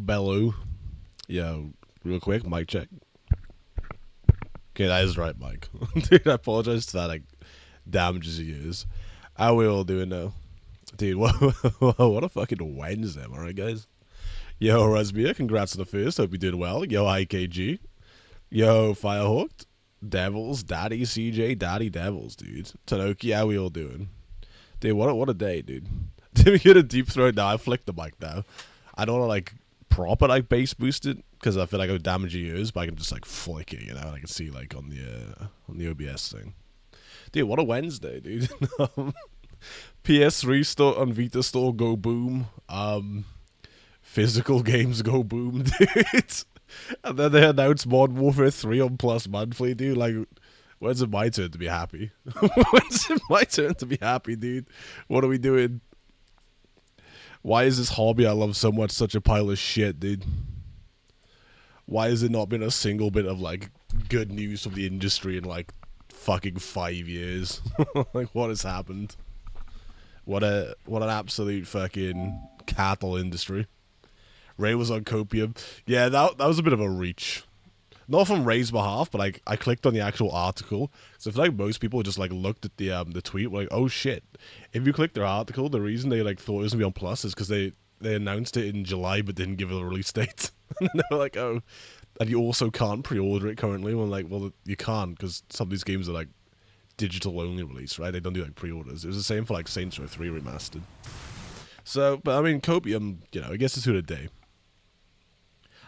Bello. Yo, real quick, mic check. Okay, that is right, Mike. Dude, I apologize to that, like, damages your ears. How we all doing now? Dude, what a fucking Wednesday, am I right, guys? Yo, Rasmia, congrats on the first. Hope you're doing well. Yo, IKG. Yo, Firehawked. Devils, Daddy, CJ, Daddy Devils, dude. Tanoki, how we all doing? Dude, what a day, dude. Did we get a deep throat? Now I flicked the mic now. I don't want to, like, proper, like, bass boost it, because I feel like I would damage your ears, but I can just, like, flick it, you know, and I can see, like, on the OBS thing. Dude, what a Wednesday, dude. PS3 store on Vita store go boom. Physical games go boom, dude. And then they announced Modern Warfare 3 on Plus Monthly, dude. Like, when's it my turn to be happy? When's it my turn to be happy, dude? What are we doing? Why is this hobby I love so much such a pile of shit, dude? Why has it not been a single bit of, like, good news from the industry in, like, fucking 5 years? Like, what has happened? What an absolute fucking cattle industry. Ray was on Copium. Yeah, that was a bit of a reach. Not from Ray's behalf, but I clicked on the actual article. So I feel like most people just like looked at the tweet, were like, oh shit. If you click their article, the reason they like thought it was gonna be on Plus is because they announced it in July but didn't give it a release date. And they were like, oh, and you also can't pre-order it currently. And I'm like, well, you can't because some of these games are like digital only release, right? They don't do like pre-orders. It was the same for like Saints Row 3 remastered. So, but I mean, Copium, you know, I guess it's who today.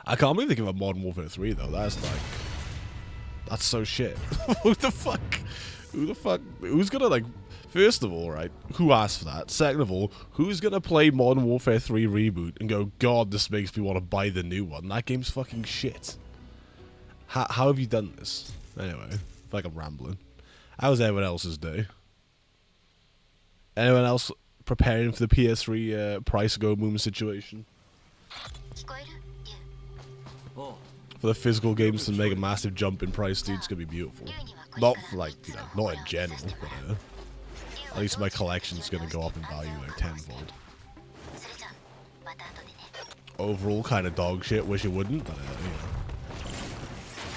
I can't believe they give up Modern Warfare 3 though. That's like, that's so shit. Who the fuck? Who's gonna like? First of all, right? Who asked for that? Second of all, who's gonna play Modern Warfare 3 reboot and go, God, this makes me want to buy the new one? That game's fucking shit. How have you done this? Anyway, I feel like I'm rambling. How's everyone else's day? Anyone else preparing for the PS3 price go boom situation? For the physical games to make a massive jump in price, dude, it's gonna be beautiful. Not for like, you know, not in general, but at least my collection's gonna go up in value like tenfold. Overall, kind of dog shit. Wish it wouldn't, but you know,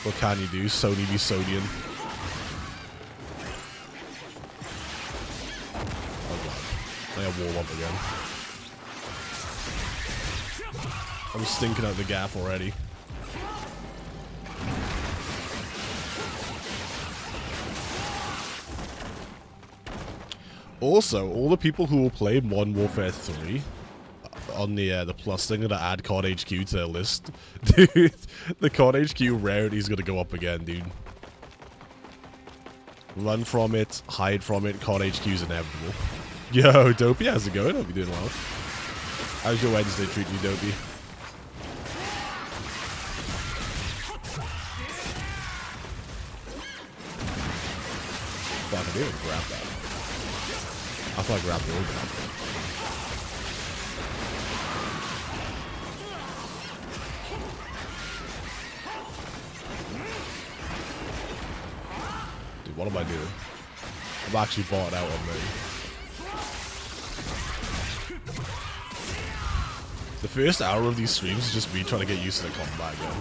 what can you do? Sony be Sodian. Oh god, I gotta warm up again. I'm stinking out the gap already. Also, all the people who will play Modern Warfare 3 on the Plus thing are gonna add COD HQ to their list. Dude, the COD HQ rarity is gonna go up again, dude. Run from it, hide from it, COD HQ is inevitable. Yo, Dopey, how's it going? Hope you're doing well. How's your Wednesday treating you, Dopey? Fuck, I didn't even grab that. I thought I grabbed the old one. Dude, what am I doing? I'm actually bought out on me. The first hour of these streams is just me trying to get used to the combat, yo.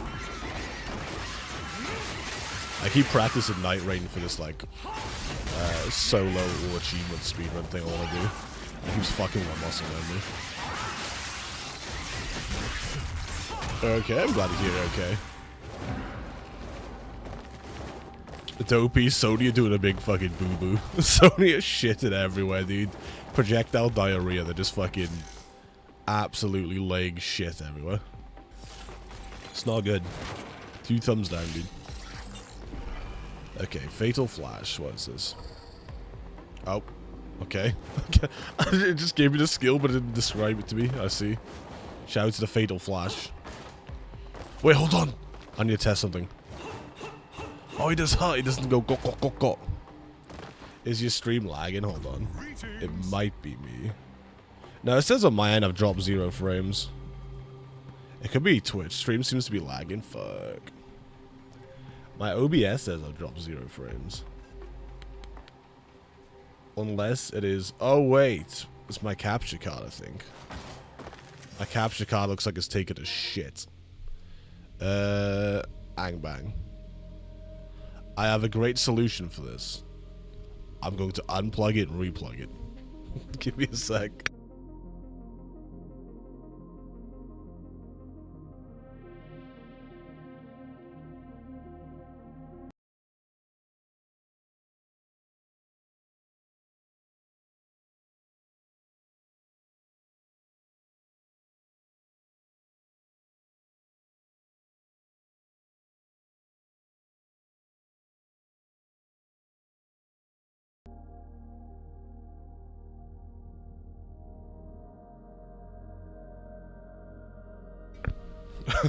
I keep practicing Night Rain for this, like, solo or achievement speedrun thing I want to do. It keeps fucking my muscle on me. Okay, I'm glad to hear it okay. Dopey, Sony are doing a big fucking boo-boo. Sony is shitting everywhere, dude. Projectile diarrhea, they're just fucking absolutely laying shit everywhere. It's not good. 2 thumbs down, dude. Okay, Fatal Flash, what is this? Oh, okay. It just gave me the skill, but it didn't describe it to me. I see. Shout out to the Fatal Flash. Wait, hold on. I need to test something. Oh, he does hurt. He doesn't go go go go go. Is your stream lagging? Hold on. It might be me. No, it says on my end I've dropped 0 frames. It could be Twitch. Stream seems to be lagging. Fuck. My OBS says I've dropped 0 frames. Unless it is... Oh, wait. It's my capture card, I think. My capture card looks like it's taken a shit. Bang. I have a great solution for this. I'm going to unplug it and replug it. Give me a sec.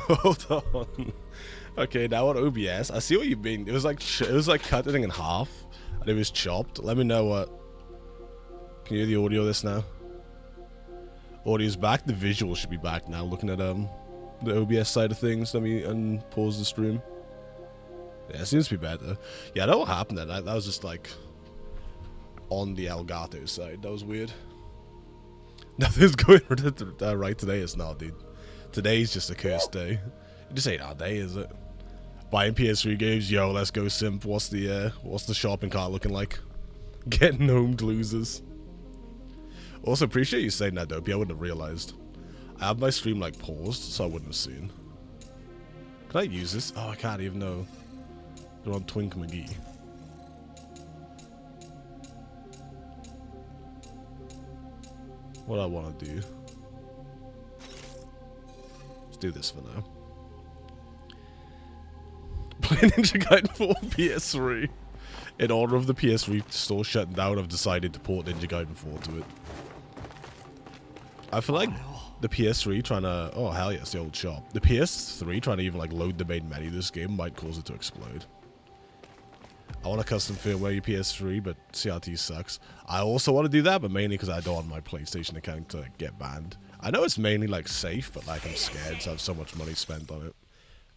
Hold on. Okay, now on OBS, I see what you mean. It was like cutting in half, and it was chopped. Let me know what. Can you hear the audio of this now? Audio's back. The visual should be back now. Looking at the OBS side of things. Let me unpause the stream. Yeah, it seems to be better. Yeah, I don't know what happened there. That was just like on the Elgato side. That was weird. Nothing's going right today. It's not, dude. Today's just a cursed day. It just ain't our day, is it? Buying PS3 games, yo, let's go simp. What's the shopping cart looking like? Getting home losers. Also, appreciate you saying that, Dopey. I wouldn't have realized. I have my stream like paused, so I wouldn't have seen. Can I use this? Oh, I can't even know. They're on Twink McGee. What do I want to do? Do this for now. Play Ninja Gaiden 4 PS3. In honor of the PS3 store shutting down, I've decided to port Ninja Gaiden 4 to it. I feel like the PS3 trying to... Oh, hell yes, the old shop. The PS3 trying to even like load the main menu of this game might cause it to explode. I want a custom firmware your PS3, but CRT sucks. I also want to do that, but mainly because I don't want my PlayStation account to get banned. I know it's mainly like safe, but like I'm scared to have so much money spent on it.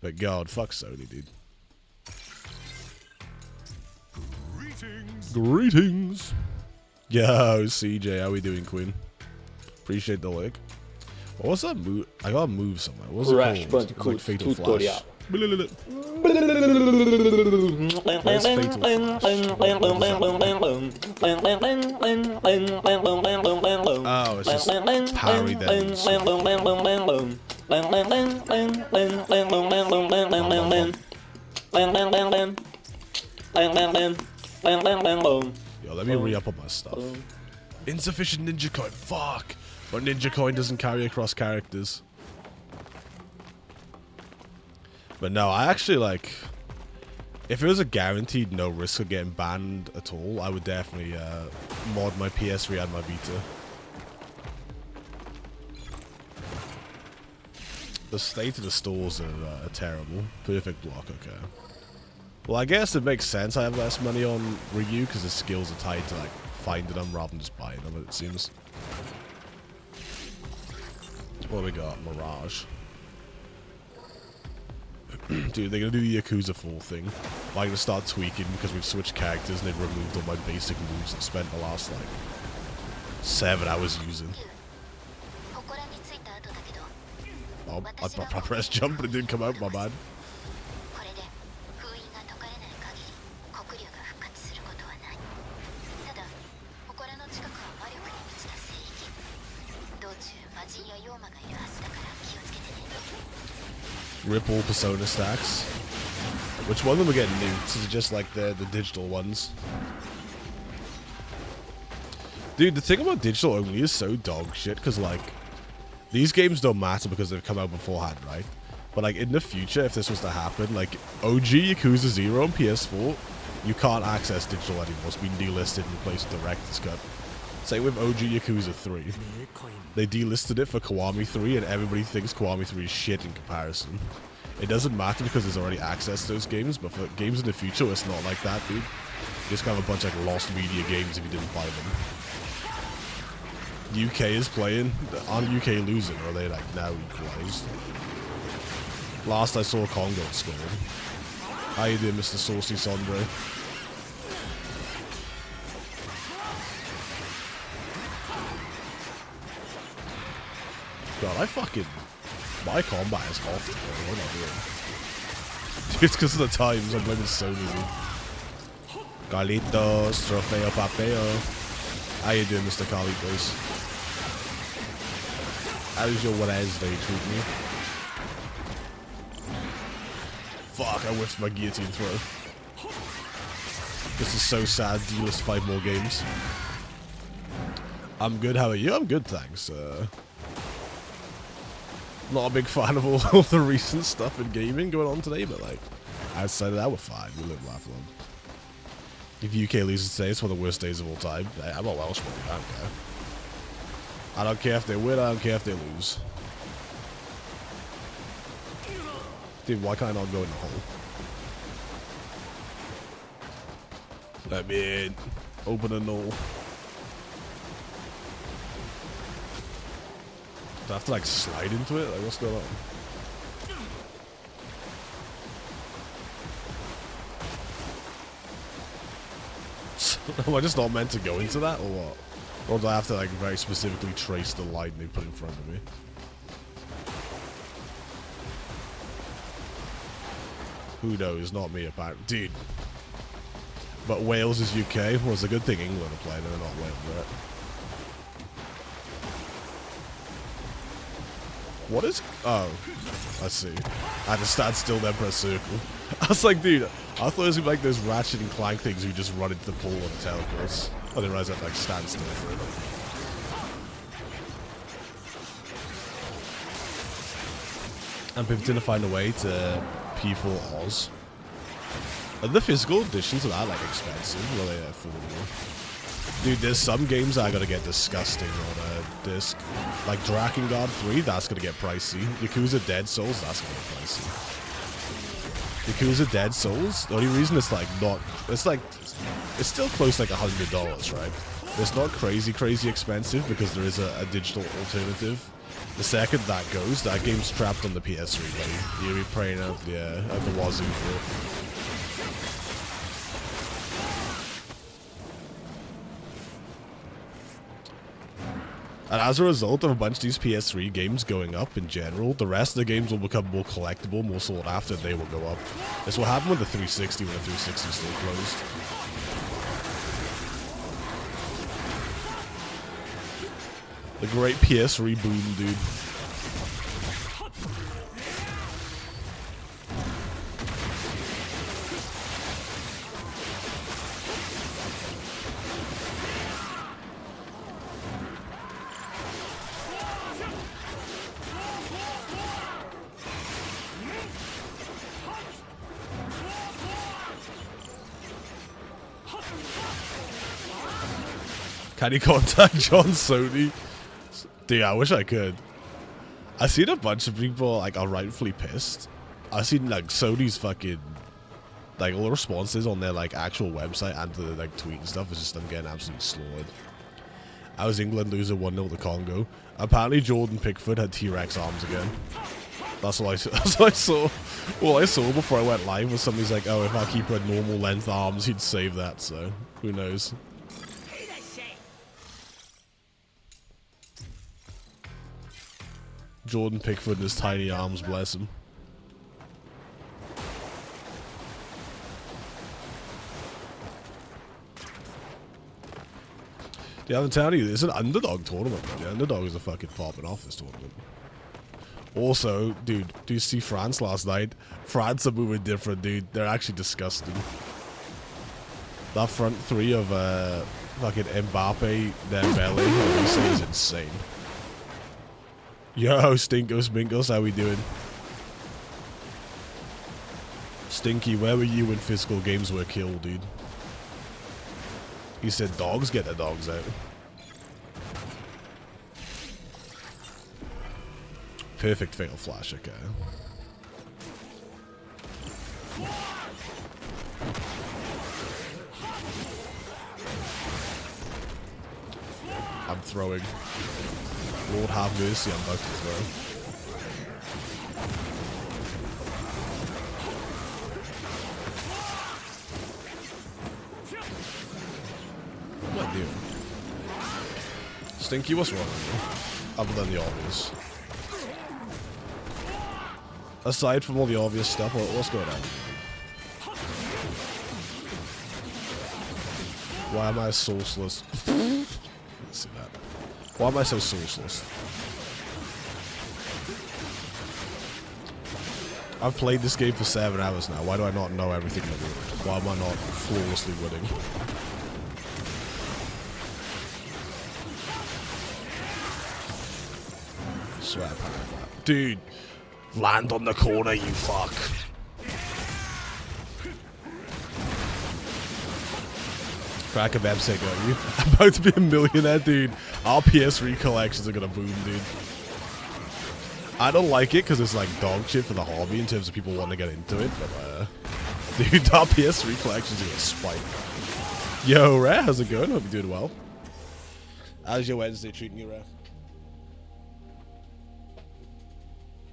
But God, fuck Sony, dude. Greetings. Yo, CJ, how we doing, Queen? Appreciate the like. What was that move? I gotta move somewhere. What was it called? It was like Fatal Flash. Where's Fatal Flash? Oh, it's just parry then. Yo, let me re-up on my stuff. Insufficient ninja coin. Fuck. My ninja coin doesn't carry across characters. But no, I actually like... If it was a guaranteed no risk of getting banned at all, I would definitely mod my PS3 and my Vita. The state of the stores are terrible. Perfect block, okay. Well, I guess it makes sense I have less money on Ryu because the skills are tied to like finding them rather than just buying them, it seems. What do we got? Mirage. Dude, they're gonna do the Yakuza 4 thing. I'm gonna start tweaking because we've switched characters and they've removed all my basic moves I spent the last like 7 hours using. Oh, I pressed jump but it didn't come out, my bad. Rip all Persona stacks. Which one of them are getting nuked? Is it just like the digital ones? Dude, the thing about digital only is so dog shit, because like, these games don't matter because they've come out beforehand, right? But like, in the future, if this was to happen, like, OG Yakuza 0 on PS4, you can't access digital anymore. It's been delisted and replaced with Director's Cut. Same with OG Yakuza 3. They delisted it for Kiwami 3, and everybody thinks Kiwami 3 is shit in comparison. It doesn't matter because there's already access to those games, but for games in the future, it's not like that, dude. You just have a bunch of like lost media games if you didn't buy them. UK is playing. Aren't UK losing, or are they like now equalized? Last I saw Congo scored. How you doing, Mr. Saucy Sondre? God, my combat is off today. What am I doing? Dude, it's because of the times. I'm blaming Sony, dude. Carlitos, Trofeo Papeo. How you doing, Mr. Carlitos? How's your Wednesday treat me? Fuck, I whiffed my guillotine throw. This is so sad. Dealers 5 more games. I'm good, how are you? I'm good, thanks. Not a big fan of all the recent stuff in gaming going on today, but like, outside of that, we're fine. We live laugh alone. If UK loses today, it's one of the worst days of all time. I'm a Welshman, I don't care. I don't care if they win, I don't care if they lose. Dude, why can't I not go in the hole? Let me in. Open a null. Do I have to like slide into it? Like, what's going on? Am I just not meant to go into that, or what? Or do I have to like very specifically trace the line they put in front of me? Who knows? Not me, apparently. Dude. But Wales is UK. Well, it's a good thing England are playing, they're not Wales, right? What is... Oh. I see. I had to stand still then press circle. I was like, dude, I thought it was like those Ratchet and Clank things you just run into the pool on the teleports. I didn't realize I had to like stand still for it. I'm pivoting to find a way to P4 Oz. Are the physical editions of that like expensive? Well, they are affordable. Dude, there's some games that I gotta get disgusting on a disc. Like Drakengard 3, that's gonna get pricey. Yakuza Dead Souls, that's gonna get pricey. Yakuza Dead Souls, the only reason it's like not, it's like, it's still close to like $100, right? It's not crazy expensive because there is a digital alternative. The second that goes, that game's trapped on the PS3, buddy. You'll be praying out the wazoo for it. And as a result of a bunch of these PS3 games going up in general, the rest of the games will become more collectible, more sought after, they will go up. That's what happened with the 360 when the 360 still closed. The great PS3 boom, dude. Can you contact John Sony? Dude, I wish I could. I've seen a bunch of people, like, are rightfully pissed. I've seen, like, Sony's fucking, like, all the responses on their, like, actual website and to the, like, tweet and stuff is just them getting absolutely slaughtered. I was England losing 1-0 to Congo. Apparently Jordan Pickford had T-Rex arms again. That's what I saw. All I saw before I went live was somebody's like, oh, if our keeper had normal length arms, he'd save that, so who knows. Jordan Pickford and his tiny arms, bless him. Yeah, I'm telling you, it's an underdog tournament, man. The underdogs are fucking popping off this tournament. Also, dude, do you see France last night? France are moving different, dude. They're actually disgusting. That front three of fucking Mbappe, Dembele, Olise is insane. Yo, Stinkos Minkos, how we doing? Stinky, where were you when physical games were killed, dude? He said dogs, get the dogs out. Perfect fatal flash, okay. I'm throwing. Lord have mercy, I'm about to throw. What am I doing? Stinky, what's wrong with you? Other than the obvious. Aside from all the obvious stuff, what's going on? Why am I sourceless? Let's see that. Why am I so sourceless? I've played this game for 7 hours now. Why do I not know everything in the world? Why am I not flawlessly winning? Swear power. Dude, land on the corner, you fuck. Crack a website, got you. I'm about to be a millionaire, dude. Our PS3 collections are gonna boom, dude. I don't like it because it's like dog shit for the hobby in terms of people wanting to get into it, but dude, our PS3 collections are gonna spike. Yo, Rare, how's it going? Hope you're doing well. How's your Wednesday treating you, Rare?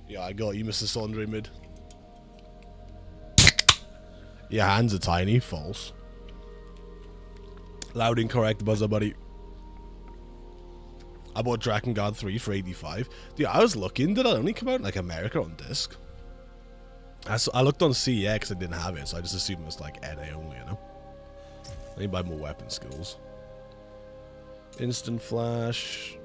Yeah, I got you, Mr. Sondre mid. Your hands are tiny. False. Loud incorrect, buzzer buddy. I bought Dragon Guard 3 for 85. Dude, I was looking. Did it only come out in like America on disc? I looked on CEX. I didn't have it, so I just assumed it was like NA only, you know? I need to buy more weapon skills. Instant flash.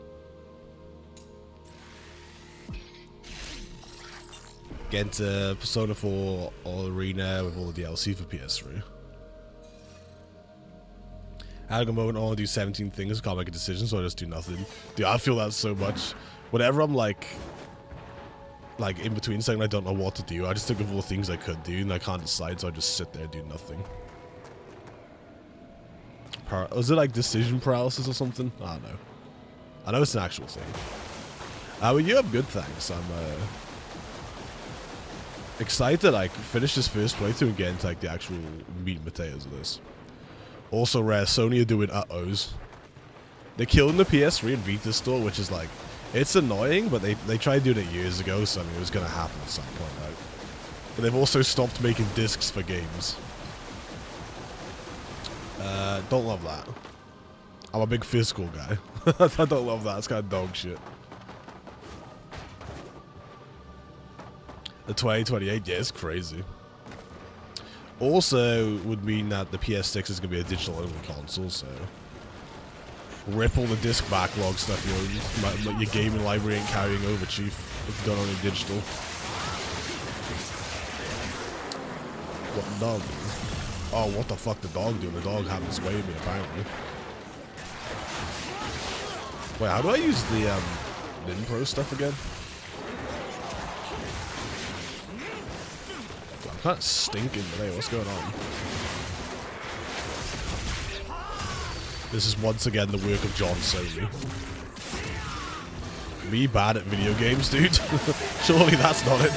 Get into Persona 4 All Arena with all the DLC for PS3. At a moment, I want to do 17 things, can't make a decision, so I just do nothing. Dude, I feel that so much. Whenever I'm like in between something I don't know what to do, I just think of all the things I could do, and I can't decide, so I just sit there and do nothing. Was it like decision paralysis or something? I don't know. I know it's an actual thing. Well, you have good, thanks. I'm excited to like finish this first playthrough and get into like the actual meat and potatoes of this. Also, Rare, Sony are doing uh-ohs. They're killing the PS3 and Vita store, which is like, it's annoying, but they tried doing it years ago, so I mean, it was going to happen at some point, right? But they've also stopped making discs for games. Don't love that. I'm a big physical guy. I don't love that, it's kind of dog shit. The 2028, yeah, it's crazy. Also would mean that the PS6 is going to be a digital-only console, so rip all the disc backlog stuff, you know, your gaming library ain't carrying over, chief, if you don't own it digital. What dog? Oh, what the fuck the dog doing? The dog having its way with me, apparently. Wait, how do I use the Ninpro stuff again? I'm kind of stinking today. What's going on? This is once again the work of John Sony. Me bad at video games, dude? Surely that's not it.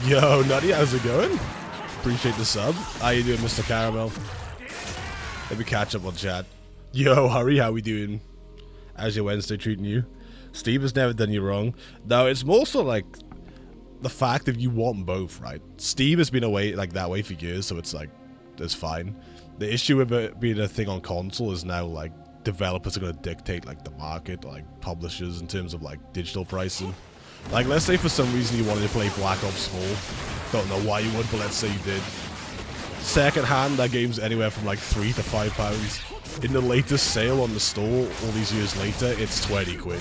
Yo, Nutty, how's it going? Appreciate the sub. How you doing, Mr. Caramel? Let me catch up on chat. Yo, Hurry, how we doing? How's your Wednesday treating you? Steve has never done you wrong. No, it's more so like the fact that you want both, right? Steam has been away like that way for years, so it's like, it's fine. The issue with it being a thing on console is now like developers are going to dictate like the market, like publishers in terms of like digital pricing. Like, let's say for some reason you wanted to play Black Ops 4. Don't know why you would, but let's say you did. Second hand, that game's anywhere from like £3 to £5. In the latest sale on the store, all these years later, it's 20 quid.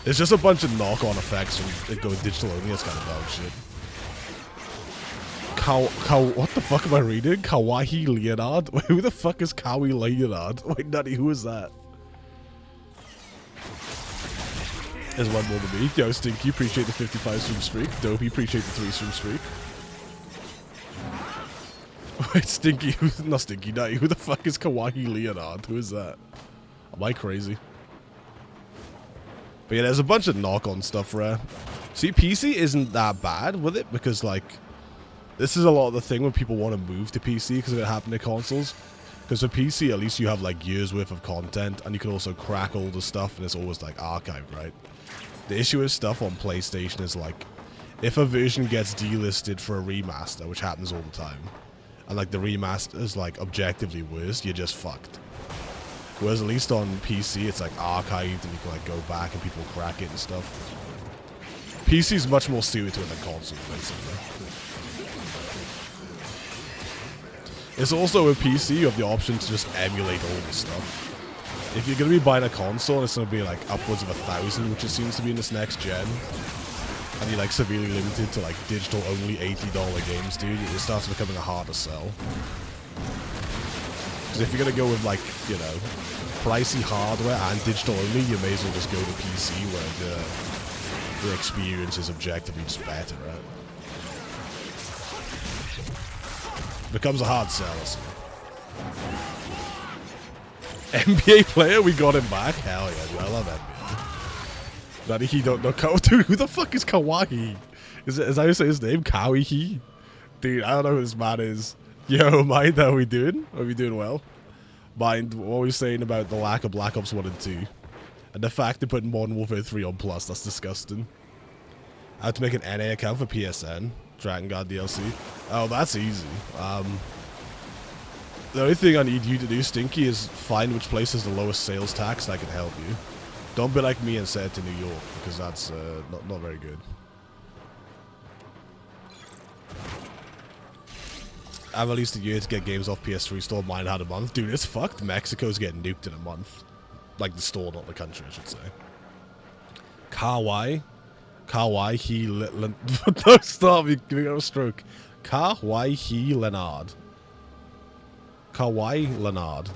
It's just a bunch of knock-on effects from it going digital only. It's kind of dog shit. What the fuck am I reading? Kawaii Leonard? Wait, who the fuck is Kawaii Leonard? Wait, Nutty, who is that? There's one more than me. Yo, Stinky, appreciate the 55 stream streak. Dopey, appreciate the 3 stream streak. Wait, Stinky, who's not Stinky, Nutty? Who the fuck is Kawaii Leonard? Who is that? Am I crazy? But yeah, there's a bunch of knock-on stuff, Rare. See, PC isn't that bad with it, because, like, this is a lot of the thing when people want to move to PC because of it happened to consoles. Because for PC, at least you have, like, years worth of content, and you can also crack older stuff, and it's always, like, archived, right? The issue with stuff on PlayStation is, like, if a version gets delisted for a remaster, which happens all the time, and like the remaster is like objectively worse, you're just fucked. Whereas at least on PC, it's like archived and you can like go back and people crack it and stuff. PC is much more suited to it than consoles, basically. It's also with PC, you have the option to just emulate all the stuff. If you're going to be buying a console, it's going to be like upwards of 1,000, which it seems to be in this next gen. And you're like severely limited to like digital only $80 games, dude. It starts becoming a harder sell. Because if you're going to go with like, you know, pricey hardware and digital only, you may as well just go to PC where the experience is objectively just better, right? Becomes a hard sell. NBA player, we got him back. Hell yeah, I love NBA. That he don't know. Dude, who the fuck is Kawaii? Is that how you say his name? Kawaii? Dude, I don't know who this man is. Yo, mind, how we doing? Are we doing well? Mind, what were we saying about the lack of Black Ops 1 and 2? And the fact they put Modern Warfare 3 on Plus, that's disgusting. I have to make an NA account for PSN. Dragon Guard DLC. Oh, that's easy. The only thing I need you to do, Stinky, is find which place has the lowest sales tax and I can help you. Don't be like me and send it to New York, because that's not very good. I have at least a year to get games off PS3 store. Mine had a month. Dude, it's fucked. Mexico's getting nuked in a month. Like the store, not the country, I should say. Kawaii? Kawaii Don't stop, you're giving me a stroke. Kawaii Leonard. Kawaii Leonard.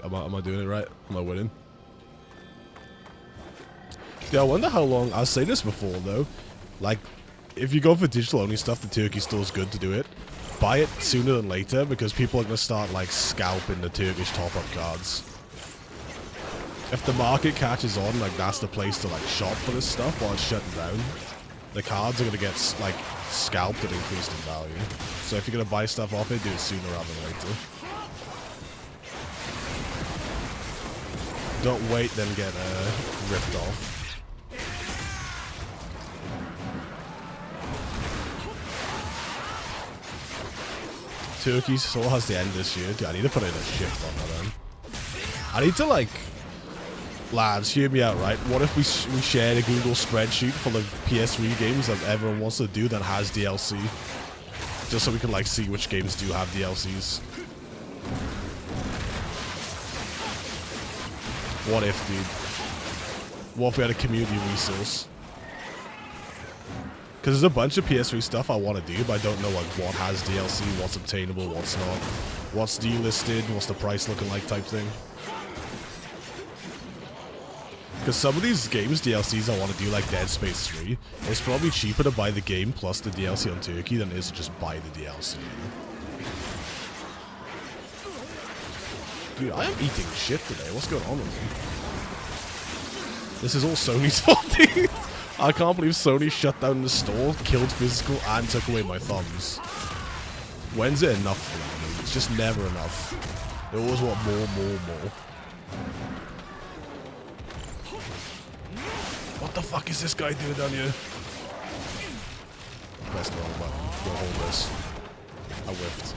Am I doing it right? Am I winning? Yeah, I wonder how long. I was saying this before though. Like, if you go for digital only stuff, the Turkey store is good to do it. Buy it sooner than later because people are gonna start like scalping the Turkish top-up cards. If the market catches on, like that's the place to like shop for this stuff while it's shutting down. The cards are gonna get like scalped and increased in value. So if you're gonna buy stuff off it, do it sooner rather than later. Don't wait, then get ripped off. Turkey still has the end this year. Dude, I need to put in a shift on that then. I need to like... Lads, hear me out, right? What if we shared a Google spreadsheet full of PS3 games that everyone wants to do that has DLC? Just so we can, like, see which games do have DLCs. What if, dude? What if we had a community resource? Because there's a bunch of PS3 stuff I want to do, but I don't know, like, what has DLC, what's obtainable, what's not. What's delisted, what's the price looking like type thing. Because some of these games DLCs I want to do, like Dead Space 3, it's probably cheaper to buy the game plus the DLC on Turkey than it is to just buy the DLC. Dude, I am eating shit today. What's going on with me? This is all Sony's fault, dude. I can't believe Sony shut down the store, killed physical, and took away my thumbs. When's it enough for them? It's just never enough. They always want more. What the fuck is this guy doing down here? Press the wrong button. Don't hold this. I whiffed.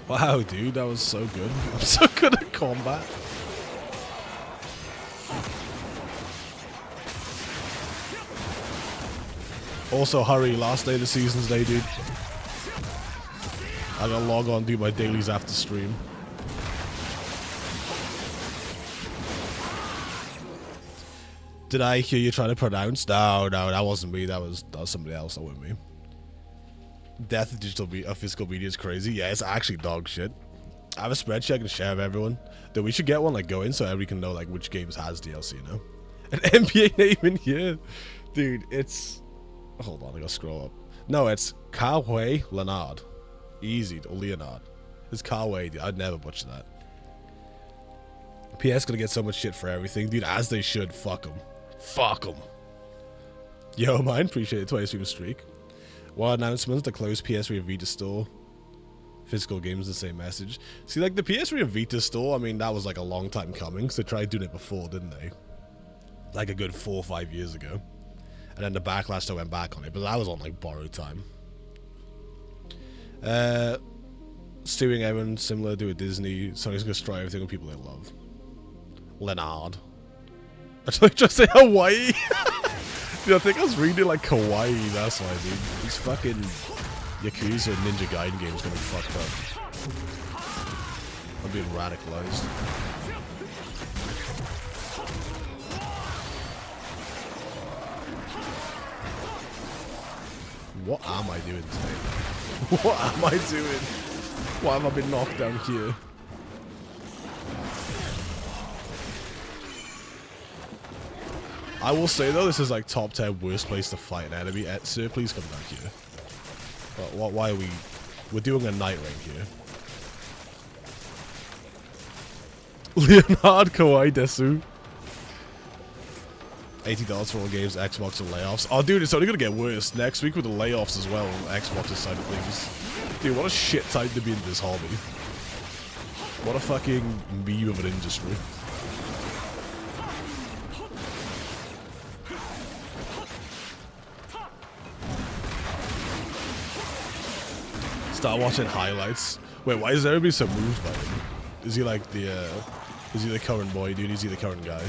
Wow, dude, that was so good. I'm so good at combat. Also, hurry, last day of the season's day, dude. I gotta log on and do my dailies after stream. Did I hear you trying to pronounce? No, that wasn't me. That was somebody else. That wasn't me. Death of digital physical media is crazy. Yeah, it's actually dog shit. I have a spreadsheet I can share with everyone. Dude, we should get one like going so everybody can know like which games has DLC, you know? An NBA name in here. Dude, it's... Hold on, I gotta scroll up. No, it's Kawaii Leonard. Easy, or Leonard. It's Kawaii, dude. I'd never butcher that. PS gonna get so much shit for everything. Dude, as they should. Fuck them. Fuck them. Yo, mine. Appreciate it. 20 stream streak. What announcements? The closed PS3 and Vita store. Physical games, the same message. See, like the PS3 and Vita store, I mean, that was like a long time coming. So they tried doing it before, didn't they? Like a good 4 or 5 years ago. And then the backlash I went back on it, but that was on like borrowed time. Steering everyone similar to a Disney. Sony's gonna destroy everything with people they love. Leonard. I just to say Hawaii. Dude, I think I was reading like Hawaii. That's why, dude. These fucking Yakuza and Ninja Gaiden games gonna be fucked up. I'm being radicalized. What am I doing today? What am I doing? Why have I been knocked down here? I will say though, this is like top 10 worst place to fight an enemy. Sir, please come back here. Why are we... We're doing a night rank here. Leonard Kawaii Desu. $80 for all games, Xbox and layoffs. Oh dude, it's only gonna get worse next week with the layoffs as well on Xbox's side of things. Dude, what a shit time to be in this hobby. What a fucking meme of an industry. Start watching highlights. Wait, why is everybody so moved by him? Is he like the, is he the current boy, dude? Is he the current guy?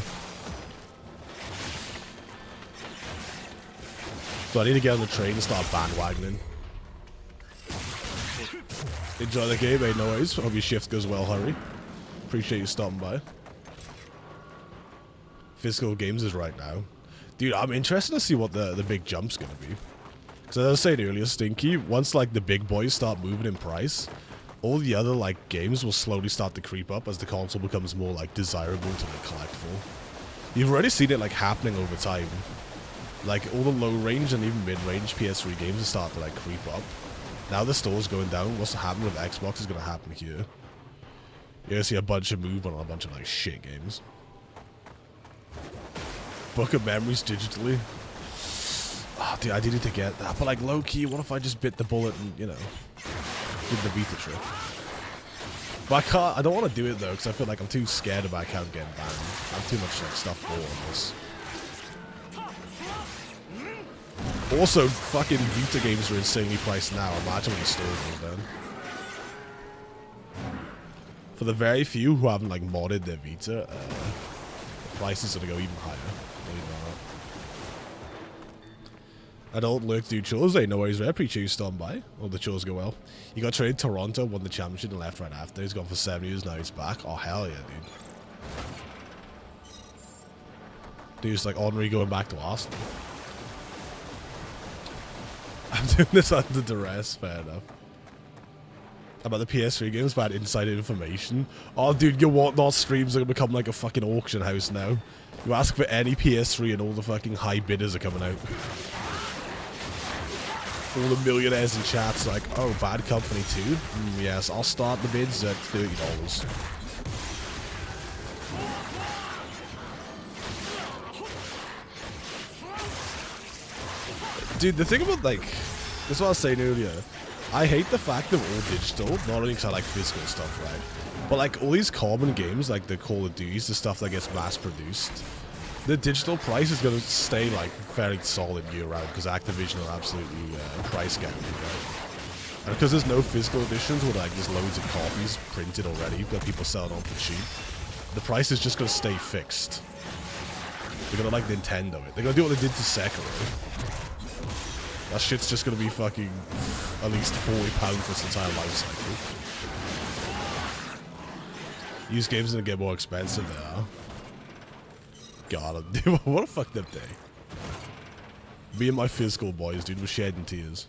So I need to get on the train and start bandwagoning. Enjoy the game, no worries. Hope your shift goes well, hurry. Appreciate you stopping by. Physical games is right now. Dude, I'm interested to see what the big jump's gonna be. Because as I was saying earlier, Stinky, once like the big boys start moving in price, all the other like games will slowly start to creep up as the console becomes more like desirable to like collect for. You've already seen it like happening over time. Like all the low range and even mid range PS3 games will start to like creep up. Now the store's going down. What's happening with Xbox is gonna happen here. You're gonna see a bunch of movement on a bunch of like shit games. Book of Memories digitally. Oh, dude, I needed to get that. But like low key, what if I just bit the bullet and, you know, did the Vita trick? But I can't, I don't want to do it though, because I feel like I'm too scared about account getting banned. I'm too much like stuff for this. Also, fucking Vita games are insanely priced now. Imagine when the store goes down. For the very few who haven't like modded their Vita, the prices are gonna go even higher. I don't lurk to do chores. Hey, no worries, I appreciate you stopping by. All the chores go well. You got traded to Toronto, won the championship and left right after. He's gone for 7 years, now he's back. Oh, hell yeah, dude. Dude's like Henri going back to Arsenal. I'm doing this under duress, fair enough. About the PS3 games, bad insider information. Oh, dude, your Whatnot streams are gonna become like a fucking auction house now. You ask for any PS3 and all the fucking high bidders are coming out. All the millionaires in chat's like, oh, Bad Company 2? Yes, I'll start the bids at $30. Dude, the thing about, like, this is what I was saying earlier. I hate the fact that we're all digital, not only because I like physical stuff, right? But, like, all these common games, like the Call of Duties, the stuff that gets mass-produced, the digital price is going to stay, like, very solid year-round, because Activision are absolutely price gouging, right? And because there's no physical editions with, like, there's loads of copies printed already that people sell on for cheap, the price is just going to stay fixed. They're going to, like, Nintendo it. They're going to do what they did to Sekiro. That shit's just going to be fucking at least £40 for its entire life cycle. Used games are going to get more expensive, they are. God, dude, what a fucked up day. Me and my physical boys, dude, were shedding tears.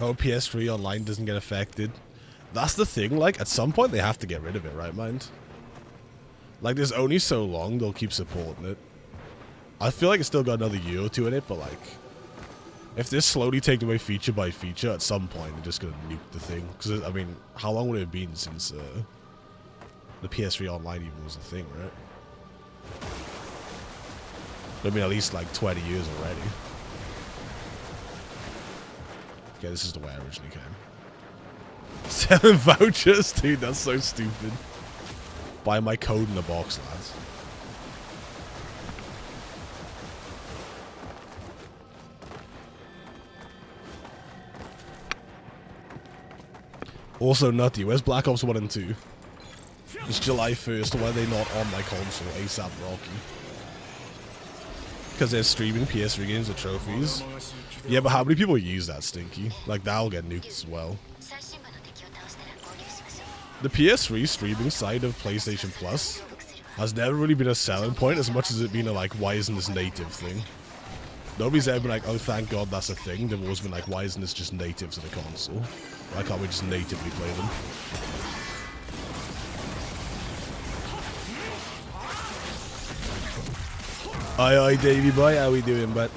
Oh, PS3 online doesn't get affected. That's the thing, like, at some point they have to get rid of it, right, mind? Like, there's only so long they'll keep supporting it. I feel like it's still got another year or two in it, but, like, if they're slowly taking away feature by feature, at some point they're just gonna nuke the thing. Because, I mean, how long would it have been since, the PS3 Online even was a thing, right? I mean, at least like 20 years already. Okay, this is the way I originally came. 7 vouchers? Dude, that's so stupid. Buy my code in the box, lads. Also nutty, where's Black Ops 1 and 2? It's July 1st, why are they not on my console, ASAP Rocky? Because they're streaming PS3 games or trophies. Yeah, but how many people use that, Stinky? Like, that'll get nuked as well. The PS3 streaming side of PlayStation Plus has never really been a selling point as much as it been a, like, why isn't this native thing? Nobody's ever been like, oh, thank God that's a thing. They've always been like, why isn't this just native to the console? Why can't we just natively play them? Aye, Davey boy, how we doing, but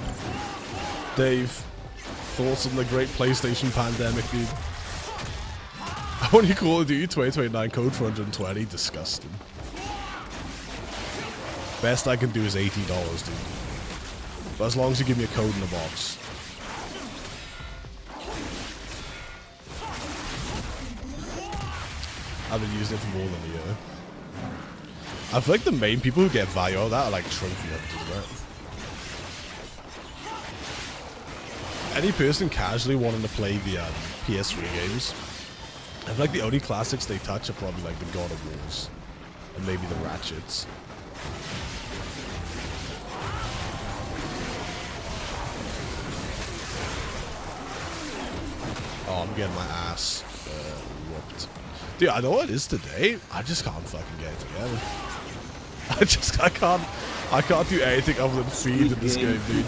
Dave, thoughts on the great PlayStation pandemic, dude? I want you Call of Duty 2029 code for 120, disgusting. Best I can do is $80, dude. But as long as you give me a code in the box. I've been using it for more than a year. I feel like the main people who get value out of that are like trophy hunters, right? Any person casually wanting to play the PS3 games, I feel like the only classics they touch are probably like the God of Wars and maybe the Ratchets. Oh, I'm getting my ass whooped. Dude, I know what it is today. I just can't fucking get it together. I can't do anything other than feed in this game, dude.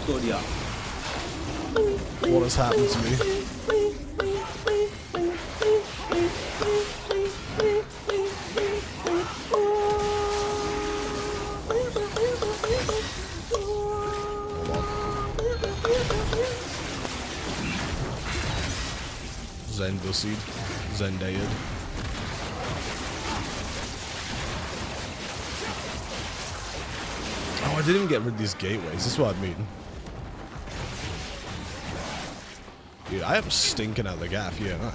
What has happened to me? Zendoseed. Zendayed. Oh, I didn't even get rid of these gateways. This is what I mean. Dude, I am stinking out the gaff, yeah, I.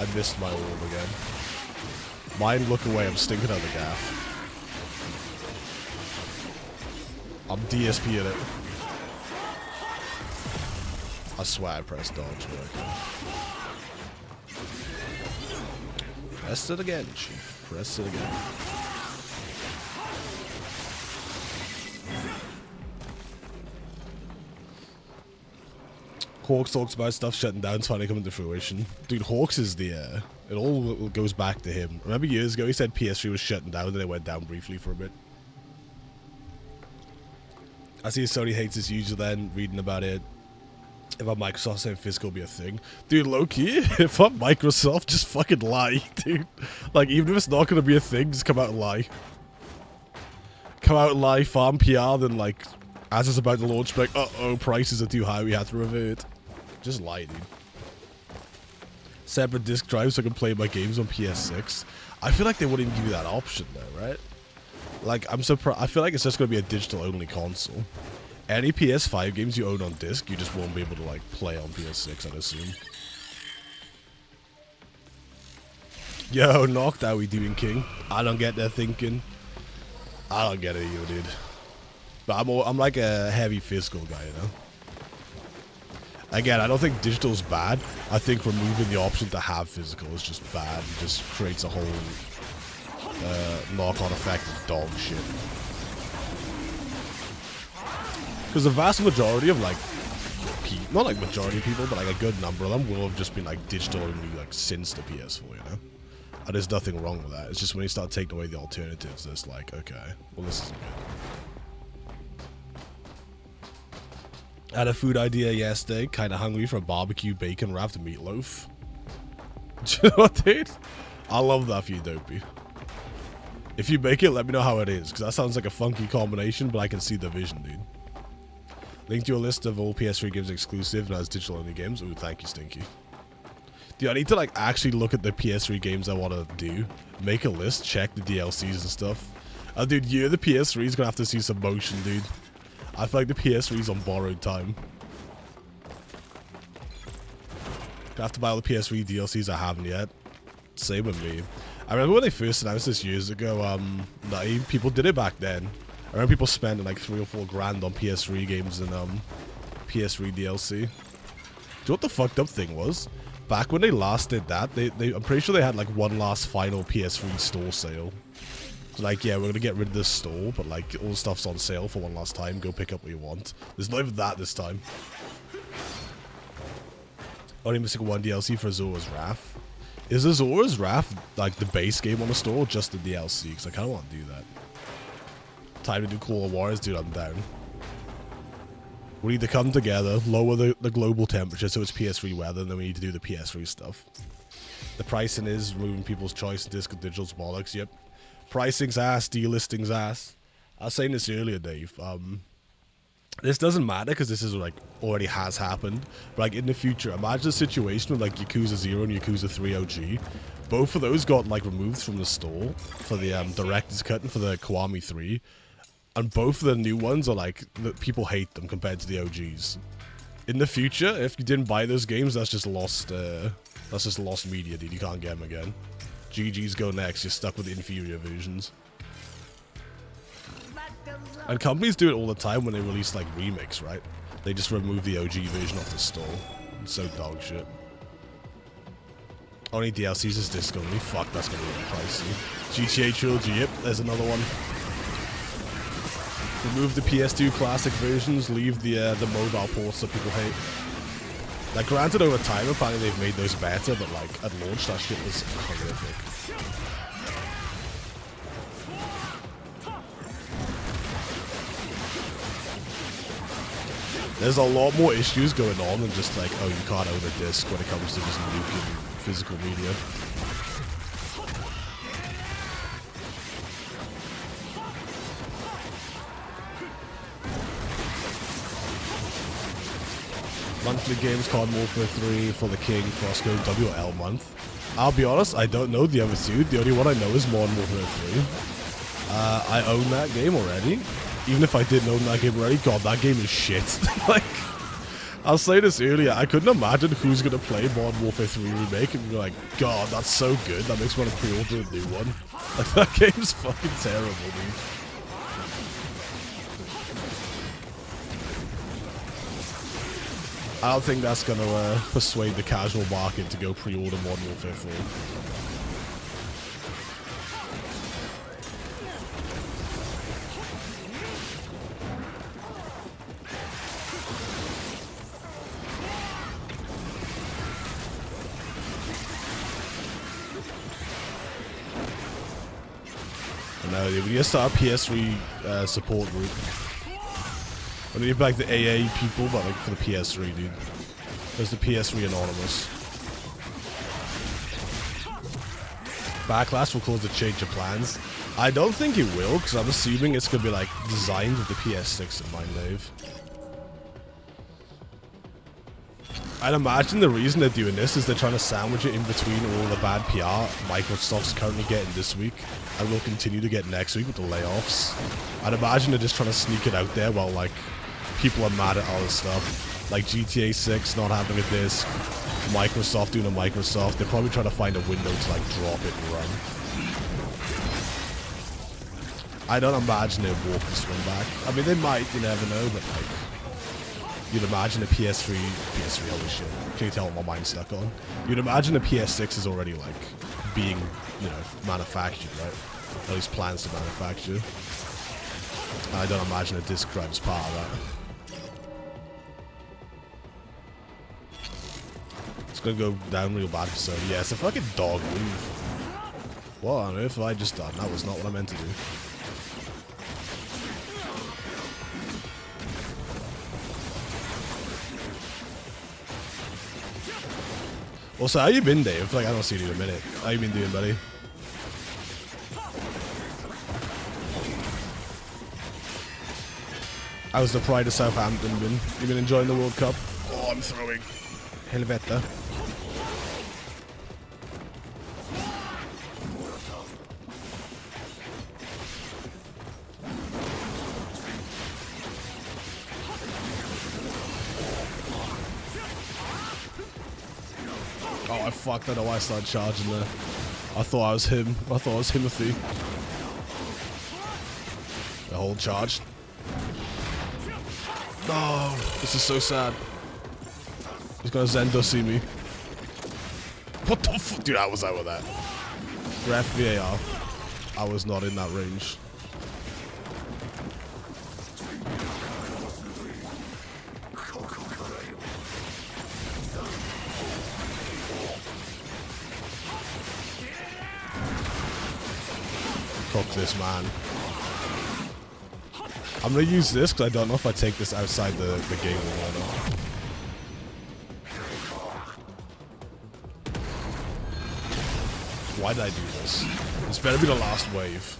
I missed my orb again. Mine, look away, I'm stinking out the gaff. I'm DSPing it. I swear I pressed dodge. Okay. Press it again, Chief. Press it again. Hawks talks about stuff shutting down, it's finally coming to fruition. Dude, Hawks is the, it all goes back to him. Remember years ago he said PS3 was shutting down, then it went down briefly for a bit. I see Sony hates this user then, reading about it. If I'm Microsoft saying physical be a thing. Dude, low-key, if I'm Microsoft, just fucking lie, dude. Like, even if it's not gonna be a thing, just come out and lie. Come out and lie, farm PR, then like, as it's about to launch, like, uh-oh, prices are too high, we have to revert. Just lie, dude. Separate disk drive so I can play my games on PS6. I feel like they wouldn't give you that option though, right? Like, I'm surprised. I feel like it's just going to be a digital-only console. Any PS5 games you own on disc, you just won't be able to, like, play on PS6, I'd assume. Yo, knocked, how we doing, King? I don't get that thinking. I don't get it either, dude. But I'm like a heavy physical guy, you know? Again, I don't think digital's bad. I think removing the option to have physical is just bad. It just creates a whole knock-on effect of dog shit. Because the vast majority of, like, not like majority of people, but like a good number of them will have just been like digital only like since the PS4, you know? And there's nothing wrong with that. It's just when you start taking away the alternatives, it's like, okay, well this isn't good. I had a food idea yesterday, kinda hungry for a barbecue bacon wrapped meatloaf. Do you know what, dude? I love that for you, Dopey. If you make it, let me know how it is, because that sounds like a funky combination, but I can see the vision, dude. Link to your list of all PS3 games exclusive and as digital only games. Ooh, thank you, Stinky. Dude, I need to like actually look at the PS3 games I want to do. Make a list, check the DLCs and stuff. Dude, yeah, the PS3 is gonna have to see some motion, dude. I feel like the PS3 is on borrowed time. Gonna have to buy all the PS3 DLCs I haven't yet. Same with me. I remember when they first announced this years ago, people did it back then. I remember people spending like 3 or 4 grand on PS3 games and PS3 DLC. Do you know what the fucked up thing was? Back when they last did that, I'm pretty sure they had like one last final PS3 store sale. Like, yeah, we're gonna get rid of this store, but like all the stuff's on sale for one last time. Go pick up what you want. There's not even that this time. Only missing one DLC for Azora's Wrath. Is Azora's Wrath like the base game on the store, or just the DLC? Because I kind of want to do that. Time to do Call of Warriors, dude. I'm down. We need to come together, lower the global temperature so it's PS3 weather, and then we need to do the PS3 stuff. The pricing is removing people's choice. Disc and digital's bollocks. Yep. Pricing's ass, delisting's ass. I was saying this earlier, Dave. This doesn't matter because this is like already has happened. But like in the future, imagine a situation with like Yakuza 0 and Yakuza 3 OG. Both of those got like removed from the store for the director's cut and for the Kiwami 3. And both of the new ones are like, people hate them compared to the OGs. In the future, if you didn't buy those games, that's just lost media, dude. You can't get them again. GG's go next, you're stuck with the inferior versions. And companies do it all the time when they release like remakes, right? They just remove the OG version off the store. It's so dog shit. Only DLCs is disc only. Fuck, that's gonna be really pricey. GTA Trilogy, yep, there's another one. Remove the PS2 classic versions, leave the mobile ports that people hate. Like, granted, over time, apparently they've made those better, but like, at launch, that shit was horrific. There's a lot more issues going on than just like, oh, you can't own a disc when it comes to just nuking physical media. Monthly games, Card Warfare 3, For the King, Frostco, WL month. I'll be honest, I don't know the other two. The only one I know is Modern Warfare 3. I own that game already. Even if I didn't own that game already, god, that game is shit. Like, I'll say this earlier, I couldn't imagine who's gonna play Modern Warfare 3 Remake and be like, god, that's so good, that makes me want to pre-order a new one. Like, that game's fucking terrible, dude. I don't think that's going to persuade the casual market to go pre-order Modern Warfare 3. No, we need to start a PS3 support group. I need like the AA people, but like for the PS3, dude. There's the PS3 Anonymous. Backlash will cause a change of plans. I don't think it will, because I'm assuming it's going to be like designed with the PS6 in mind, Dave. I'd imagine the reason they're doing this is they're trying to sandwich it in between all the bad PR Microsoft's currently getting this week and will continue to get next week with the layoffs. I'd imagine they're just trying to sneak it out there while like people are mad at all this stuff. Like GTA 6 not having a disc, Microsoft doing a Microsoft. They're probably trying to find a window to like drop it and run. I don't imagine they'll walk this one back. I mean, they might, you never know, but like, you'd imagine a PS3, holy shit. Can you tell what my mind's stuck on? You'd imagine a PS6 is already like being, you know, manufactured, right? At least plans to manufacture. And I don't imagine a disc drive is part of that. It's gonna go down real bad for Sony. Yeah, it's a fucking dog move. What on earth have I just done? That was not what I meant to do. Also, how you been, Dave? Like, I don't see you in a minute. How you been doing, buddy? How's the Pride of Southampton been? You been enjoying the World Cup? Oh, I'm throwing. Helvete. Oh, I fucked. I know why I started charging there. I thought I was him. I thought I was Timothy. The whole charge. No, this is so sad. He's gonna Zendo see me. What the fuck? Dude, I was out with that. Ref VAR. I was not in that range. Fuck this, man. I'm gonna use this because I don't know if I take this outside the game or not. Why did I do this? This better be the last wave.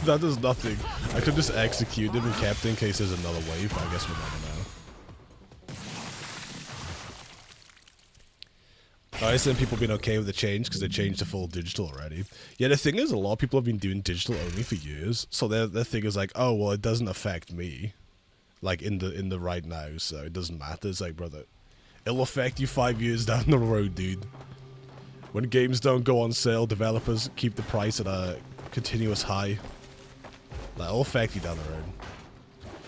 That does nothing. I could just execute it and kept it in case there's another wave, but I guess we'll never know. I understand people being okay with the change because they changed to full digital already. Yeah, the thing is, a lot of people have been doing digital only for years, so their thing is like, oh well, it doesn't affect me, like in the right now, so it doesn't matter. It's like, brother, it'll affect you 5 years down the road, dude. When games don't go on sale, developers keep the price at a continuous high. That'll affect you down the road.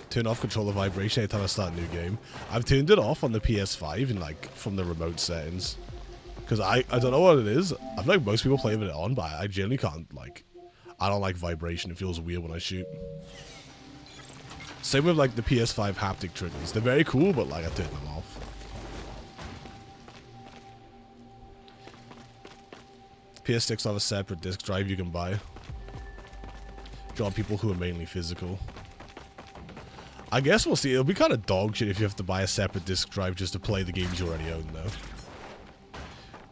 Turn off controller vibration anytime I start a new game. I've turned it off on the PS5 in like from the remote settings. Because I don't know what it is. I feel like most people play with it on, but I generally can't, like... I don't like vibration. It feels weird when I shoot. Same with, like, the PS5 haptic triggers. They're very cool, but, like, I turn them off. PS6 have a separate disc drive you can buy. Draw people who are mainly physical. I guess we'll see. It'll be kind of dog shit if you have to buy a separate disc drive just to play the games you already own, though.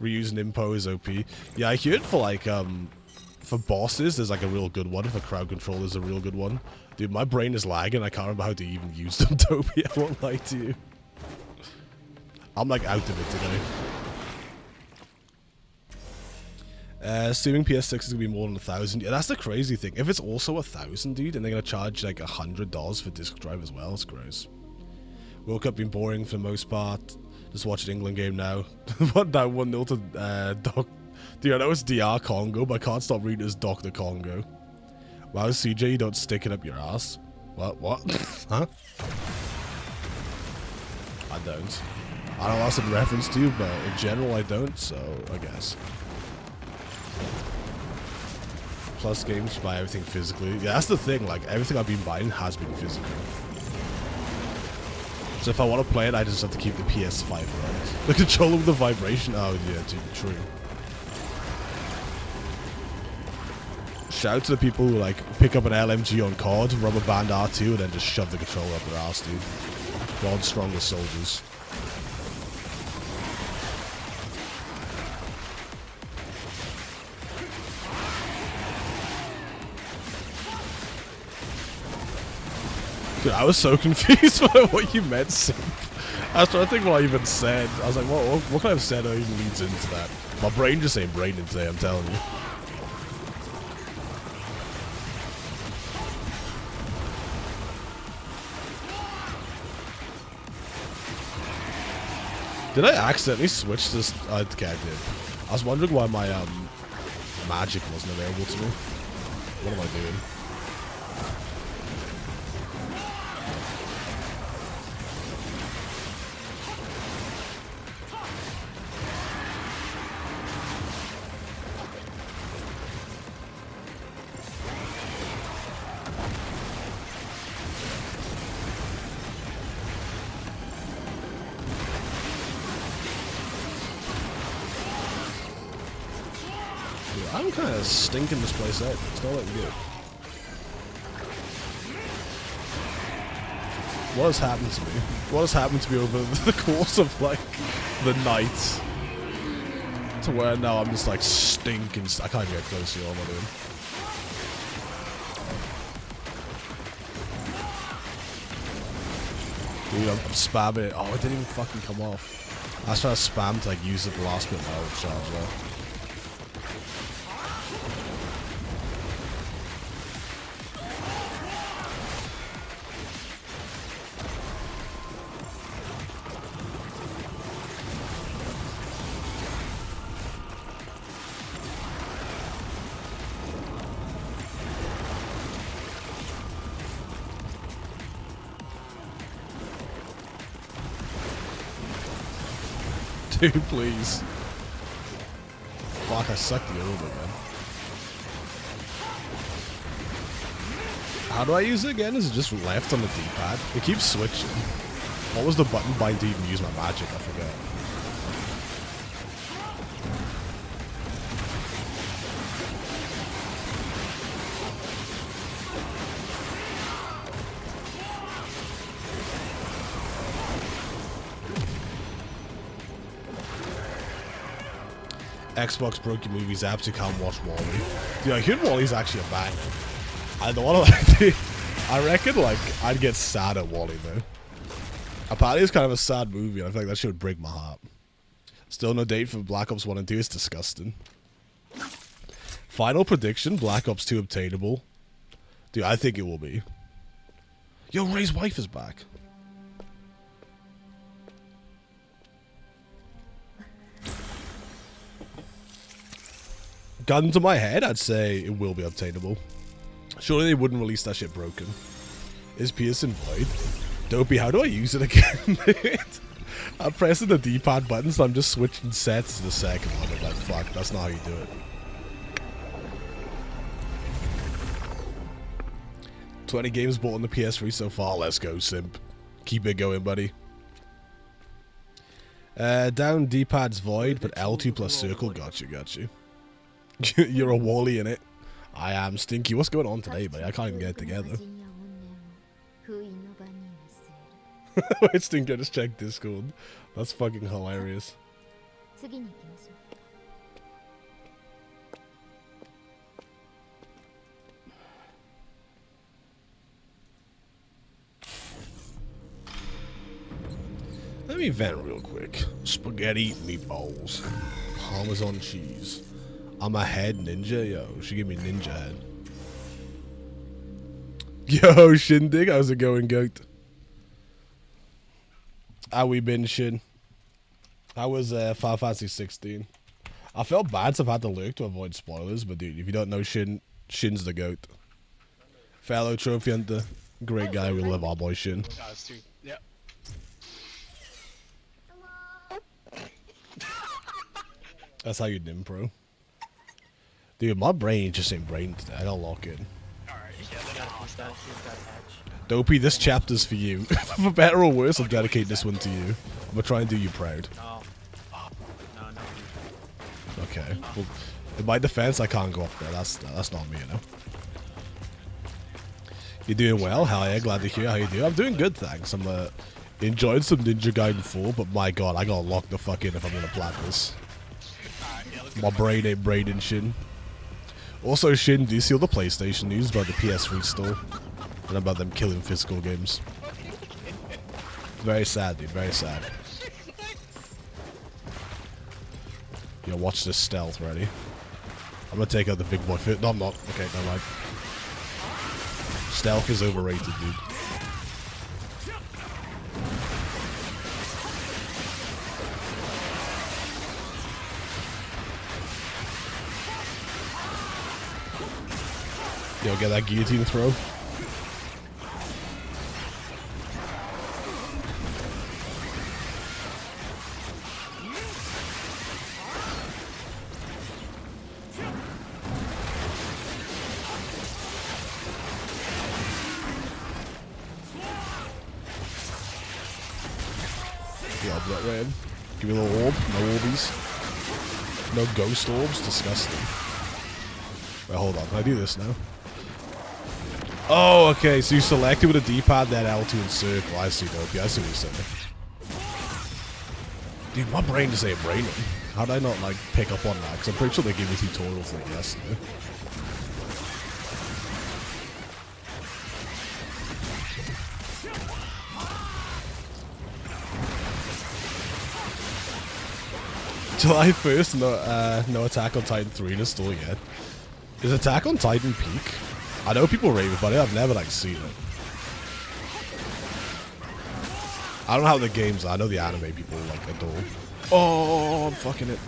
Reusing impo is OP. Yeah, I hear it for like, for bosses, there's like a real good one. For crowd control, there's a real good one. Dude, my brain is lagging. I can't remember how to even use them, Toby. I won't lie to you. I'm like out of it today. Assuming PS6 is gonna be more than 1,000. Yeah, that's the crazy thing. If it's also 1,000, dude, and they're gonna charge like $100 for disc drive as well, it's gross. World Cup been boring for the most part. Just watching England game now. What that 1-0 to Doc. Dude, I know it's DR Congo, but I can't stop reading it as Dr. Congo. Wow, CJ, you don't stick it up your ass. What? Huh? I don't. I don't know that's in reference to, but in general I don't, so I guess. Plus games, you buy everything physically. Yeah, that's the thing, like everything I've been buying has been physical. So if I want to play it, I just have to keep the PS5 right. The controller with the vibration. Oh yeah, dude, true. Shout out to the people who like pick up an LMG on COD, rubber band R2, and then just shove the controller up their ass, dude. God's strongest soldiers. Dude, I was so confused by what you meant, simp. I was trying to think what I even said. I was like, what kind of said even leads into that? My brain just ain't braining today, I'm telling you. Did I accidentally switch this? Okay, I did. I was wondering why my magic wasn't available to me. What am I doing? I'm kind of stinking this place out. It's not looking good. What has happened to me? What has happened to me over the course of, like, the night? To where now I'm just, like, stinking. I can't even get close to you. What am I doing? Dude, I'm spamming it. Oh, it didn't even fucking come off. I was trying to spam to, like, use the last bit of my ult charge there. Dude, please. Fuck, I sucked the orb again. How do I use it again? Is it just left on the D-pad? It keeps switching. What was the button bind to even use my magic? I forget. Xbox broke your movies apps, you can't watch Wall-E. Dude, I heard Wall-E's actually a banger. I don't want to I reckon, like, I'd get sad at Wall-E, though. Apparently it's kind of a sad movie, and I feel like that shit would break my heart. Still no date for Black Ops 1 and 2, it's disgusting. Final prediction, Black Ops 2 obtainable. Dude, I think it will be. Yo, Ray's wife is back. Gun to my head, I'd say it will be obtainable. Surely they wouldn't release that shit broken. Is Pearson void? Dopey, how do I use it again? I'm pressing the D-pad button, so I'm just switching sets to the second one. I'm like, fuck, that's not how you do it. 20 games bought on the PS3 so far. Let's go, simp. Keep it going, buddy. Down D-pad's void, but L2 plus circle. Got you. You're a Wall-E in it. I am Stinky. What's going on today, buddy? I can't even get it together. Wait, Stinky, I just checked Discord. That's fucking hilarious. Let me vent real quick. Spaghetti meatballs. Parmesan cheese. I'm a head ninja, yo. She gave me ninja head. Yo, Shindig, how's it going, goat? How we been, Shin? How was Final Fantasy 16? I felt bad, so I've had to lurk to avoid spoilers, but dude, if you don't know Shin, Shin's the goat. Fellow trophy hunter, great guy. We love our boy Shin. Yep. That's how you dim, pro. Dude, my brain just ain't brain today. I gotta lock in. Dopey, this chapter's for you. For better or worse, I'll dedicate this one to you. I'm gonna try and do you proud. No. No. Okay. Well, in my defense, I can't go up there. That's not me, you know. You're doing well? Hell yeah, glad to hear how you do. I'm doing good, thanks. I'm enjoying some Ninja Gaiden 4, but my god, I gotta lock the fuck in if I'm gonna plan this. My brain ain't braining, Shin. Also, Shin, do you see all the PlayStation news about the PS3 store? And about them killing physical games? Very sad, dude. Very sad. Yo, watch this stealth, ready? I'm gonna take out the big boy fit. No, I'm not. Okay, never mind. Stealth is overrated, dude. Yo, get that guillotine throw. Yeah, that red. Give me a little orb. No orbies. No ghost orbs. Disgusting. Wait, hold on. Can I do this now? Oh, okay. So you select it with a D-pad, then L2 and circle. I see, Dopey. I see what you're saying. Dude, my brain just ain't braining. How did I not, like, pick up on that? Because I'm pretty sure they gave me tutorials like yesterday. July 1st, no Attack on Titan 3 in the store yet. Is Attack on Titan peak? I know people rave about it, I've never, like, seen it. I don't know how the games are, I know the anime people, like, adore. Oh, I'm fucking it.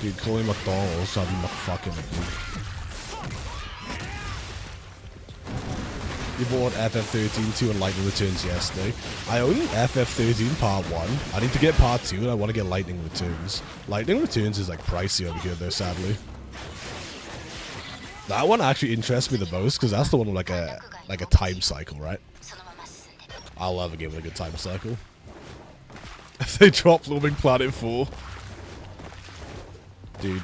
Dude, calling McDonald's, I'm fucking it, dude. You bought FF13 2 and Lightning Returns yesterday. I own FF13 Part 1. I need to get Part 2 and I want to get Lightning Returns. Lightning Returns is like pricey over here though, sadly. That one actually interests me the most because that's the one with like a time cycle, right? I love a game with a good time cycle. If they drop Blooming Planet 4. Dude.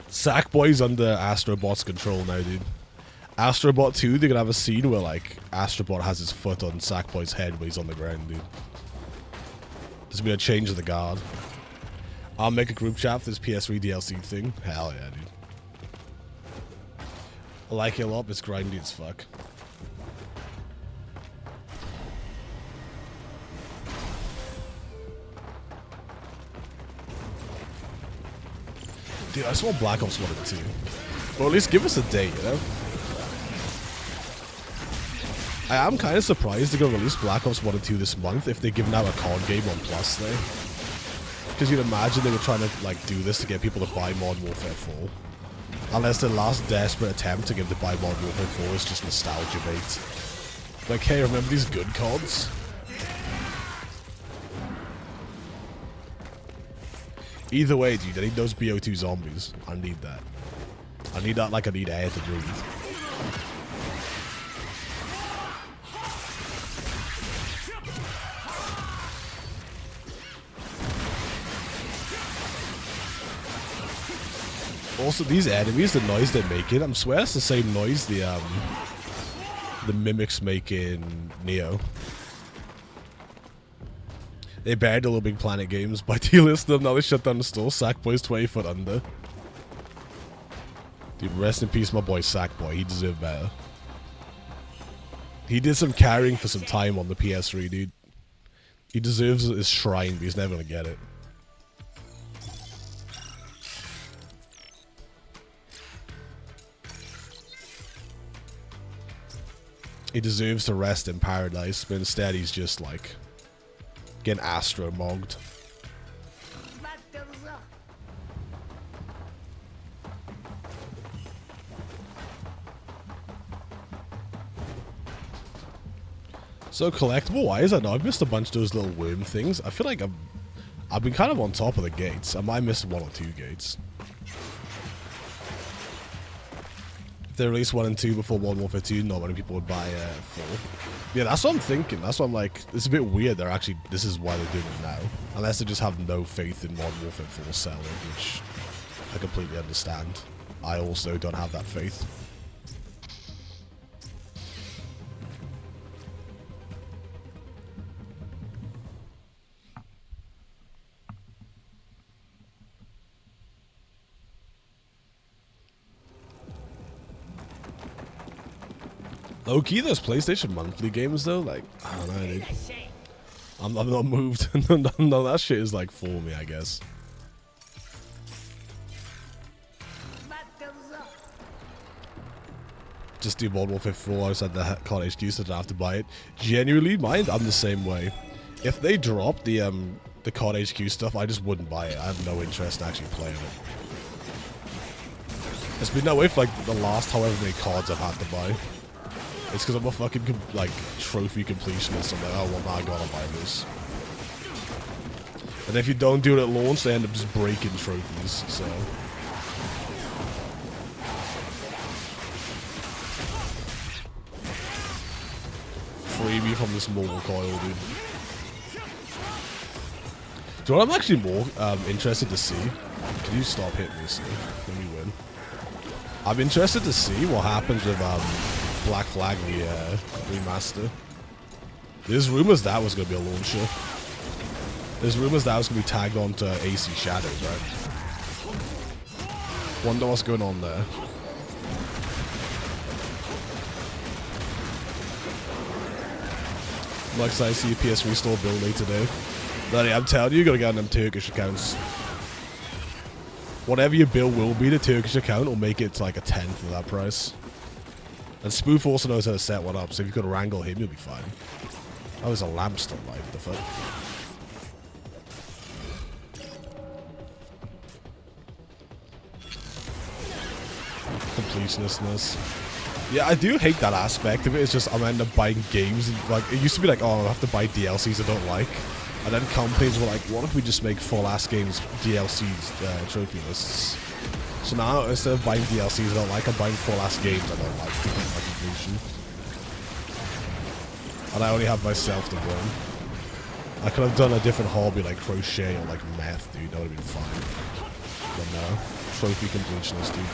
Sackboy's under Astrobot's control now, dude. Astrobot 2, they're gonna have a scene where, like, Astrobot has his foot on Sackboy's head when he's on the ground, dude. There's been a change of the guard. I'll make a group chat for this PS3 DLC thing. Hell yeah, dude. I like it a lot, but it's grindy as fuck. Dude, I just want Black Ops 1 and 2. Or at least give us a day, you know? I am kind of surprised they're going to release Black Ops 1 and 2 this month if they're giving out a COD game on Plus there. Because you'd imagine they were trying to like do this to get people to buy Modern Warfare 4. Unless their last desperate attempt to get them to buy Modern Warfare 4 is just nostalgia bait. Like, hey, remember these good CODs? Either way, dude, I need those BO2 zombies. I need that. I need that like I need air to breathe. Also, these enemies, the noise they're making, I swear it's the same noise the mimics make in Neo. They banned the Little Big Planet games by delisting them, now they shut down the store. Sackboy's 20 foot under. Dude, rest in peace my boy Sackboy, he deserved better. He did some carrying for some time on the PS3, dude. He deserves his shrine, but he's never gonna get it. He deserves to rest in paradise, but instead he's just like getting astro-mogged. So collectible-wise, I know I've missed a bunch of those little worm things. I feel like I've been kind of on top of the gates. I might miss 1 or 2 gates. If they release 1 and 2 before Modern Warfare 2, not many people would buy 4. Yeah, that's what I'm thinking. That's what I'm like, it's a bit weird. They're actually, this is why they're doing it now. Unless they just have no faith in Modern Warfare 4 selling, which I completely understand. I also don't have that faith. Low-key, those PlayStation monthly games, though, like, I don't know, dude. I'm not moved. No, that shit is, like, for me, I guess. Just do Modern Warfare 4 outside the COD HQ so I don't have to buy it. Genuinely, I'm the same way. If they drop the COD HQ stuff, I just wouldn't buy it. I have no interest in actually playing it. It's been that way for, like, the last however many CODs I've had to buy. It's because I'm a fucking, like, trophy completionist. I'm like, oh, well, now I gotta buy this. And if you don't do it at launch, they end up just breaking trophies, so... Free me from this mortal coil, dude. Do you know what I'm actually more interested to see? Can you stop hitting me, Steve? Let me win. I'm interested to see what happens with, Black Flag remaster. There's rumors that was going to be a launcher. There's rumors that was going to be tagged onto AC Shadows, right? Wonder what's going on there. I'm excited to see your PS3 store build later today. But I'm telling you, you got to get on them Turkish accounts. Whatever your bill will be, the Turkish account will make it to like a 10th of that price. And Spoof also knows how to set one up, so if you could wrangle him, you'll be fine. Oh, there's a lamp still alive, the fuck? Completionistness. Yeah, I do hate that aspect of it. It's just I'm end up buying games and like it used to be like, oh, I have to buy DLCs I don't like, and then companies were like, what if we just make full ass games DLCs trophy lists? So now instead of buying DLCs I don't like, I'm buying full ass games I don't like to get my completion. And I only have myself to blame. I could have done a different hobby like crochet or like math, dude. That would have been fine. But no, trophy completionist, dude.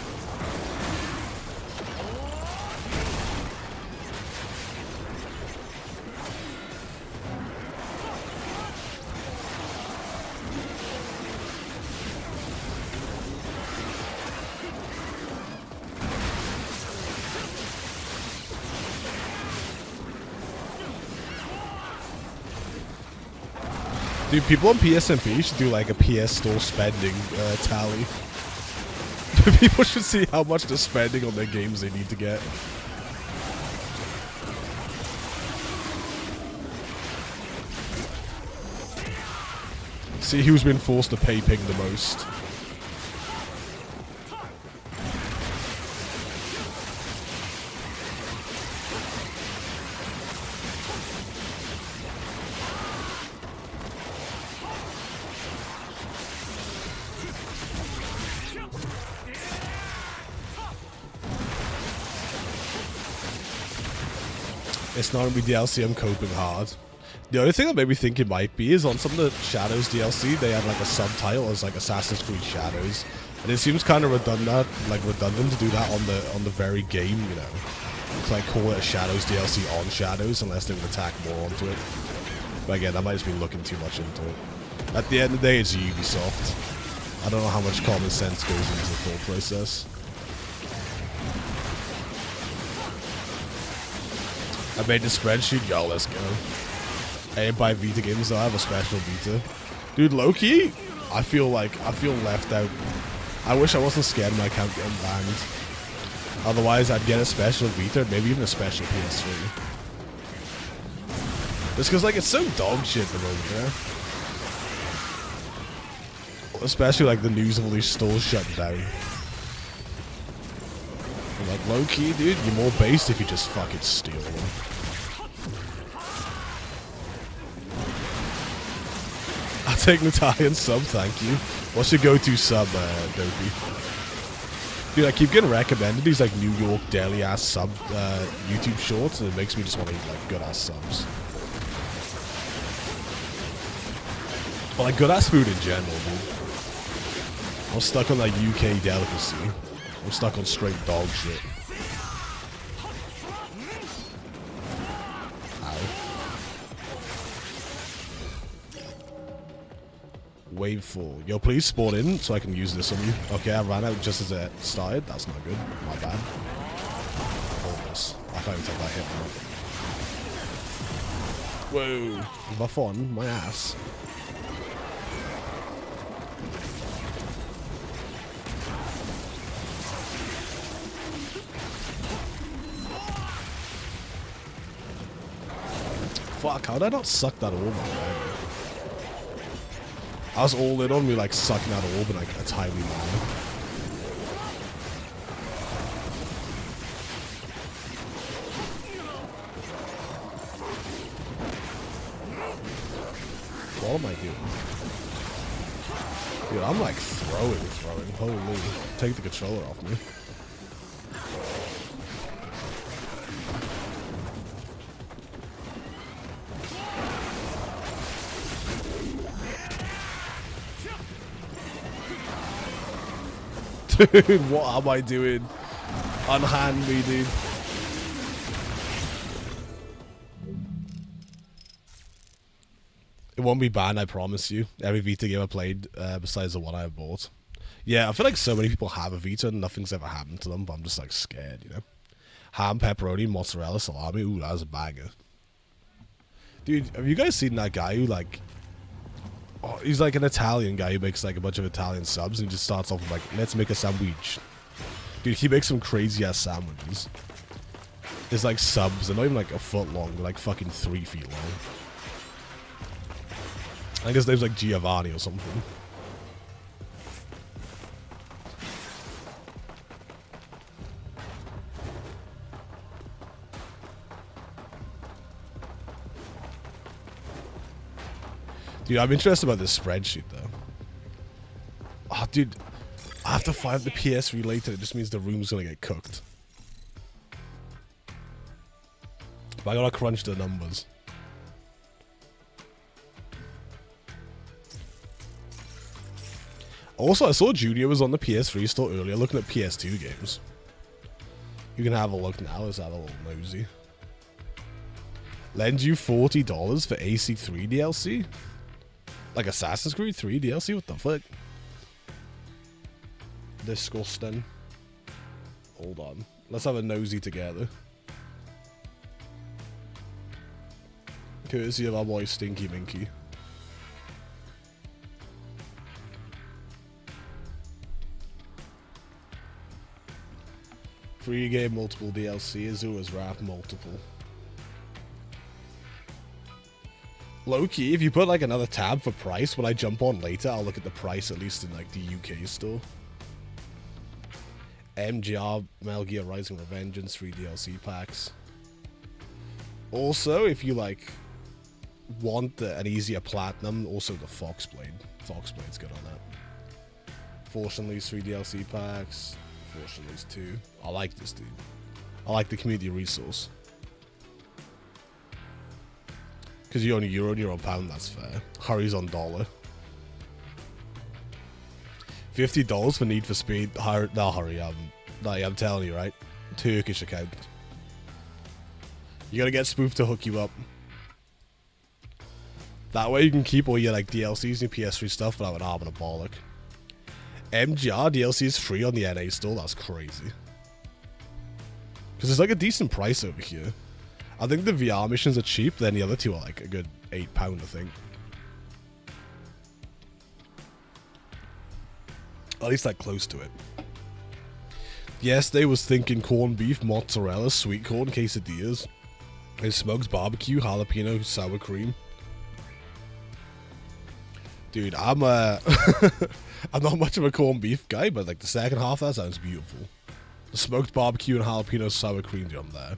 Dude, people on PSNP should do like a PS Store spending tally. People should see how much they're spending on their games they need to get. See who's been forced to pay ping the most. It's not gonna be DLC, I'm coping hard. The only thing that made me think it might be is on some of the Shadows DLC, they have like a subtitle as like Assassin's Creed Shadows. And it seems kind of redundant to do that on the very game, you know. To like call it a Shadows DLC on Shadows unless they would attack more onto it. But again, I might just be looking too much into it. At the end of the day, it's Ubisoft. I don't know how much common sense goes into the thought process. I made the spreadsheet, yo, let's go. I didn't buy Vita games though, I have a special Vita. Dude, low-key, I feel left out. I wish I wasn't scared of my account getting banned. Otherwise, I'd get a special Vita, maybe even a special PS3. Just because, like, it's so dog shit at the moment, yeah? Especially, like, the news of all these stores shutting down. And, like, low-key, dude, you're more based if you just fucking steal them. I'll take an Italian sub, thank you. What's your go-to sub, Dopey? Dude, I keep getting recommended these, like, New York deli-ass sub YouTube shorts, and it makes me just want to eat, like, good-ass subs. Well, like, good-ass food in general, dude. I'm stuck on, like, UK delicacy. I'm stuck on straight dog shit. Wave 4. Yo, please spawn in so I can use this on you. Okay, I ran out just as it started. That's not good. My bad. Almost. I can't even take that hit now. Whoa. Buff on my ass. Fuck, how did I not suck that orb out? I was all in on me, like, sucking out orb in, like, a timely manner. What am I doing? Dude, I'm, like, throwing. Holy. Take the controller off me. Dude, what am I doing? Unhand me, dude. It won't be banned, I promise you. Every Vita game I played, besides the one I bought. Yeah, I feel like so many people have a Vita and nothing's ever happened to them, but I'm just like scared, you know? Ham, pepperoni, mozzarella, salami. Ooh, that was a banger. Dude, have you guys seen that guy who, like... Oh, he's like an Italian guy who makes like a bunch of Italian subs and he just starts off with like, let's make a sandwich. Dude, he makes some crazy ass sandwiches. It's like subs, they're not even like a foot long, they're like fucking 3 feet long. I think his name's like Giovanni or something. Dude, I'm interested about this spreadsheet, though. Oh, dude. I have to find the PS3 later. It just means the room's gonna get cooked. But I gotta crunch the numbers. Also, I saw Junior was on the PS3 store earlier looking at PS2 games. You can have a look now. Let's have a little nosy. Lend you $40 for AC3 DLC? Like Assassin's Creed 3 DLC? What the fuck? Disgusting. Hold on. Let's have a nosy together. Courtesy of our boy Stinky Minky. Free game, multiple DLC, Azura's Wrath, multiple. Low-key, if you put like another tab for price, when I jump on later, I'll look at the price at least in like the UK store. MGR, Metal Gear Rising Revengeance, 3 DLC packs. Also, if you like want an easier platinum, also the Foxblade. Foxblade's good on that. Fortunately, 3 DLC packs. Fortunately, 2. I like this, dude. I like the community resource. Because you own euro and you're on pound, that's fair. Hurry's on dollar. $50 for Need for Speed. No, hurry, I'm telling you, right? Turkish account. You gotta get spoofed to hook you up. That way you can keep all your like DLCs and your PS3 stuff without an arm and a bollock. MGR DLC is free on the NA store. That's crazy. Because it's like a decent price over here. I think the VR missions are cheap, then the other two are like a good £8, I think. At least like close to it. Yesterday was thinking corned beef, mozzarella, sweet corn, quesadillas. And smoked barbecue, jalapeno, sour cream. Dude, I'm I'm not much of a corned beef guy, but like the second half, that sounds beautiful. The smoked barbecue and jalapeno sour cream, dude, I'm there.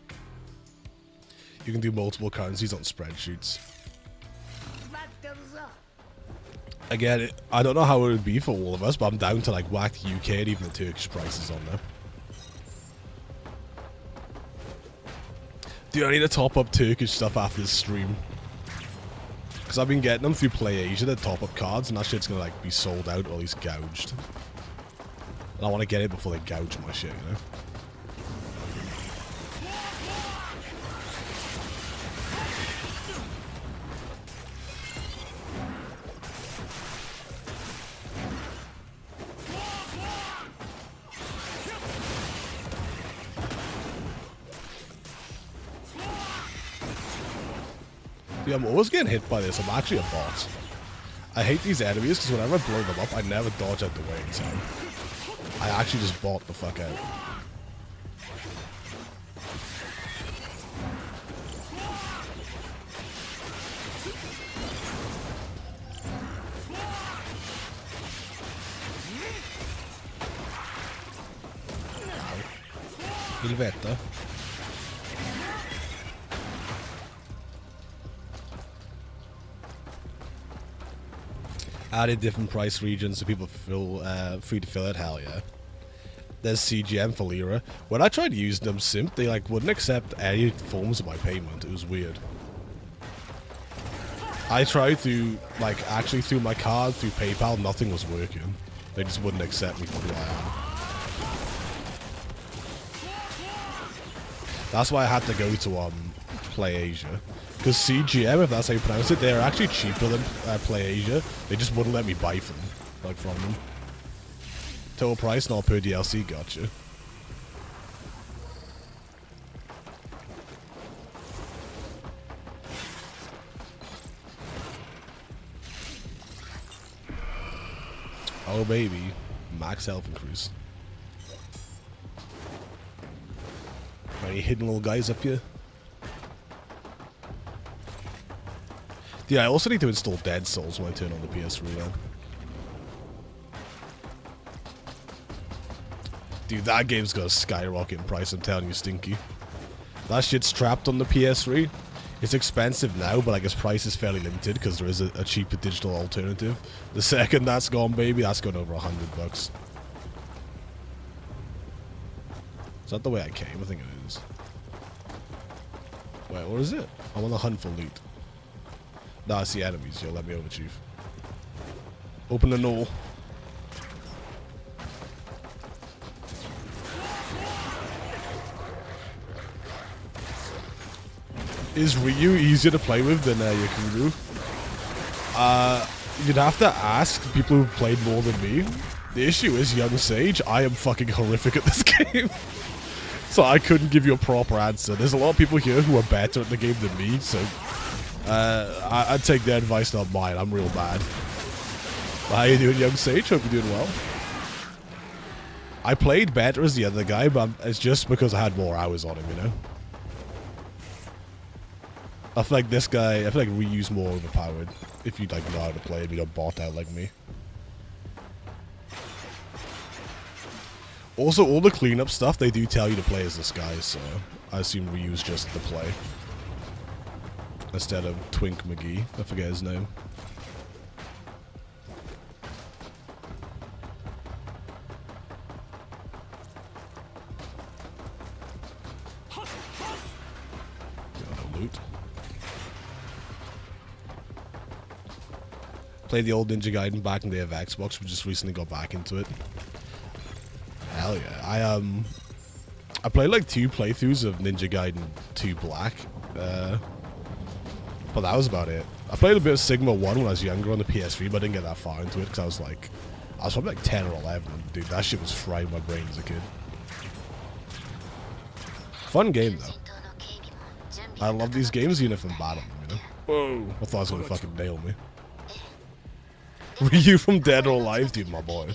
You can do multiple currencies on spreadsheets. Again, I don't know how it would be for all of us, but I'm down to like whack the UK and even the Turkish prices on there. Dude, I need to top up Turkish stuff after this stream. Because I've been getting them through PlayAsia, the top-up cards, and that shit's gonna like be sold out or at least gouged. And I want to get it before they gouge my shit, you know? Dude, I'm always getting hit by this. I'm actually a bot. I hate these enemies because whenever I blow them up, I never dodge out the way in time. I actually just bot the fuck out. Il vetto. Added different price regions so people feel free to fill it. Hell yeah. There's CGM for Lira. When I tried using them Simp, they like wouldn't accept any forms of my payment. It was weird. I tried to like actually through my card, through PayPal, nothing was working. They just wouldn't accept me for who I am. That's why I had to go to PlayAsia. Because CGM, if that's how you pronounce it, they're actually cheaper than PlayAsia. They just wouldn't let me buy from them. Total price, not per DLC, gotcha. Oh baby, max health increase. Any hidden little guys up here? Yeah, I also need to install Dead Souls when I turn on the PS3 then. Dude, that game's gonna skyrocket in price, I'm telling you, Stinky. That shit's trapped on the PS3. It's expensive now, but I guess price is fairly limited because there is a cheaper digital alternative. The second that's gone, baby, that's gone over $100. Is that the way I came? I think it is. Wait, what is it? I'm on the hunt for loot. Nah, I see enemies. Yo, let me over, Chief. Open the door. Is Ryu easier to play with than Yakuru? You'd have to ask people who've played more than me. The issue is, Young Sage, I am fucking horrific at this game. So I couldn't give you a proper answer. There's a lot of people here who are better at the game than me, so I'd take their advice, not mine. I'm real bad. But how you doing, Young Sage? Hope you're doing well. I played better as the other guy, but it's just because I had more hours on him, you know? I feel like this guy, I feel like Ryu's more overpowered if you like know how to play and you don't bot out like me. Also, all the cleanup stuff, they do tell you to play as this guy, so I assume Ryu's just the play. Instead of Twink McGee, I forget his name. Got no loot. Played the old Ninja Gaiden back in the day of Xbox. We just recently got back into it. Hell yeah! I played like 2 playthroughs of Ninja Gaiden 2 Black, but that was about it. I played a bit of Sigma 1 when I was younger on the PS3, but I didn't get that far into it because I was probably like 10 or 11. Dude, that shit was frying my brain as a kid. Fun game though. I love these games even if I'm bad at them, you know. Whoa! I thought I was gonna fucking nail me. Ryu from Dead or Alive, dude, my boy.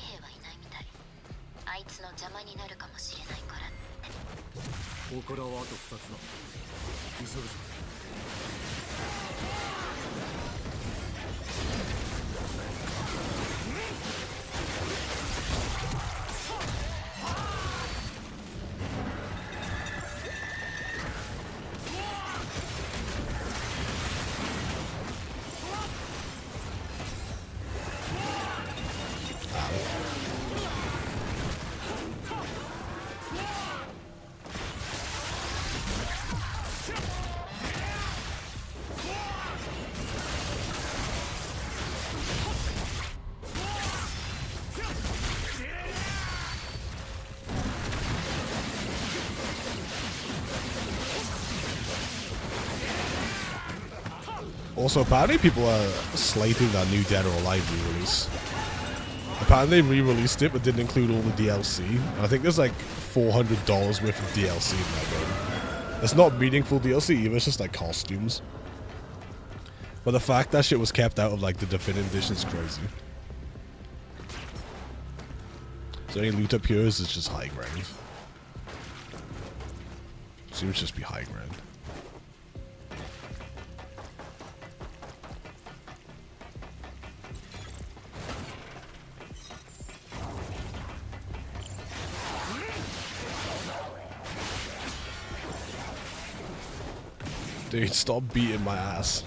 Also, apparently people are slating that new Dead or Alive re-release. Apparently they re-released it, but didn't include all the DLC. And I think there's like $400 worth of DLC in that game. It's not meaningful DLC either, it's just like costumes. But the fact that shit was kept out of like the definitive edition is crazy. So any loot up here is just high ground. Seems to just be high ground. Dude, stop beating my ass.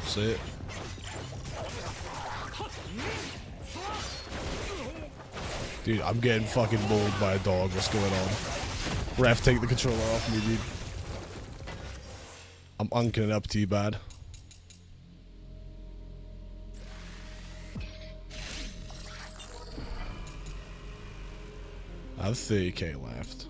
That's it. Dude, I'm getting fucking mauled by a dog. What's going on? Ref, take the controller off me, dude. I'm unking it up too bad. I have 30k left.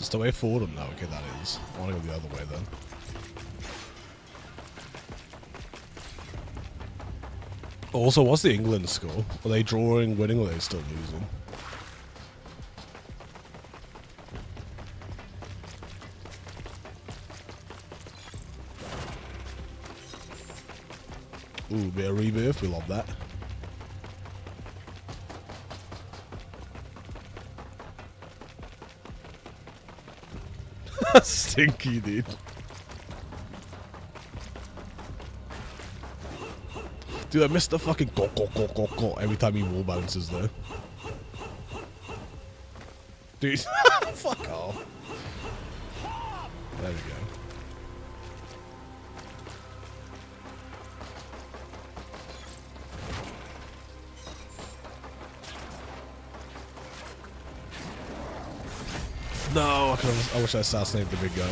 It's the way forward? No, okay, that is. I want to go the other way then. Also, what's the England score? Are they drawing, winning, or are they still losing? Ooh, bit of rebirth, we love that. Stinky, dude. Dude, I missed the fucking go every time he wall bounces though. Dude, fuck off. There we go. No, I wish I assassinated the big guy.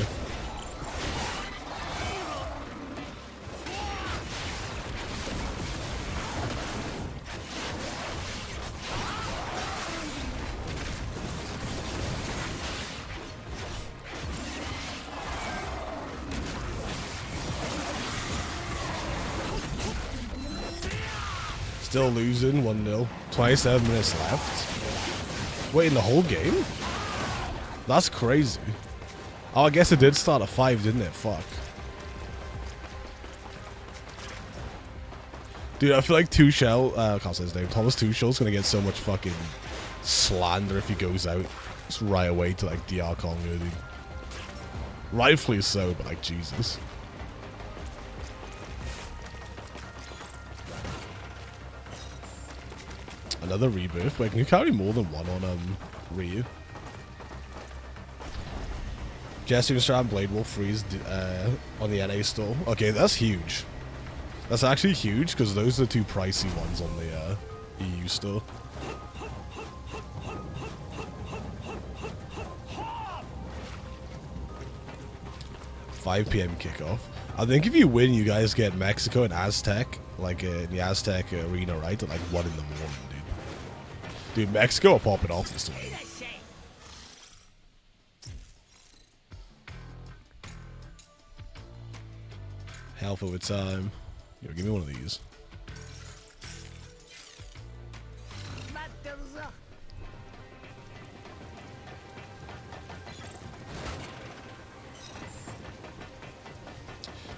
Still losing 1-0. 27 minutes left. Wait, in the whole game? That's crazy. Oh, I guess it did start at 5, didn't it? Fuck. Dude, I feel like Tuchel, I can't say his name, Thomas Tuchel's gonna get so much fucking slander if he goes out just right away to like DR Congo, dude. Rightfully so, but like, Jesus. Another rebirth? Wait, can you carry more than one on Ryu? Jesse was trying Blade Wolf Freeze on the NA store. Okay, that's huge. That's actually huge because those are the two pricey ones on the EU store. 5 PM kickoff. I think if you win, you guys get Mexico and Aztec, like in the Aztec arena, right? At like 1 in the morning, dude. Dude, Mexico are popping off this way. Health over time. Yo, give me one of these.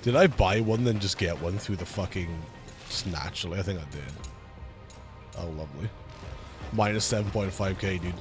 Did I buy one then just get one through the fucking... just naturally? I think I did. Oh, lovely. Minus 7.5k, dude.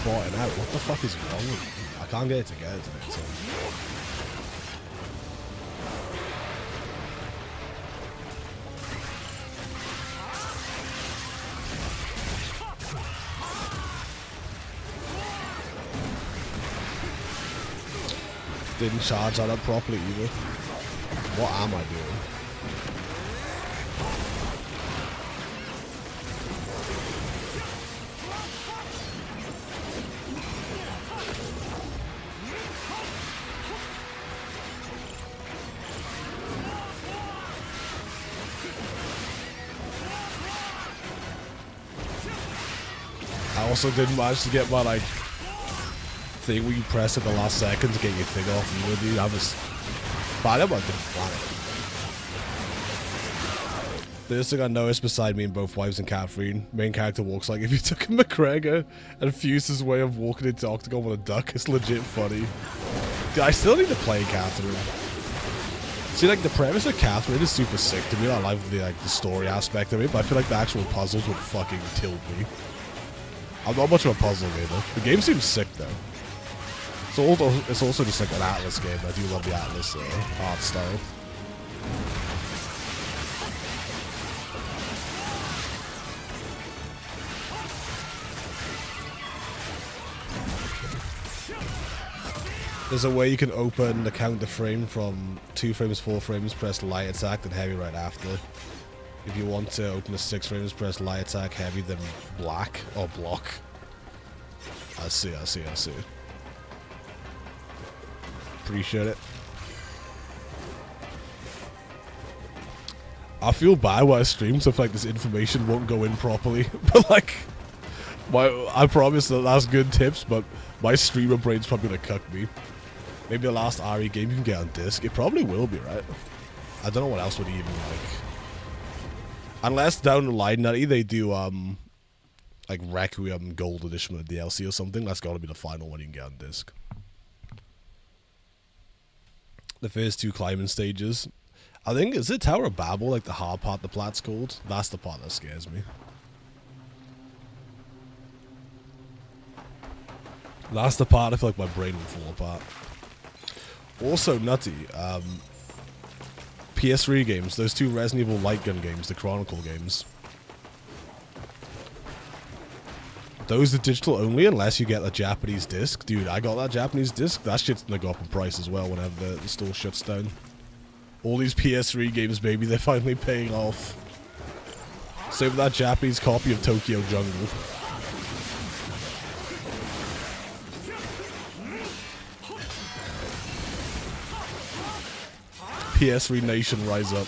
Bought it out. What the fuck is wrong with me? I can't get it together today, so. Didn't charge that up properly either. What am I doing? I also didn't manage to get my like thing where you press at the last second to get your thing off either, dude. I was bad about the planet. This thing I noticed beside me in both Wives and Catherine, main character walks like if you took a McGregor and fused his way of walking into Octagon with a duck. It's legit funny. Dude, I still need to play Catherine. See, like the premise of Catherine is super sick to me. I like the story aspect of it, but I feel like the actual puzzles would fucking tilt me. I'm not much of a puzzle gamer. The game seems sick though. So it's also just like an Atlas game. I do love the Atlas art style. There's a way you can open the counter frame from 2 frames, 4 frames, press light attack, then heavy right after. If you want to open the 6 frames, press light attack, heavy, then black or block. I see. Appreciate it. I feel bad when I stream, so I feel like this information won't go in properly. But like, I promise that that's good tips, but my streamer brain's probably gonna cuck me. Maybe the last RE game you can get on disc. It probably will be, right? I don't know what else would even like. Unless down the line, Nutty, they do like Requiem Gold Edition with DLC or something. That's gotta be the final one you can get on disc. The first 2 climbing stages. I think, is it Tower of Babel, like the hard part the plat's called? That's the part that scares me. That's the part I feel like my brain will fall apart. Also, Nutty, PS3 games, those 2 Resident Evil Light Gun games, the Chronicle games. Those are digital only unless you get a Japanese disc. Dude, I got that Japanese disc. That shit's gonna go up in price as well whenever the store shuts down. All these PS3 games, baby, they're finally paying off. Same with that Japanese copy of Tokyo Jungle. PS3 Nation, rise up.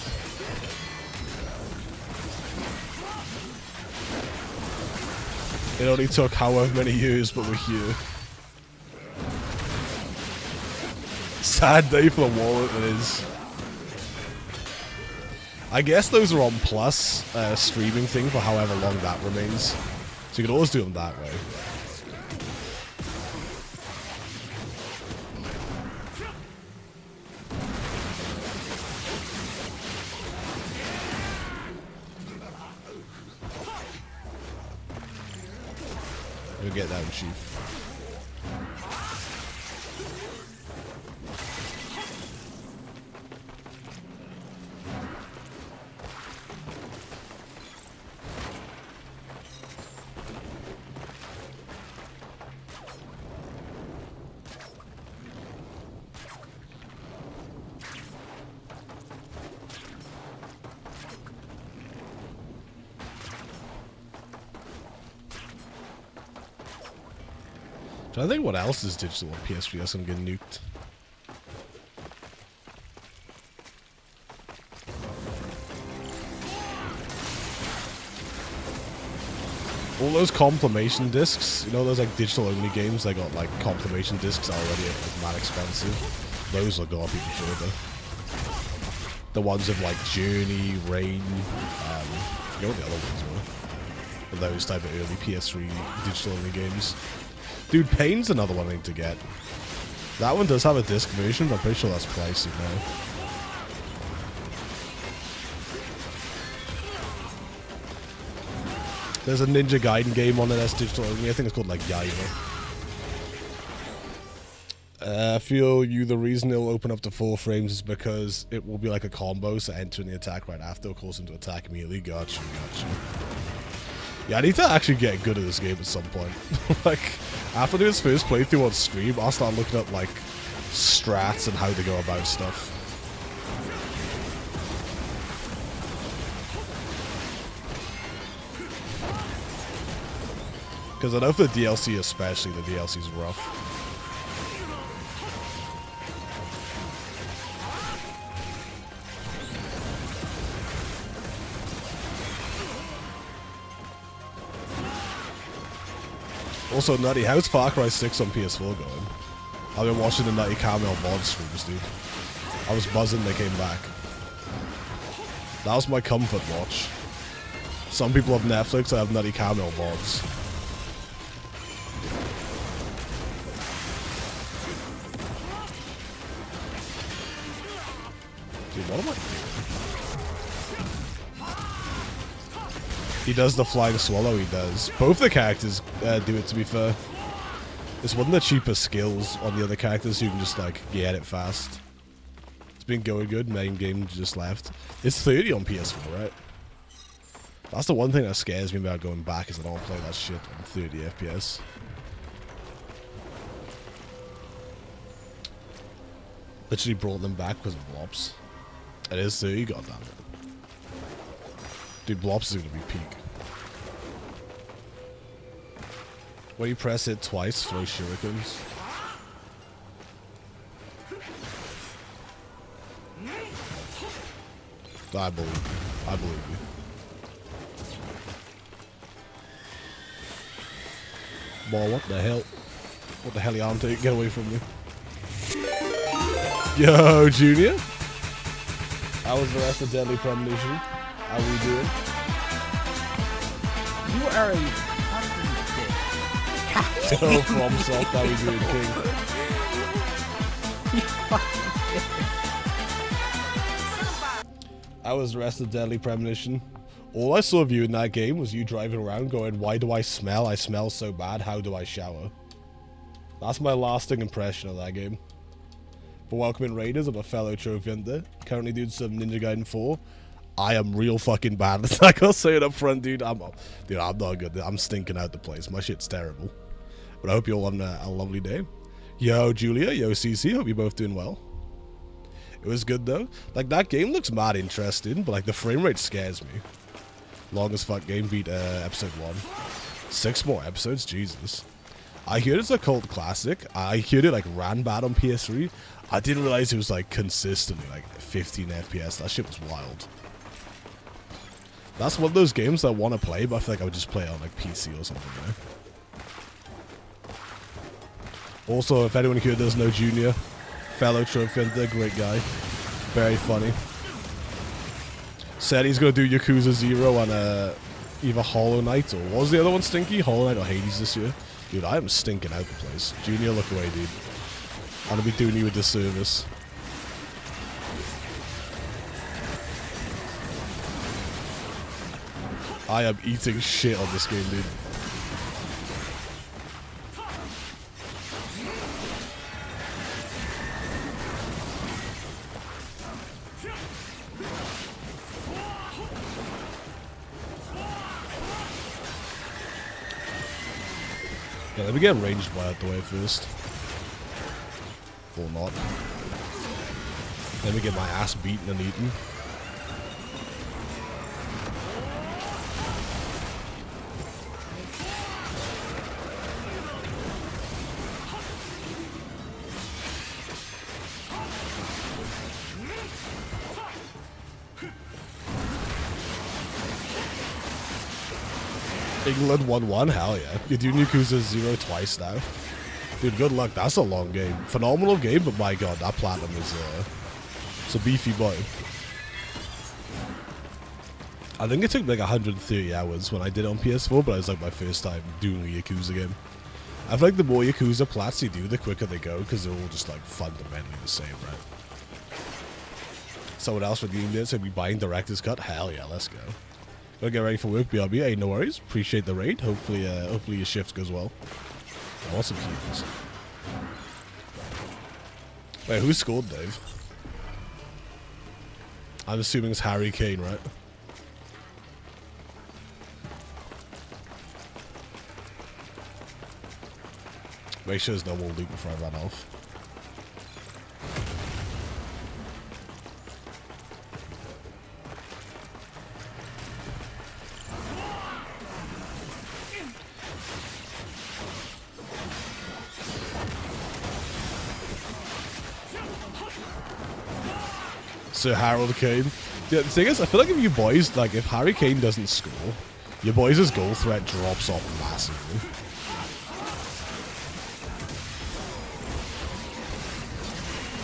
It only took however many years, but we're here. Sad day for the wallet, it is. I guess those are on Plus, streaming thing for however long that remains. So you can always do them that way. You'll get that, Chief. I think what else is digital on PS3 that's gonna get nuked. All those compilation discs, you know those like digital only games, they got like compilation discs already like not expensive. Those will go up even further. The ones of like Journey, Rain, you know what the other ones were. Those type of early PS3 digital only games. Dude, Pain's another one I need to get. That one does have a disc version, but I'm pretty sure that's pricey now. There's a Ninja Gaiden game on it that's digital only. I think it's called like Yaiba. I feel the reason it'll open up to 4 frames is because it will be like a combo, so entering the attack right after will cause him to attack immediately. Gotcha. Yeah, I need to actually get good at this game at some point. Like, after doing this first playthrough on stream, I'll start looking up, like, strats and how to go about stuff. Because I know for the DLC especially, the DLC's rough. Also, Nutty, how's Far Cry 6 on PS4 going? I've been watching the Nutty Camel mod streams, dude. I was buzzing they came back. That was my comfort watch. Some people have Netflix, I have Nutty Camel mods. Dude, what am I doing? He does the flying swallow, he does. Both the characters do it, to be fair. It's one of the cheaper skills on the other characters, so you can just, like, get it fast. It's been going good, main game just left. It's 30 on PS4, right? That's the one thing that scares me about going back, is I don't want to play that shit on 30 FPS. Literally brought them back because of Blops. It is 30, goddamn it. Dude, Blops is gonna be peak. When you press it twice, throw shurikens. I believe you. Boy, what the hell? What the hell you on to? Get away from me. Yo, Junior. How was the rest of Deadly Premonition? How we doing? You are a fucking dick. Yo, from soft, how we doing, King? You fucking dick. How was the rest of Deadly Premonition? All I saw of you in that game was you driving around going, why do I smell? I smell so bad. How do I shower? That's my lasting impression of that game. But welcome in Raiders, I'm a fellow trophy hunter. Currently doing some Ninja Gaiden 4. I am real fucking bad at attack. I'll say it up front, dude. I'm not good. I'm stinking out the place. My shit's terrible. But I hope you all having a lovely day. Yo, Julia. Yo, CC. Hope you're both doing well. It was good, though. Like, that game looks mad interesting, but, like, the frame rate scares me. Longest fuck game beat episode 1. 6 more episodes? Jesus. I heard it's a cult classic. I heard it, like, ran bad on PS3. I didn't realize it was, like, consistently, like, 15 FPS. That shit was wild. That's one of those games I want to play, but I feel like I would just play it on, like, PC or something, you know? Also, if anyone here does know Junior, fellow trophy hunter, great guy. Very funny. Said he's going to do Yakuza 0 on either Hollow Knight or... What was the other one, Stinky? Hollow Knight or Hades this year? Dude, I am stinking out the place. Junior, look away, dude. I'm going to be doing you a disservice. I am eating shit on this game, dude. Yeah, let me get ranged by out the way first. Or not. Let me get my ass beaten and eaten. England 1-1, hell yeah. You're doing Yakuza 0 twice now. Dude, good luck. That's a long game. Phenomenal game, but my god, that platinum is it's a beefy boy. I think it took like 130 hours when I did it on PS4, but it was like my first time doing a Yakuza game. I feel like the more Yakuza plats you do, the quicker they go, because they're all just like fundamentally the same, right? Someone else for doing this, so we buying director's cut? Hell yeah, let's go. Gotta get ready for work, BRB. Hey, no worries. Appreciate the raid. Hopefully your shift goes well. Awesome keys. Wait, who scored, Dave? I'm assuming it's Harry Kane, right? Make sure there's no more loot before I run off. Sir Harold Kane. Yeah, the thing is, I feel like if you boys, like, if Harry Kane doesn't score, your boys' goal threat drops off massively.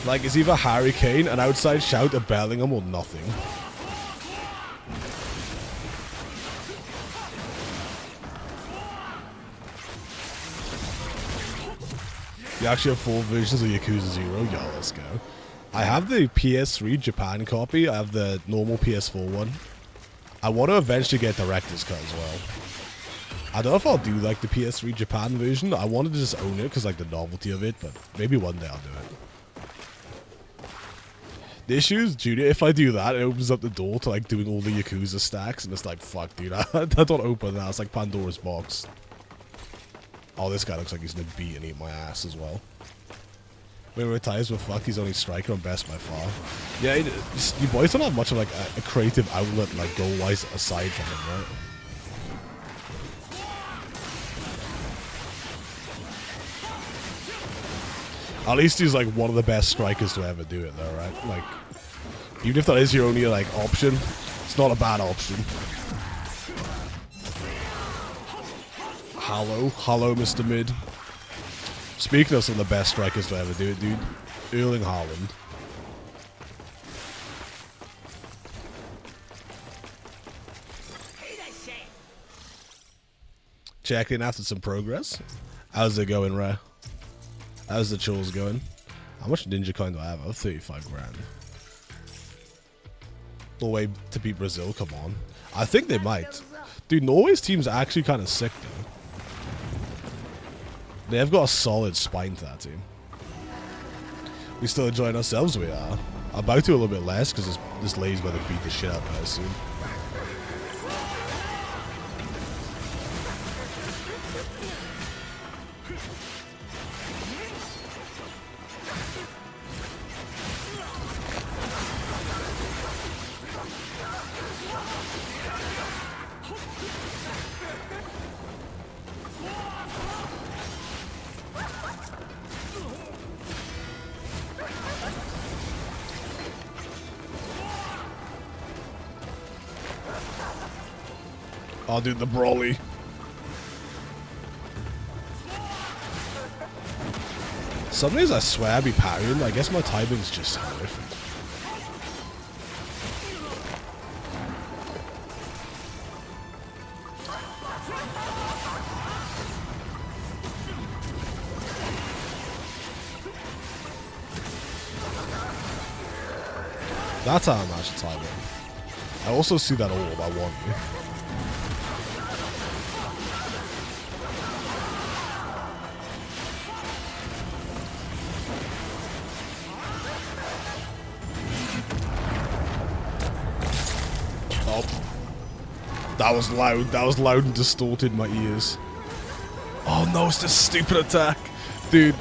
Like, it's either Harry Kane, an outside shout, a Bellingham, or nothing. You actually have 4 versions of Yakuza 0? Yo, let's go. I have the PS3 Japan copy. I have the normal PS4 one. I want to eventually get Director's Cut as well. I don't know if I'll do like the PS3 Japan version. I wanted to just own it because like the novelty of it, but maybe one day I'll do it. The issue is, Junior, if I do that, it opens up the door to like doing all the Yakuza stacks, and it's like, fuck, dude, I don't open that. It's like Pandora's box. Oh, this guy looks like he's gonna beat and eat my ass as well. When he retires with fuck, he's only striker and best by far. Yeah, you boys don't have much of like a creative outlet like goal-wise aside from him, right? At least he's like one of the best strikers to ever do it though, right? Like, even if that is your only like option, it's not a bad option. Hello, Mr. Mid. Speaking of some of the best strikers to ever do it, dude, Erling Haaland. Checking after some progress. How's it going, Ray? How's the chills going? How much ninja coin do I have? I have 35 grand. The way to beat Brazil, come on. I think they might. Dude, Norway's team's actually kind of sick, though. They've got a solid spine to that team. We still enjoying ourselves, we are. About to a little bit less, because this lady's about to beat the shit out of us soon. Oh, dude, the Broly. Some days I swear I be parrying. I guess my timing's just so different. That's how I'm actually timing. I also see that orb, I want you. That was loud. That was loud and distorted in my ears. Oh no, it's this stupid attack. Dude,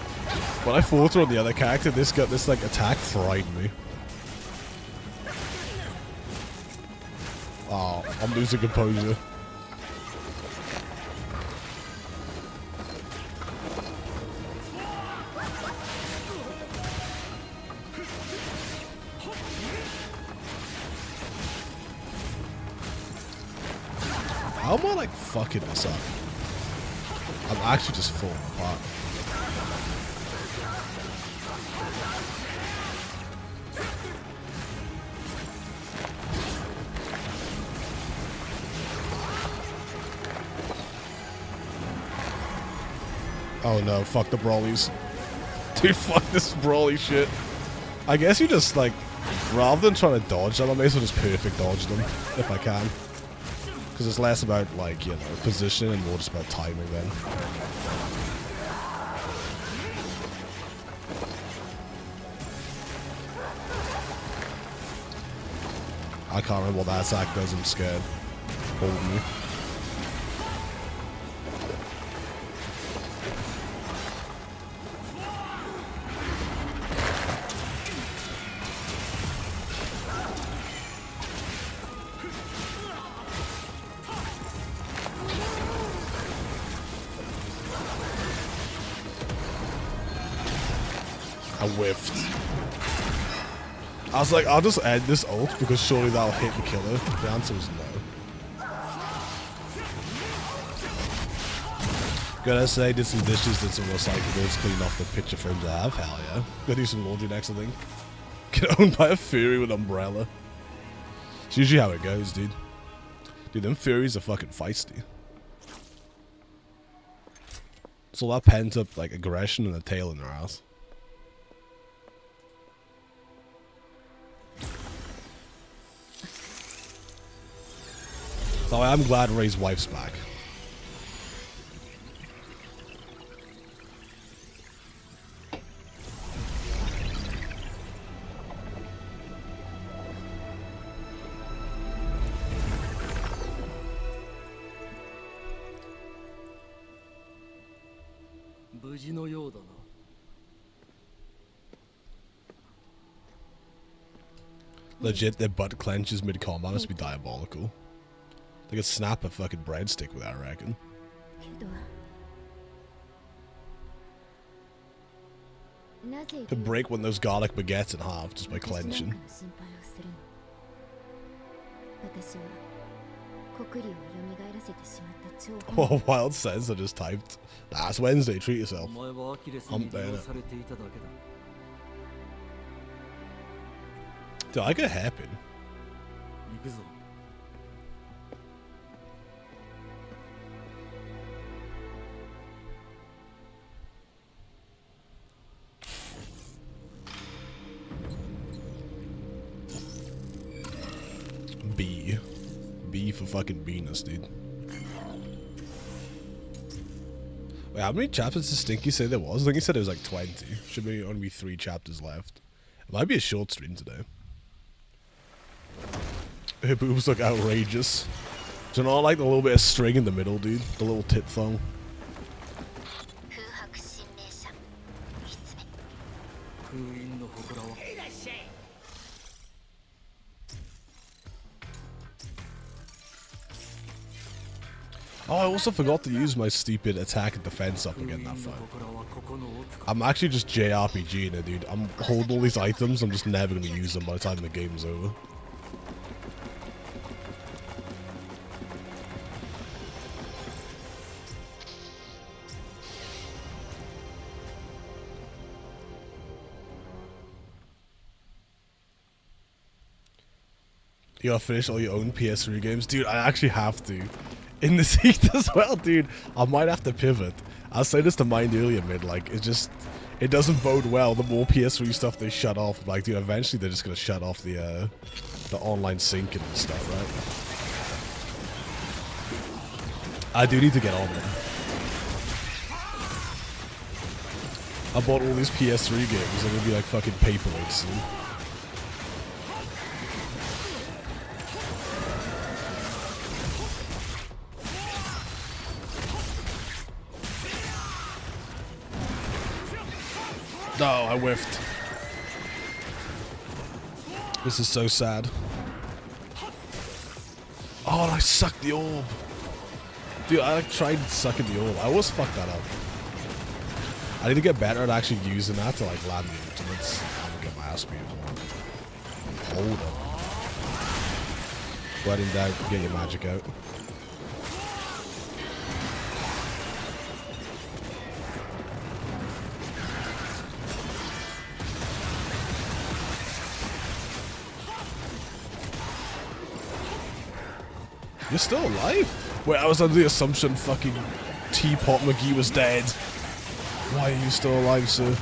when I fought her on the other character, this like attack frightened me. Oh, I'm losing composure. How am I like fucking this up? I'm actually just falling apart. Oh no, fuck the Brawlies. Dude, fuck this Brawly shit. I guess you just like, rather than trying to dodge them, I may as well just perfect dodge them, if I can. Because it's less about, like, you know, position and more just about timing then. I can't remember what that attack does, I'm scared. Hold me. I whiffed. I was like, I'll just end this ult because surely that'll hit the killer. The answer was no. Gotta say, did some dishes, did some recyclables, cleaned off the picture frames I have. Hell yeah. Gotta do some laundry next, I think. Get owned by a Fury with an umbrella. It's usually how it goes, dude. Dude, them Furies are fucking feisty. It's all that pent up, like, aggression and a tail in their ass. So I'm glad Ray's wife's back. Legit, their butt clenches mid-combat must be diabolical. They could snap a fucking breadstick with that, I reckon. Could break one of those garlic baguettes in half just by clenching. Oh, Wild says I just typed. Nah, it's Wednesday, treat yourself. Hump day, innit? Dude, I got a hairpin. B. B for fucking Venus, dude. Wait, how many chapters did Stinky say there was? I think he said it was like 20. Should be only be 3 chapters left. It might be a short stream today. Her boobs look outrageous. Do you not like the little bit of string in the middle, dude? The little tit thong. Oh, I also forgot to use my stupid attack and defense up again that fight. I'm actually just JRPGing it, dude. I'm holding all these items, I'm just never going to use them by the time the game's over. You gotta finish all your own PS3 games? Dude, I actually have to. In this heat as well, dude. I might have to pivot. I was saying this to Mind earlier, mid, like, it doesn't bode well. The more PS3 stuff they shut off, like, dude, eventually they're just gonna shut off the online syncing and stuff, right? I do need to get on it. I bought all these PS3 games, they're gonna be like fucking paperweights soon. No, I whiffed. This is so sad. Oh, and I sucked the orb. Dude, I like tried sucking the orb. I always fuck that up. I need to get better at actually using that to like land the ultimates. I'm gonna get my ass beat as well. Hold up. Let him down, get your magic out. You're still alive? Wait, I was under the assumption fucking Teapot McGee was dead. Why are you still alive, sir?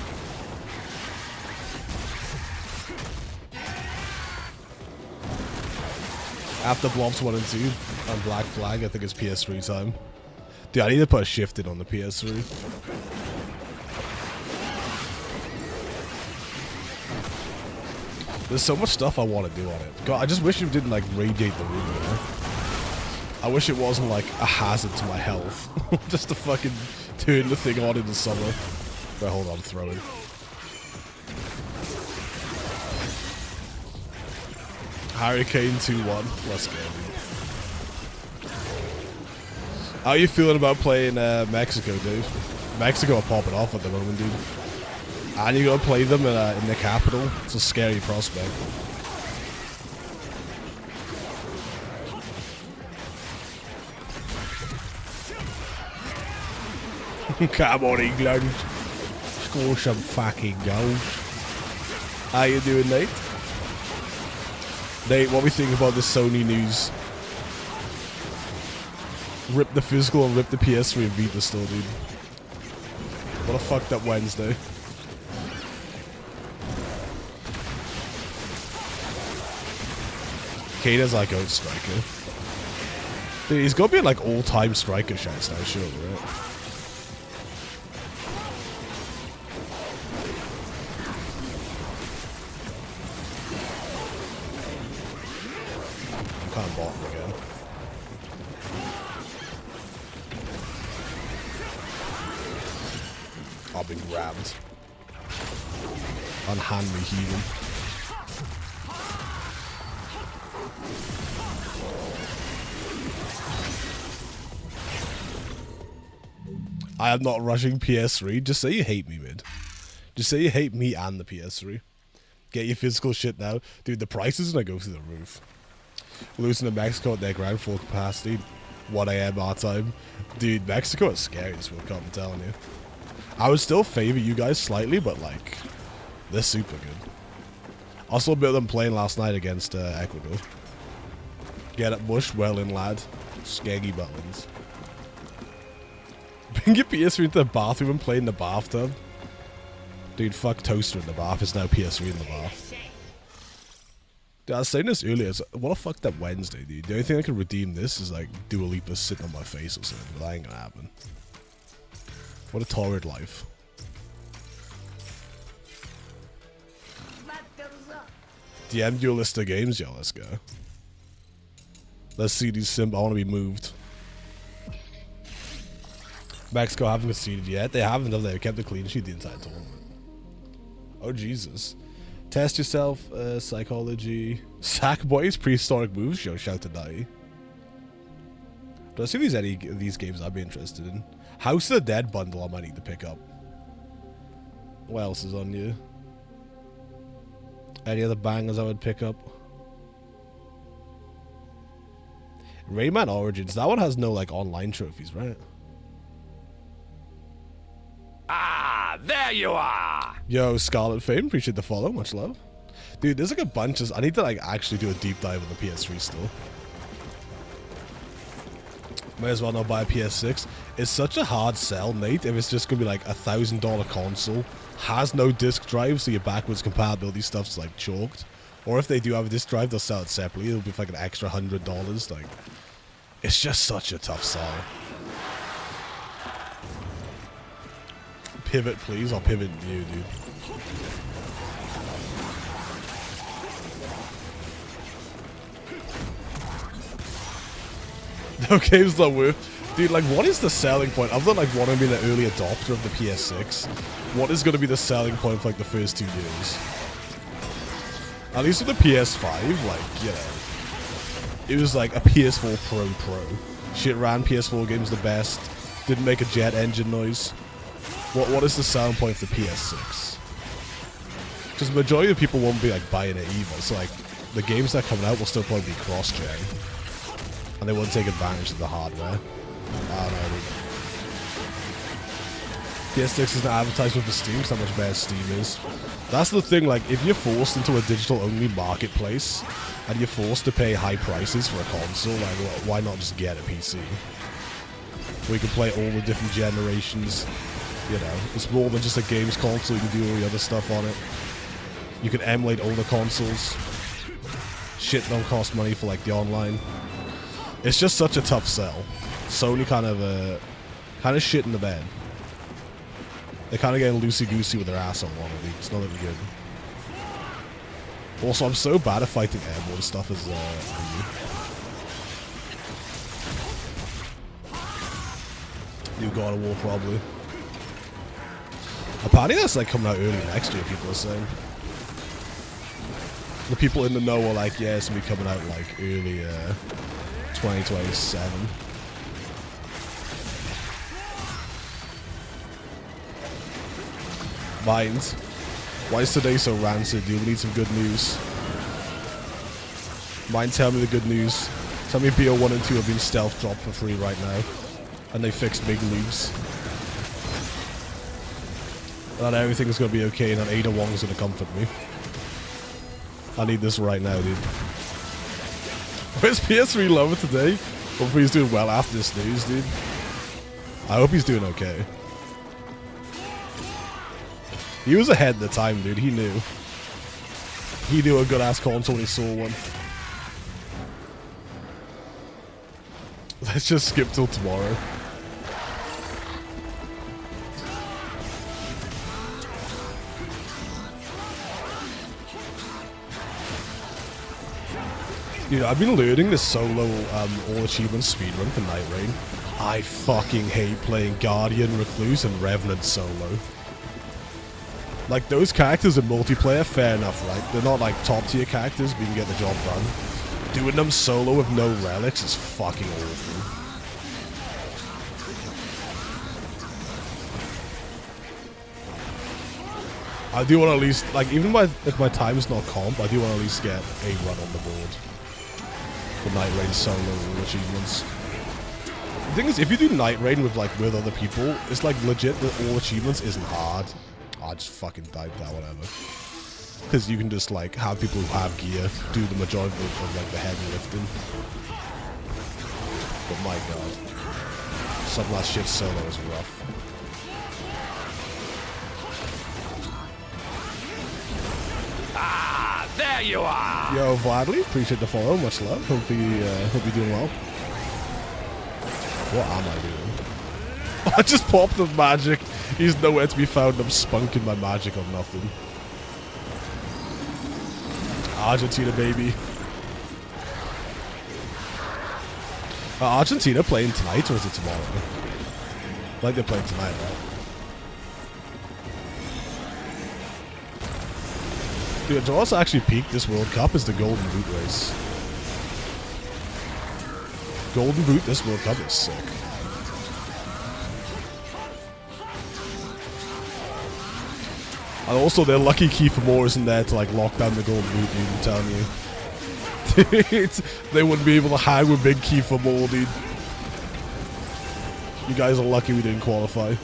After Blobs 1 and 2 on Black Flag, I think it's PS3 time. Dude, I need to put a shift in on the PS3. There's so much stuff I want to do on it. God, I just wish it didn't like radiate the room, you know? I wish it wasn't like a hazard to my health. Just to fucking turn the thing on in the summer. But hold on, throwing. Hurricane 2-1. Let's go, dude. How are you feeling about playing Mexico, dude? Mexico are popping off at the moment, dude. And you gotta play them in the capital. It's a scary prospect. Come on, England. Score some fucking goals. How you doing, Nate? Nate, what we think about the Sony news? Rip the physical and rip the PS3 and beat the store, dude. What a fucked up Wednesday. Kada's like old striker. Dude, he's got to be in like all-time striker shots now, surely, right? Can't bot him again. I've been grabbed. Unhand me heathen. I am not rushing PS3. Just say you hate me, mid. Just say you hate me and the PS3. Get your physical shit now. Dude, the price is gonna go through the roof. Losing to Mexico at their ground full capacity. 1 AM our time. Dude, Mexico is scary as well, I'm telling you. I would still favor you guys slightly, but like, they're super good. I saw a bit of them playing last night against Ecuador. Get it, Bush, well in, lad. Skeggy buttons. Bring your PS3 into the bathroom and play in the bathtub. Dude, fuck Toaster in the bath. It's now PS3 in the bath. Dude, I was saying this earlier. What a fucked up Wednesday, dude. The only thing I can redeem this is like Dua Lipa sitting on my face or something, but that ain't gonna happen. What a torrid life. DM dualistic games, yo, let's go. Let's see these simp. I want to be moved. Mexico haven't conceded yet. They haven't, have they? Kept a clean sheet the entire tournament. Oh, Jesus. Test yourself, psychology. Sackboy's prehistoric moves. Yo, shout to die. Do I see if there's any of these games I'd be interested in? House of the Dead bundle I might need to pick up. What else is on you? Any other bangers I would pick up? Rayman Origins. That one has no, like, online trophies, right? Ah, there you are! Yo, Scarlet Fame, appreciate the follow, much love. Dude, there's like a bunch of... I need to like actually do a deep dive on the PS3 still. May as well not buy a PS6. It's such a hard sell, mate, if it's just gonna be like $1,000 console, has no disc drive, so your backwards compatibility stuff's like chalked. Or if they do have a disc drive, they'll sell it separately, it'll be for like an extra $100, like... It's just such a tough sell. Pivot, please. I'll pivot you, dude. No game's not worth. Dude, like, what is the selling point? Other than, like, wanting to be an early adopter of the PS6, what is going to be the selling point for, like, the first 2 years? At least with the PS5, like, you know, it was, like, a PS4 Pro. Shit ran PS4 games the best. Didn't make a jet engine noise. What is the selling point for the PS6? Because the majority of people won't be like buying it either, so like the games that are coming out will still probably be cross-gen, and they won't take advantage of the hardware. I don't know, dude. PS6 is an advertisement for Steam, so how much better Steam is. That's the thing, like if you're forced into a digital-only marketplace and you're forced to pay high prices for a console, like why not just get a PC? Where you can play all the different generations. You know, it's more than just a games console, you can do all the other stuff on it. You can emulate older consoles. Shit don't cost money for like the online. It's just such a tough sell. Sony kind of shit in the bed. They're kind of getting loosey-goosey with their asshole on it, dude. It's not looking good. Also, I'm so bad at fighting airborne stuff as New God of War, probably. Apparently that's like coming out early next year, people are saying. The people in the know are like, yeah, it's gonna be coming out like early 2027. Minds. Why is today so rancid, dude? We need some good news. Mind, tell me the good news. Tell me BO1 and 2 have been stealth dropped for free right now. And they fixed big leagues. And everything's gonna be okay, and then Ada Wong's gonna comfort me. I need this right now, dude. Where's PS3 Lover today? Hopefully he's doing well after this news, dude. I hope he's doing okay. He was ahead at the time, dude. He knew. He knew a good-ass console when he saw one. Let's just skip till tomorrow. Dude, I've been learning this solo all achievement speedrun for Night Rain. I fucking hate playing Guardian, Recluse, and Revenant solo. Like, those characters in multiplayer, fair enough, right? They're not like top tier characters, but you can get the job done. Doing them solo with no relics is fucking awful. I do want to at least, like, even if my time's not comp, I do want to at least get a run on the board for Night Rain solo achievements. The thing is, if you do Night Rain with other people, it's like legit that all achievements isn't hard. I just fucking died that, whatever. Because you can just like have people who have gear do the majority of like the heavy lifting. But my god, some of that shit solo is rough. Ah, there you are! Yo, Vladley, appreciate the follow, much love. Hope you're doing well. What am I doing? I just popped the magic. He's nowhere to be found. I'm spunking my magic on nothing. Argentina, baby. Argentina playing tonight, or is it tomorrow? Like they're playing tonight, right? Dude, what's actually peaked this World Cup is the Golden Boot race. Golden Boot this World Cup is sick. And also, their lucky Kiefer Moore isn't there to like lock down the Golden Boot, dude, I'm telling you. Dude, they wouldn't be able to hang with big Kiefer Moore, dude. You guys are lucky we didn't qualify.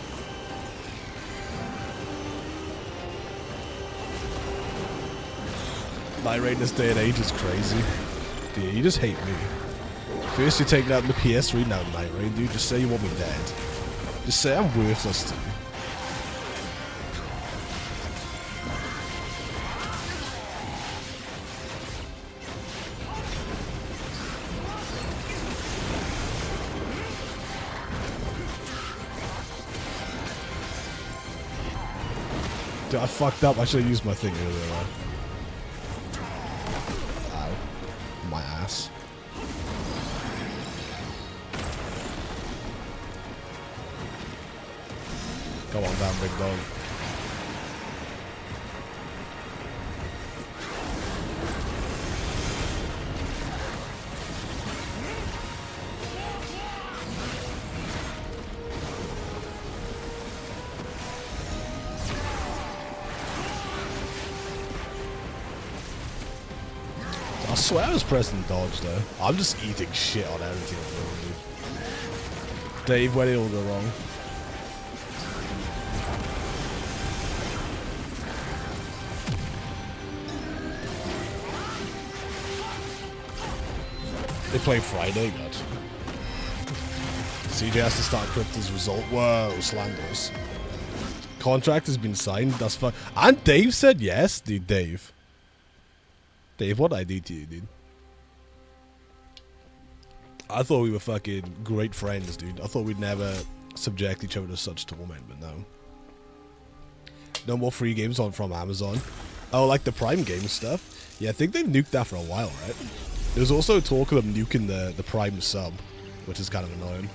Night Raid this day and age is crazy. Dude, you just hate me. First you're taking out the PS3, now Night Raid, dude. Just say you want me dead. Just say I'm worthless to you. Dude, I fucked up. I should have used my thing earlier, right? Ow. My ass. Come on down, big dog. I swear I was pressing dodge though. I'm just eating shit on everything I'm doing, dude. Dave, where did it all go wrong? They play Friday, God. CJ has to start Crypto's result. Whoa, slanders. Contract has been signed, that's fine. And Dave said yes, dude, Dave. Dave, what did I do to you, dude? I thought we were fucking great friends, dude. I thought we'd never subject each other to such torment, but no. No more free games on from Amazon. Oh, like the Prime game stuff? Yeah, I think they've nuked that for a while, right? There's also talk of them nuking the Prime sub, which is kind of annoying.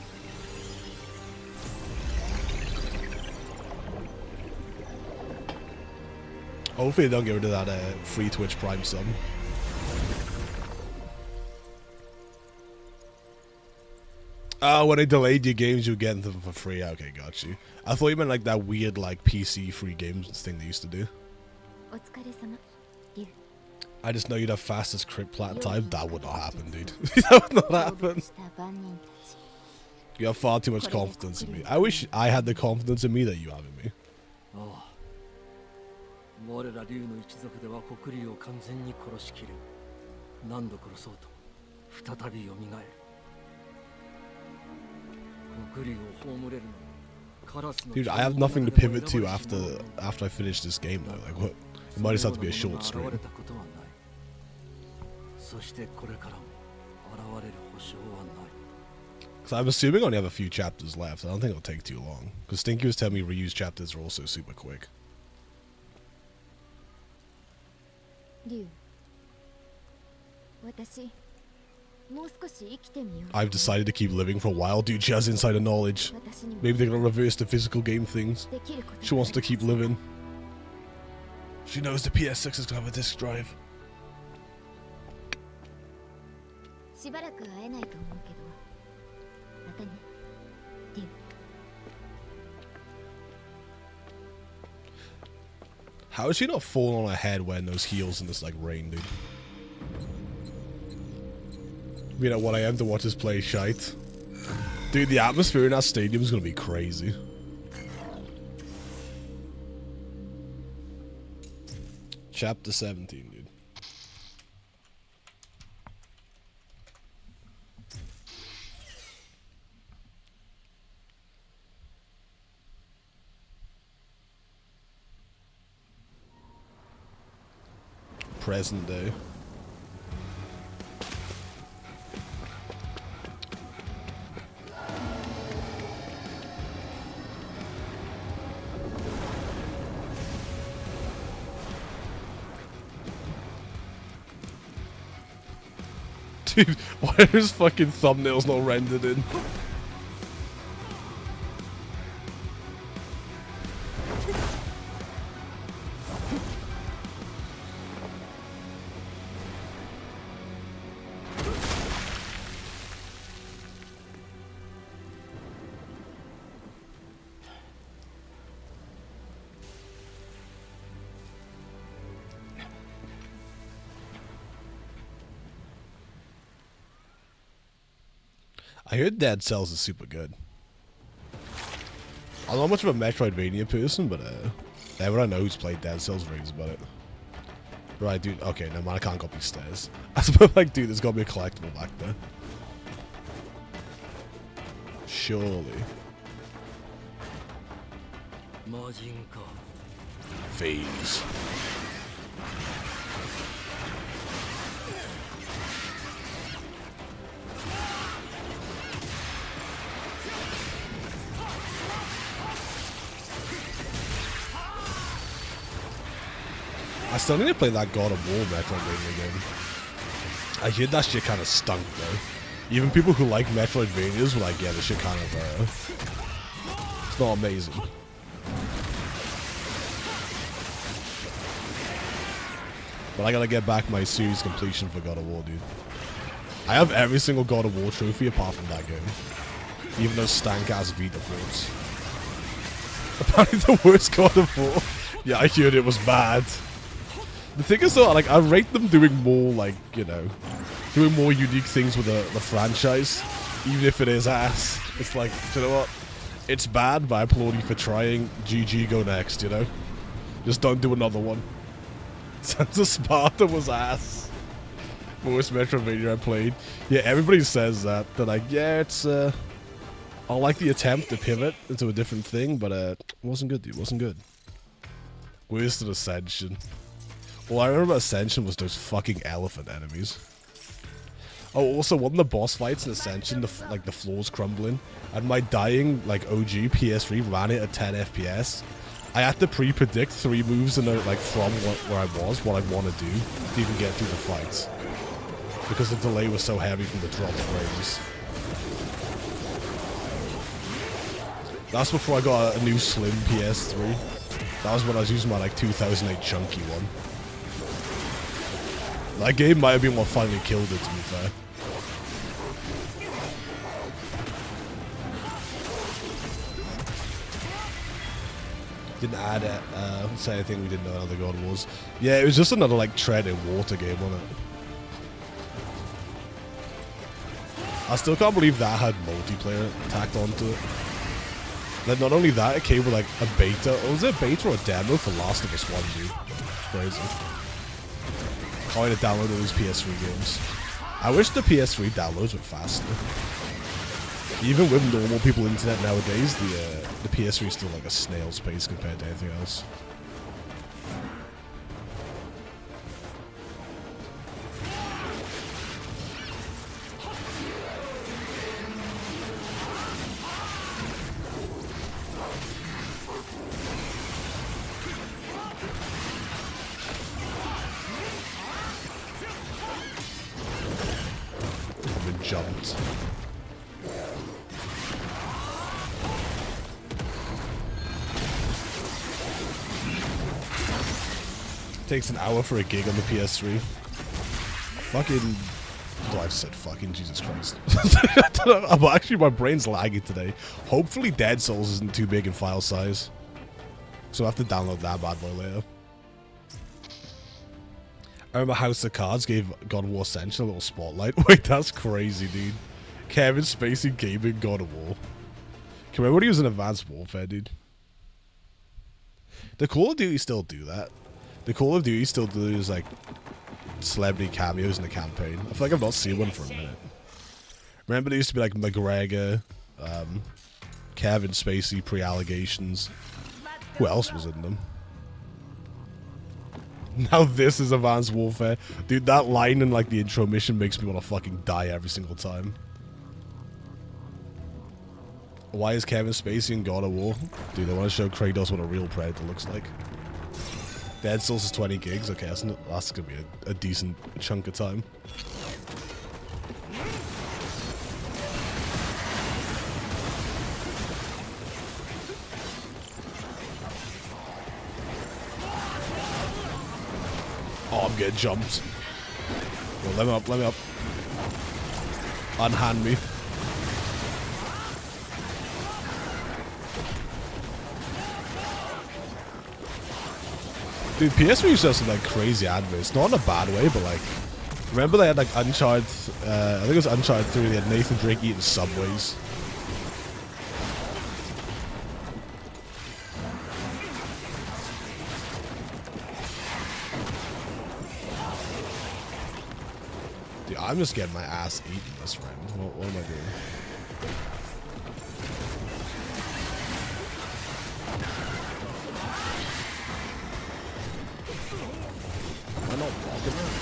Hopefully they don't get rid of that free Twitch Prime sub. Oh, when they delayed your games, you were getting them for free. Okay, got you. I thought you meant like that weird like PC free games thing they used to do. I just know you'd have fastest crit plat time. That would not happen, dude. That would not happen. You have far too much confidence in me. I wish I had the confidence in me that you have in me. Dude, I have nothing to pivot to after I finish this game though. Like, what? It might just have to be a short stream. Because I'm assuming I only have a few chapters left. I don't think it'll take too long. Because Stinky was telling me reuse chapters are also super quick. I've decided to keep living for a while. Dude, she has insider knowledge. Maybe they're gonna reverse the physical game things. She wants to keep living. She knows the PS6 is gonna have a disk drive. しばらく会えないと思うけど、またね、ディム。 How is she not falling on her head wearing those heels in this like rain, dude? You know what I am to watch us play shite. Dude, the atmosphere in that stadium is gonna be crazy. Chapter 17, dude. Present day. Dude, why are his fucking thumbnails not rendered in? I heard Dead Cells is super good. I'm not much of a Metroidvania person, but everyone I know who's played Dead Cells raves about it. Right, dude. Okay, no man, I can't go up these stairs. I was like, dude, there's gotta be a collectible back there. Surely. Phase. I still need to play that God of War Metroidvania game. I heard that shit kind of stunk though. Even people who like Metroidvanias were like, yeah, this shit kind of, it's not amazing. But I gotta get back my series completion for God of War, dude. I have every single God of War trophy apart from that game. Even those stank-ass Vita ports. Apparently the worst God of War. Yeah, I heard it was bad. The thing is though, like, I rate them doing more, like, you know, doing more unique things with the franchise, even if it is ass. It's like, you know what? It's bad, but I applaud you for trying. GG, go next, you know? Just don't do another one. Sons of Sparta was ass. Worst Metroidvania I played. Yeah, everybody says that. They're like, yeah, it's, I like the attempt to pivot into a different thing, but, it wasn't good, dude. It wasn't good. Worst of Ascension. All I remember about Ascension was those fucking elephant enemies. Oh, also, one of the boss fights in Ascension, the floor's crumbling, and my dying, like, OG PS3 ran it at 10 FPS. I had to pre-predict 3 moves in like, from where I was, what I want to do, to even get through the fights. Because the delay was so heavy from the dropped frames. That's before I got a new slim PS3. That was when I was using my, like, 2008 chunky one. That game might have been what finally killed it, to be fair. Didn't add say anything we didn't know another God was. Yeah, it was just another, like, tread in water game, wasn't it? I still can't believe that had multiplayer tacked onto it. Then not only that, it came with, like, a beta. Or was it a beta or a demo for Last of Us 1, dude? Crazy. Can't wait to download all these PS3 games. I wish the PS3 downloads were faster. Even with normal people internet nowadays, the PS3 is still like a snail's pace compared to anything else. Jumped. Takes an hour for a gig on the PS3. Fucking thought I just said fucking Jesus Christ. I don't know, but actually my brain's lagging today. Hopefully Dead Souls isn't too big in file size. So I have to download that bad boy later. I remember House of Cards gave God of War Ascension a little spotlight. Wait, that's crazy, dude. Kevin Spacey gaming God of War. Can you remember when he was in Advanced Warfare, dude? The Call of Duty still do that. The Call of Duty still does like celebrity cameos in the campaign. I feel like I've not seen one for a minute. Remember there used to be like McGregor, Kevin Spacey pre-allegations. Who else was in them? Now this is Advanced Warfare. Dude, that line in like the intro mission makes me want to fucking die every single time. Why is Kevin Spacey in God of War? Dude, they want to show Kratos what a real Predator looks like. Dead Souls is 20 gigs. Okay, that's going to be a decent chunk of time. Oh, I'm getting jumped. Well, let me up, let me up. Unhand me. Dude, PS3 used to have some like crazy adverts. Not in a bad way, but like... Remember they had like Uncharted... I think it was Uncharted 3. They had Nathan Drake eating Subways. Dude, I'm just getting my ass eaten this round. What am I doing? Am I not blocking that?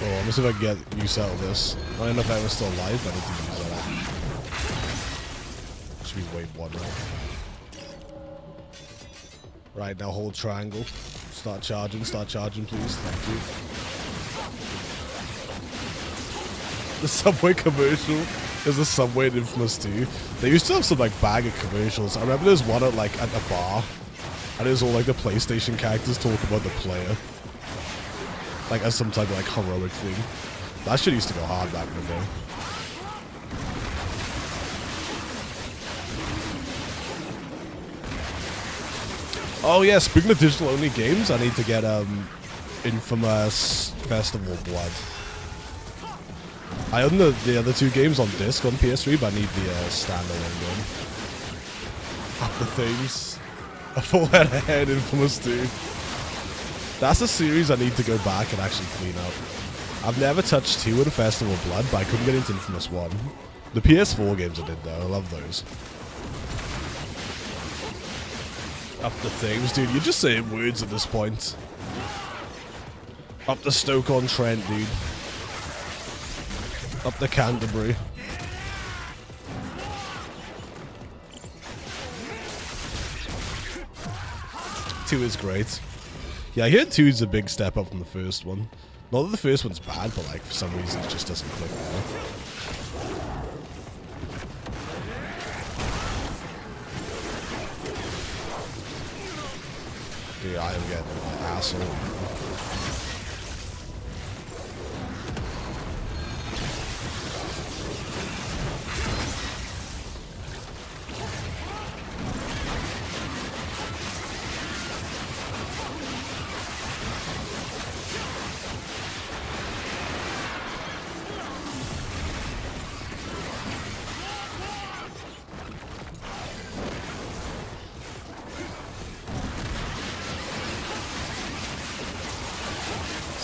Oh, let me see if I can get use out of this. I don't know if I was still alive, but I need to use that. Should be wave 1, right? Right, now hold triangle. Start charging, please. Thank you. The Subway commercial is a Subway in Infamous 2. They used to have some like bag of commercials. I remember there's one at like at a bar, and it was all like the PlayStation characters talk about the player. Like as some type of like heroic thing. That shit used to go hard back in the day. Oh yeah, speaking of digital only games, I need to get Infamous Festival Blood. I own the other 2 games on disc on PS3, but I need the standalone one. Up the things. A full head ahead Infamous 2. That's a series I need to go back and actually clean up. I've never touched 2 in Festival Blood, but I couldn't get into Infamous 1. The PS4 games I did though, I love those. Up the things, dude, you're just saying words at this point. Up the Stoke-on-Trent, dude. Up the Canterbury. Two is great. Yeah, I hear 2's a big step up from the first one. Not that the first one's bad, but like for some reason it just doesn't click now. Dude, I am getting my asshole.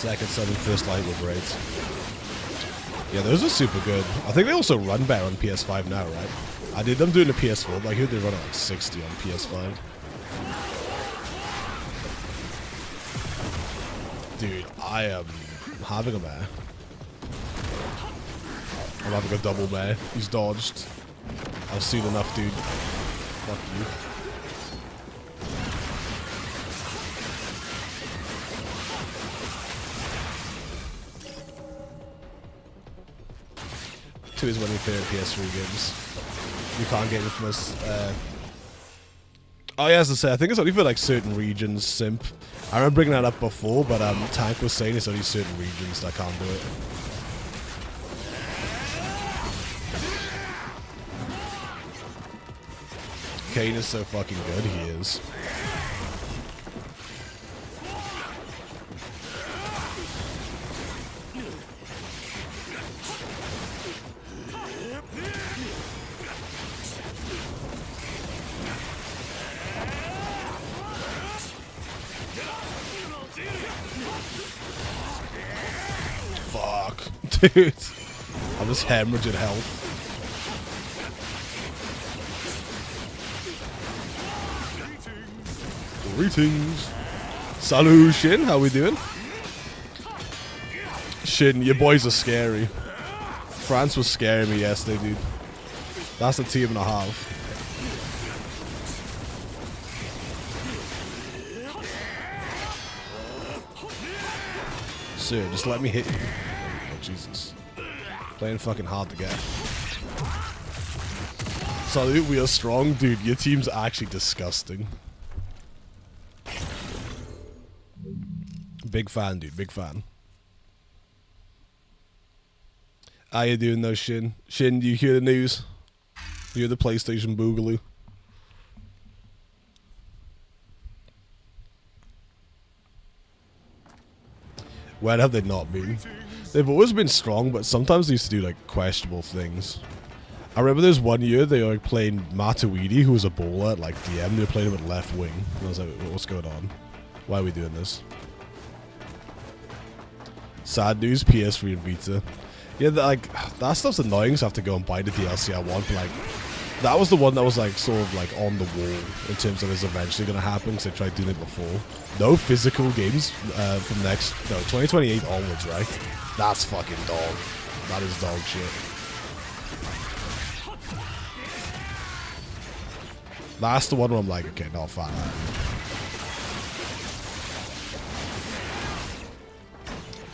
Second son and first light were great. Yeah, those are super good. I think they also run better on PS5 now, right? I did them doing the PS4, but I heard they run at like 60 on PS5. Dude, I am having a mare. I'm having a double mare. He's dodged. I've seen enough, dude. Fuck you. Two is one of your favorite PS3 games. You can't get it from us. Oh yeah, as I say, I think it's only for like certain regions, simp. I remember bringing that up before, but Tank was saying it's only certain regions that can't do it. Kane is so fucking good, he is. Fuck. Dude. I'm just hemorrhaging health. Greetings. Salut, Shin. How we doing? Shin, your boys are scary. France was scaring me yesterday, dude. That's a team and a half. Sir, just let me hit you. Oh, Jesus. Playing fucking hard to get. Salute, we are strong. Dude, your team's actually disgusting. Big fan, dude. Big fan. How you doing though, Shin? Shin, do you hear the news? You hear the PlayStation Boogaloo? When have they not been? They've always been strong, but sometimes they used to do like questionable things. I remember there's one year they were like, playing Matuidi, who was a bowler at like DM. They were playing him at left wing. And I was like, what's going on? Why are we doing this? Sad news, PS3 and Vita. Yeah, like, that stuff's annoying, so I have to go and buy the DLC I want, but like, that was the one that was like, sort of like on the wall in terms of it's eventually going to happen, because I tried doing it before. No physical games from 2028 onwards, right? That's fucking dog. That is dog shit. That's the one where I'm like, okay, not fine.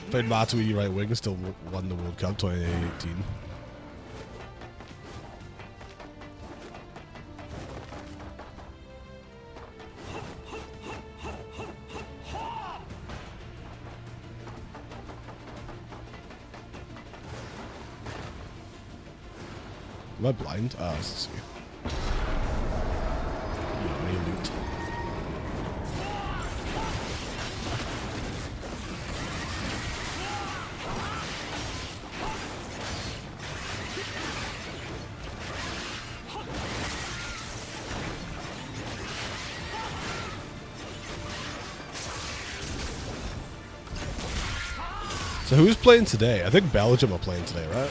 Played Matuidi right wing, still won the World Cup 2018. Am I blind? Ah, let's see. Yeah, any loot. So who's playing today? I think Belgium are playing today, right?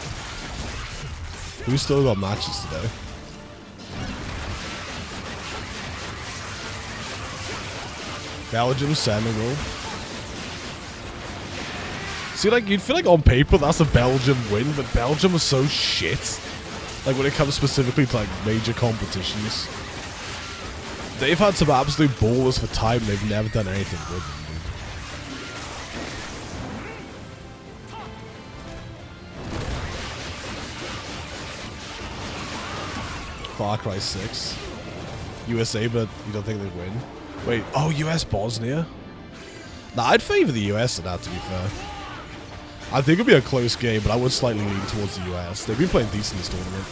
Who's still got matches today? Belgium, Senegal. See, like, you'd feel like on paper that's a Belgium win, but Belgium is so shit. Like, when it comes specifically to, like, major competitions. They've had some absolute ballers for time, they've never done anything with them. Far Cry 6. USA, but you don't think they'd win? Wait, oh, US Bosnia? Nah, I'd favor the US in that, to be fair. I think it'd be a close game, but I would slightly lean towards the US. They've been playing decent this tournament.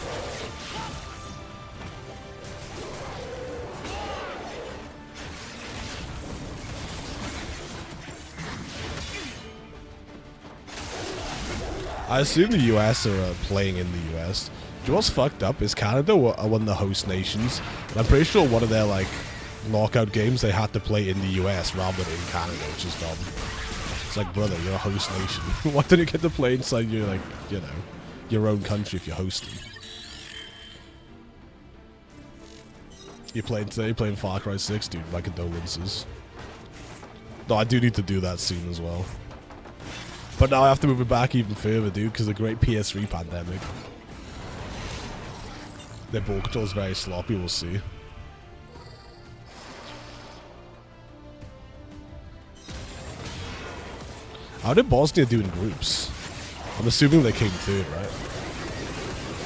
I assume the US are playing in the US. Do you know what's fucked up is Canada were one of the host nations. And I'm pretty sure one of their like knockout games they had to play in the US rather than in Canada, which is dumb. It's like, brother, you're a host nation. Why don't you get to play inside your, like, you know, your own country if you're hosting? You playing today? Playing Far Cry 6, dude. My condolences. No, I do need to do that soon as well. But now I have to move it back even further, dude, because of the great PS3 pandemic. Their ball control's very sloppy, we'll see. How did Bosnia do in groups? I'm assuming they came third, right?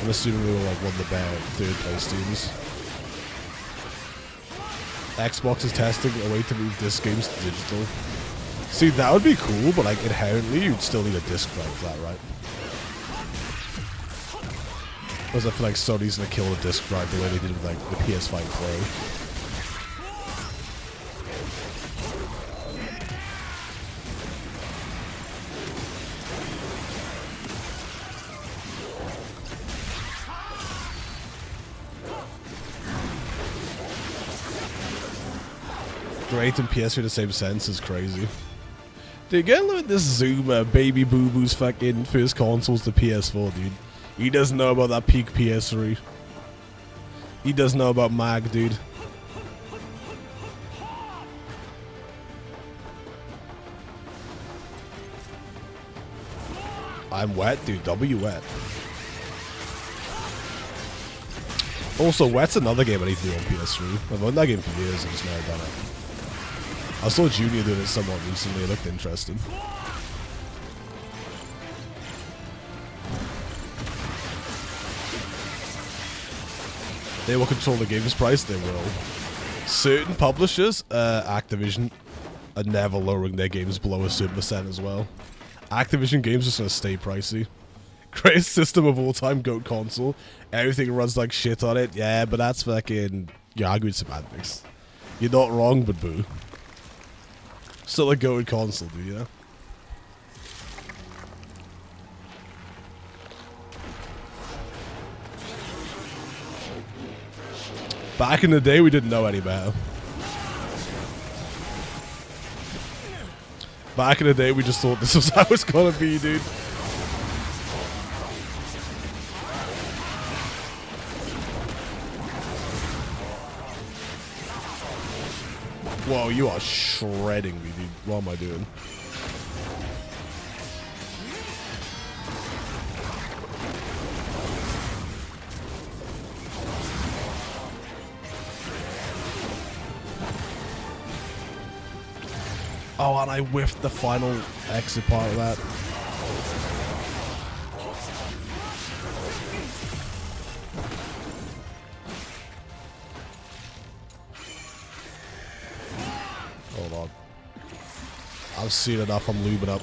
I'm assuming they were like one of the better third place teams. Xbox is testing a way to move disc games to digital. See, that would be cool, but like inherently you'd still need a disc drive for that, right? Because I feel like Sony's gonna kill the disc drive the way they did with like the PS5 Pro. Great and PS3 the same sense is crazy. Dude, get a look at this Zoomer, baby boo-boo's fucking first consoles to PS4, dude. He doesn't know about that peak PS3. He doesn't know about Mag, dude. I'm wet, dude. W wet. Also, Wet's another game I need to do on PS3. I've owned that game for years and just never done it. I saw Junior doing it somewhat recently. It looked interesting. They will control the game's price. They will. Certain publishers, Activision, are never lowering their games below a certain percent as well. Activision games are just gonna stay pricey. Greatest system of all time, GOAT console. Everything runs like shit on it. Yeah, but that's fucking... You're arguing semantics. You're not wrong, but boo. Still a GOAT console, dude, you know? Back in the day, we didn't know any better. Back in the day, we just thought this was how it's gonna be, dude. Whoa, you are shredding me, dude. What am I doing? Oh, and I whiffed the final exit part of that. Hold on. I've seen enough, I'm lubing up.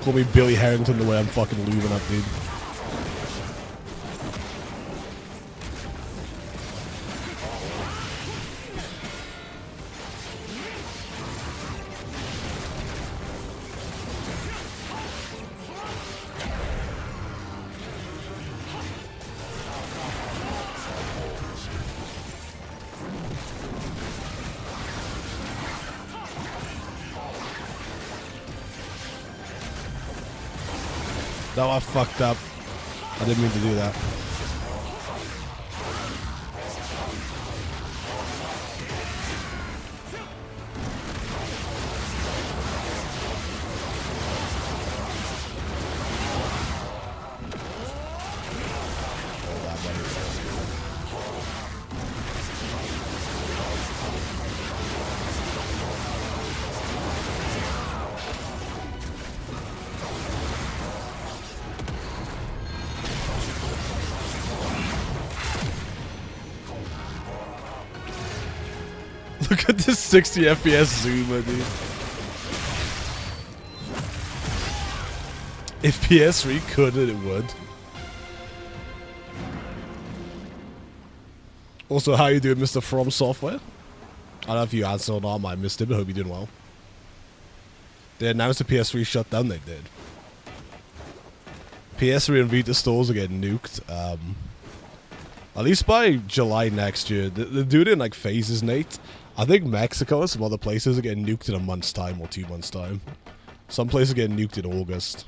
Call me Billy Harrington the way I'm fucking lubing up, dude. No, I fucked up. I didn't mean to do that. Look at this 60 FPS zoomer, dude. If PS3 could, it would. Also, how you doing, Mr. From Software? I don't know if you answered or not, I missed it, but I hope you're doing well. They announced the PS3 shutdown, they did. PS3 and Vita stores are getting nuked. At least by July next year. They do it in like phases, Nate. I think Mexico and some other places are getting nuked in a month's time or 2 months' time. Some places are getting nuked in August.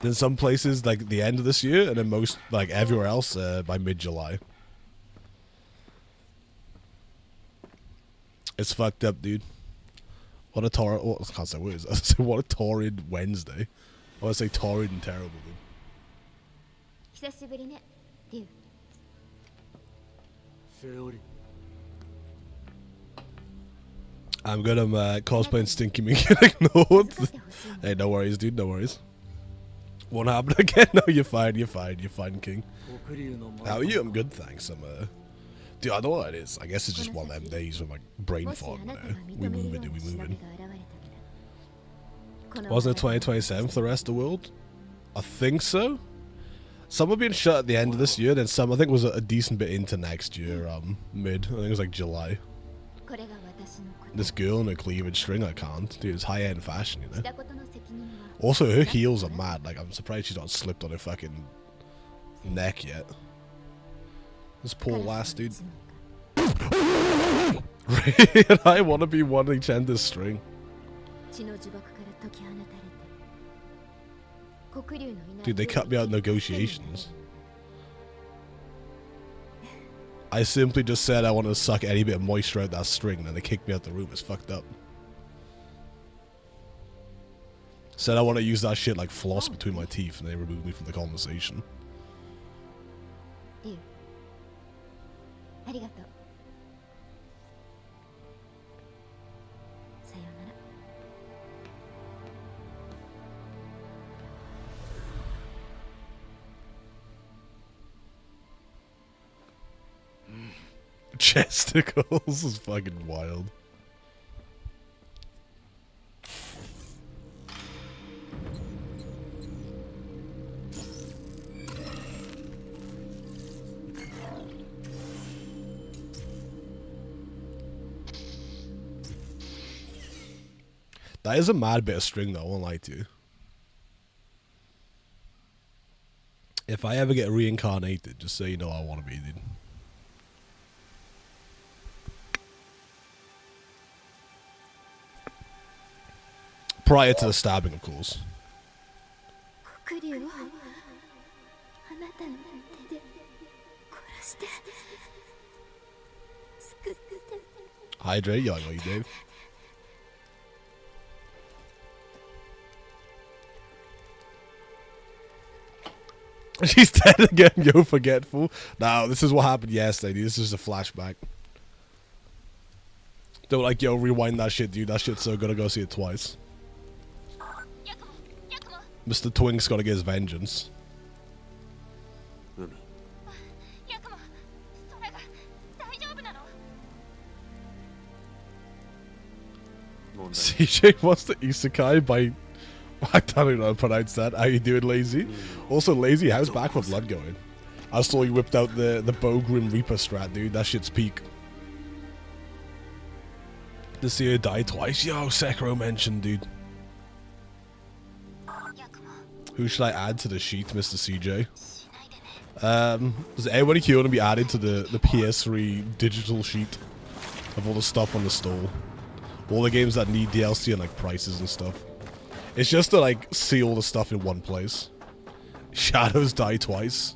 Then some places like the end of this year, and then most like everywhere else by mid-July. It's fucked up, dude. What a torrid. Oh, I can't say words. I say what a torrid Wednesday. I want to say torrid and terrible, dude. 久しぶりね、リュウ。セオリ I'm good. I'm cosplaying Stinky Me getting ignored. Hey, no worries, dude. No worries. Won't happen again. No, you're fine. You're fine. You're fine, King. 黒竜の How are you? I'm good, thanks. I'm dude, I don't know what it is. I guess it's just one of them days with like brain もし fog. あなた Man. が We 認める moving, よう dude. な We 調べが moving. 現れたのだ。 Wasn't it 2027 for the rest of the world? I think so. Some are being shut at the end of this year, then some I think was a decent bit into next year, mid. I think it was like July. これが私の答え。 This girl in a cleavage string, I can't. Dude, it's high-end fashion, you し know? たことの責任は Also, her heels are mad. Like, I'm surprised she's not slipped on her fucking neck yet. This poor lass, dude. And I want to be one enchanter's string. 血の呪縛から解き放たれて黒竜のいない Dude, they cut me out in negotiations. I simply just said I wanted to suck any bit of moisture out that string, and then they kicked me out the room. It's fucked up. Said I want to use that shit like floss between my teeth, and they removed me from the conversation. リュウ、ありがとう。さようなら。 Chesticles is fucking wild. That is a mad bit of string though, I won't lie to you. If I ever get reincarnated, just so you know I want to be, dude. Prior to the stabbing, of course. 黒竜をあなたの手で殺して救って Hydrate, yeah, I know you, Dave. She's dead again, yo, forgetful. Now, this is what happened yesterday, dude. This is a flashback. Don't like, yo, rewind that shit, dude. That shit's so good, I gotta see it twice. Mr. Twink's gotta get his vengeance. 海 ヤクモ、それが大丈夫なの？ 問題 CJ wants the isekai by... I don't even know how to pronounce that. How you doing, Lazy? Also, Lazy, how's Back for Blood going? I saw you whipped out the Bogrim Reaper strat, dude. That shit's peak. To see her die twice. Yo, Sekiro mentioned, dude. ヤクモ、 Who should I add to the sheet, Mr. CJ? しないでね。 Does anybody here want to be added to the PS3 digital sheet of all the stuff on the store? All the games that need DLC and like prices and stuff. It's just to like see all the stuff in one place. Shadows die twice.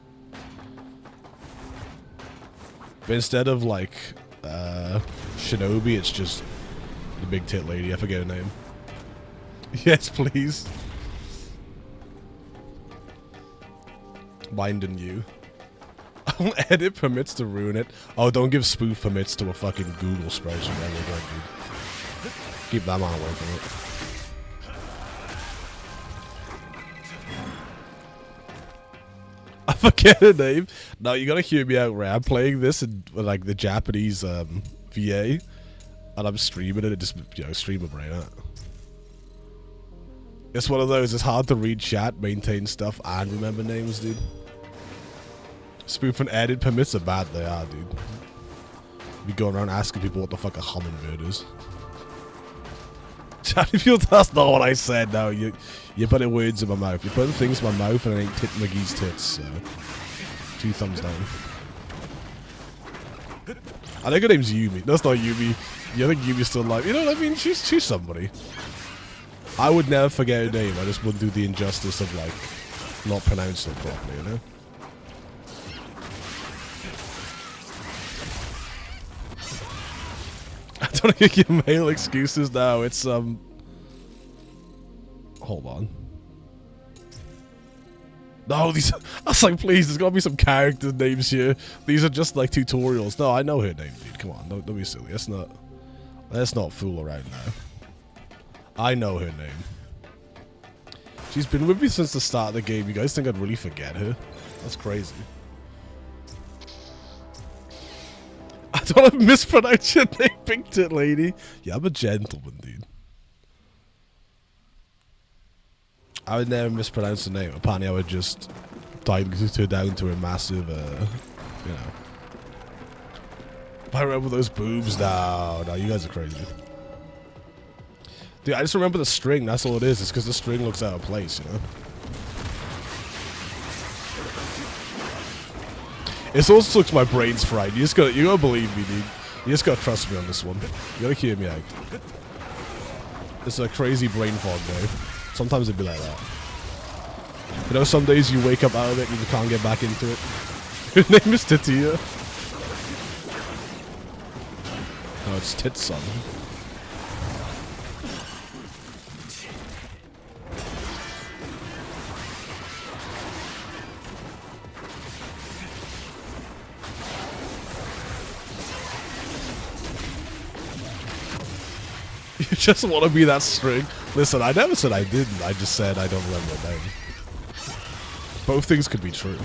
But instead of like Shinobi, it's just the big tit lady. I forget her name. Yes, please. Mind and you. Edit permits to ruin it. Oh, don't give spoof permits to a fucking Google spreadsheet. There we go, dude. Keep that man away from it. I forget her name. No, you gotta hear me out, Ray. I'm playing this in like the Japanese VA, and I'm streaming it. And just, you know, stream a brain out. It's one of those. It's hard to read chat, maintain stuff, and remember names, dude. Spoof and edit permits are bad. They are, dude. Be going around asking people what the fuck a hummingbird is. Chatty Field, that's not what I said. No, you're putting words in my mouth. You're putting things in my mouth, and it ain't Tit McGee's tits. So, 2 thumbs down. I think her name's Yumi. That's not Yumi. I think Yumi's still alive. You know what I mean? She's somebody. I would never forget her name. I just wouldn't do the injustice of like not pronounced it properly, you know? I don't think you can mail excuses now. It's, hold on. No, these... I was like, please, there's gotta be some character names here. These are just, like, tutorials. No, I know her name, dude. Come on, don't be silly. Let's not fool around now. I know her name. She's been with me since the start of the game. You guys think I'd really forget her? That's crazy. I don't want to mispronounce your name, Big Tit Lady. Yeah, I'm a gentleman, dude. I would never mispronounce the name. Apparently, I would just dilute her down to a massive, you know. I remember those boobs. No, you guys are crazy. Dude, I just remember the string. That's all it is. It's because the string looks out of place, you know. It also looks my brain's fried. You gotta believe me, dude. You just gotta trust me on this one. You gotta hear me out. It's a crazy brain fog, though. Sometimes it'd be like that. You know, some days you wake up out of it and you can't get back into it. Your name is Titia. No, it's Titson. You just want to be that string. Listen, I never said I didn't. I just said I don't remember the name. Both things could be true.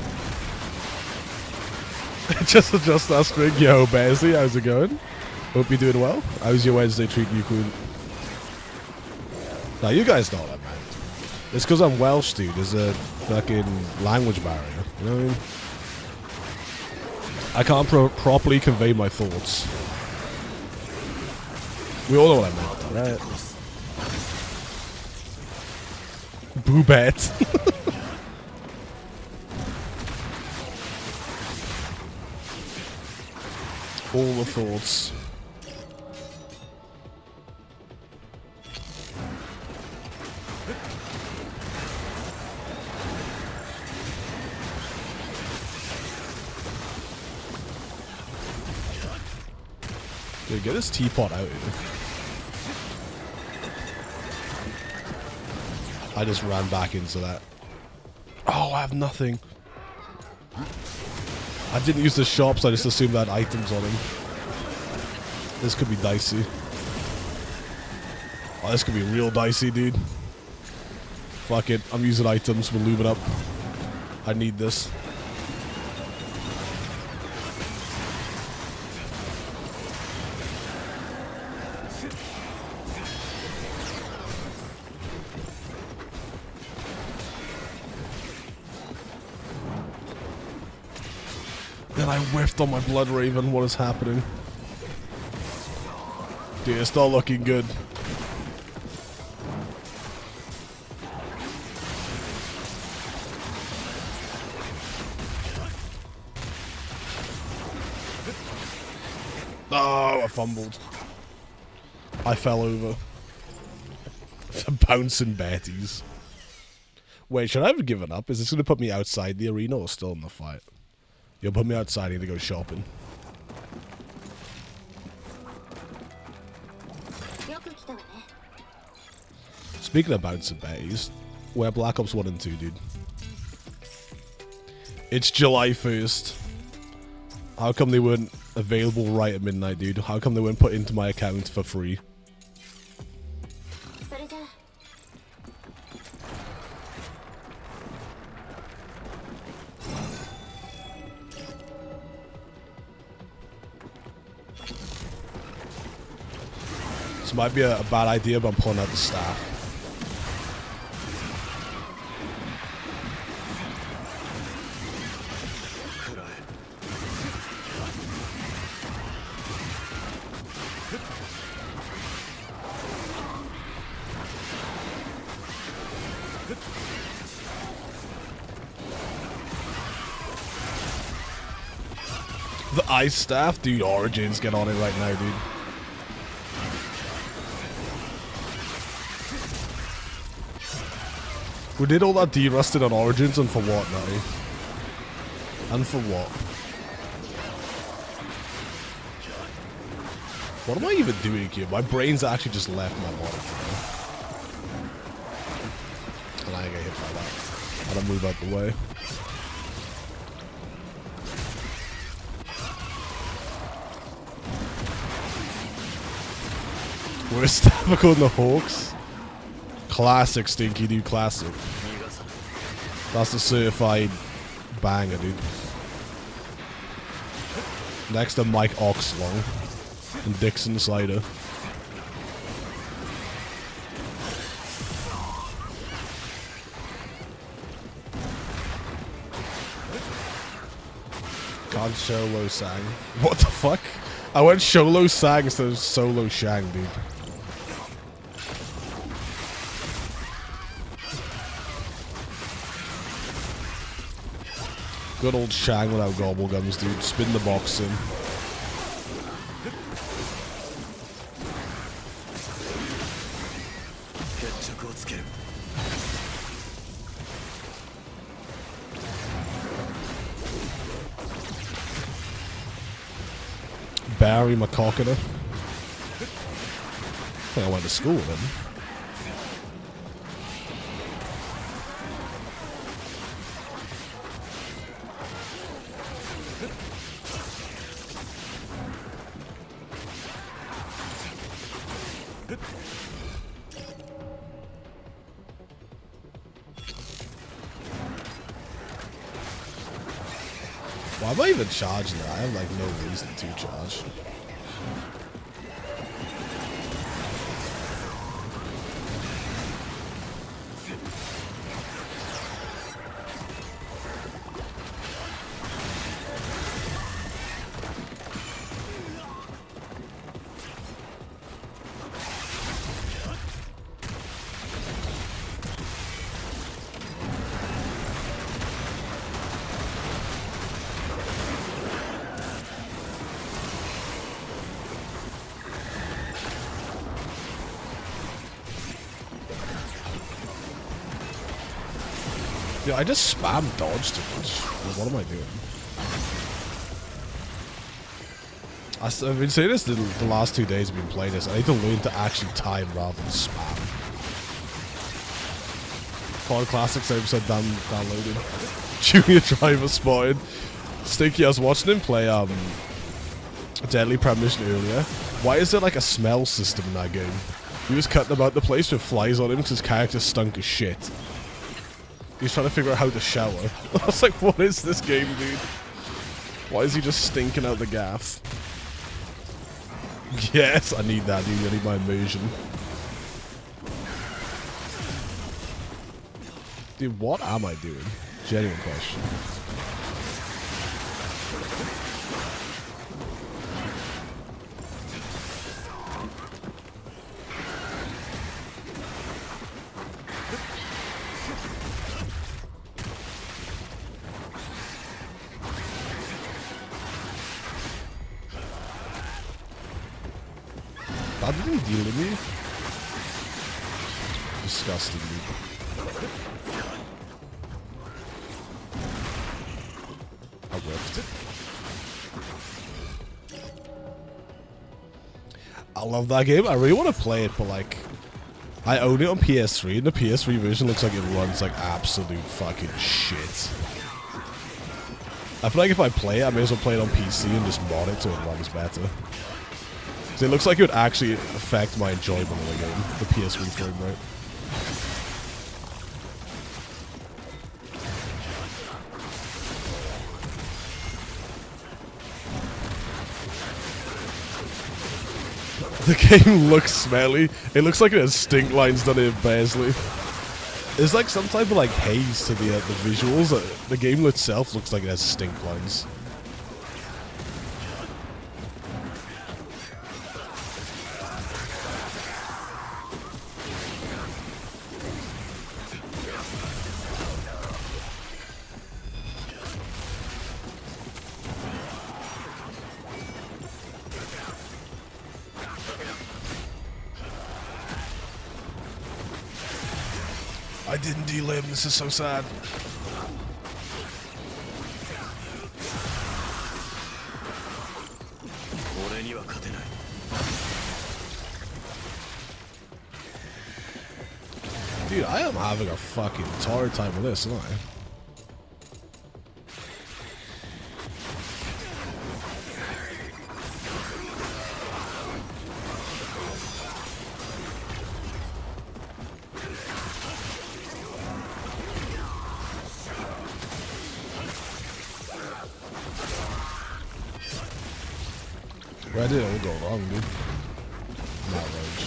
Just adjust that string. Yo, Bearsy, how's it going? Hope you're doing well. How's your Wednesday treating you, Queen? Now, you guys know that, man. It's because I'm Welsh, dude. There's a fucking language barrier. You know what I mean? I can't properly convey my thoughts. We all know what I meant, right? Boobette. All the thoughts. Dude, get this teapot out here. I just ran back into that. Oh, I have nothing. I didn't use the shops, I just assumed I had items on him. This could be dicey. Oh, this could be real dicey, dude. Fuck it, I'm using items, we'll lube it up. I need this. Then I whiffed on my Blood Raven. What is happening? Dude, it's not looking good. Oh, I fumbled. I fell over. The bouncing Betties. Wait, should I have given up? Is this going to put me outside the arena or still in the fight? You'll put me outside, I need to go shopping. Speaking of bouncing Betties, we're Black Ops 1 and 2, dude. It's July 1st. How come they weren't available right at midnight, dude? How come they weren't put into my account for free? This might be a bad idea, but I'm pulling out the staff. The ice staff? Dude, Origins, get on it right now, dude. We did all that derusted on Origins, and for what now? And for what? What am I even doing here? My brain's actually just left my body. And I get hit by that. I gotta move out the way. We're typical in the Hawks. Classic, Stinky dude, classic. That's the certified banger, dude. Next to Mike Oxlong and Dixon Slider. God, Solo Sang. What the fuck? I went Solo Sang instead of Solo Shang, dude. Good old Shang without gobble gums, dude. Spin the box in. Barry McCockiner. I think I went to school with him. Why am I even charging that? I have like no reason to charge. Yeah, I just spam dodge too much. What am I doing? I've been saying this the last 2 days I've been playing this. I need to learn to actually time rather than spam. Pod Classics 7% downloaded. Junior Driver spotted. Stinky, I was watching him play Deadly Premonition earlier. Why is there like a smell system in that game? He was cutting about the place with flies on him because his character stunk as shit. He's trying to figure out how to shower. I was like, what is this game, dude? Why is he just stinking out the gaff? Yes, I need that, dude. I need my immersion. Dude, what am I doing? Genuine question. How did he deal with me? Disgusting, dude. I whiffed. I love that game. I really want to play it, but like, I own it on PS3, and the PS3 version looks like it runs like absolute fucking shit. I feel like if I play it, I may as well play it on PC and just mod it so it runs better. It looks like it would actually affect my enjoyment of the game, the PS3 frame rate. The game looks smelly. It looks like it has stink lines done in Beasley. There's like some type of like haze to the visuals. The game itself looks like it has stink lines. I didn't delim. This is so sad. Dude, I am having a fucking hard time with this, aren't I? Where did it all go wrong, dude? Not Roach.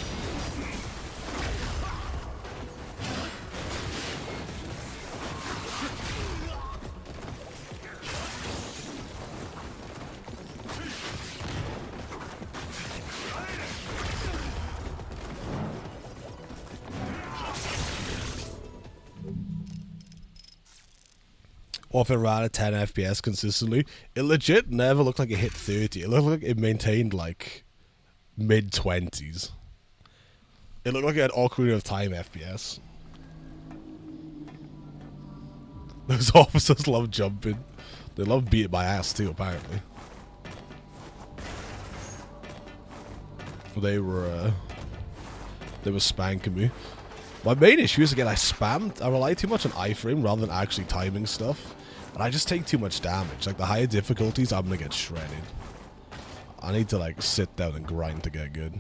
Off it ran at 10 FPS consistently. It legit never looked like it hit 30. It looked like it maintained like mid-20s. It looked like it had Ocarina of Time FPS. Those officers love jumping. They love beating my ass too, apparently. They were spanking me. My main issue is, again, I rely too much on iframe rather than actually timing stuff. And I just take too much damage. Like, the higher difficulties, I'm gonna get shredded. I need to, like, sit down and grind to get good.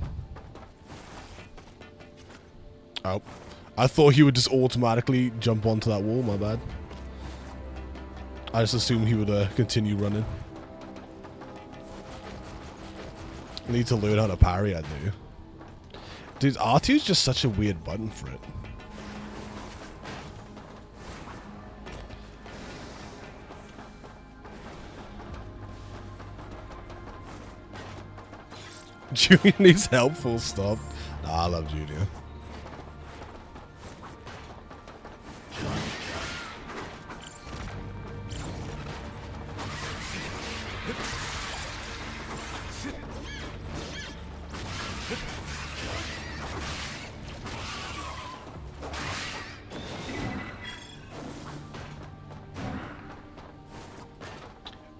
Oh. I thought he would just automatically jump onto that wall, my bad. I just assumed he would continue running. I need to learn how to parry, I do. Dude, R2 is just such a weird button for it. Junior needs help, full stop. Nah, I love Junior.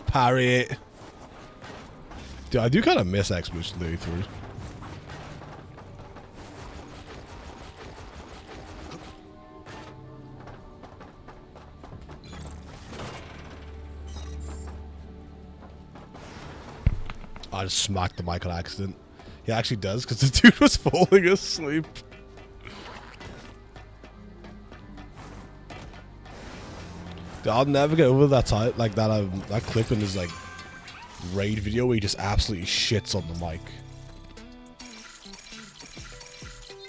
Parry it. Dude, I do kind of miss Expedition 33. I just smacked the mic on accident. He actually does, because the dude was falling asleep. Dude, I'll never get over that time, like that clip in his like raid video where he just absolutely shits on the mic.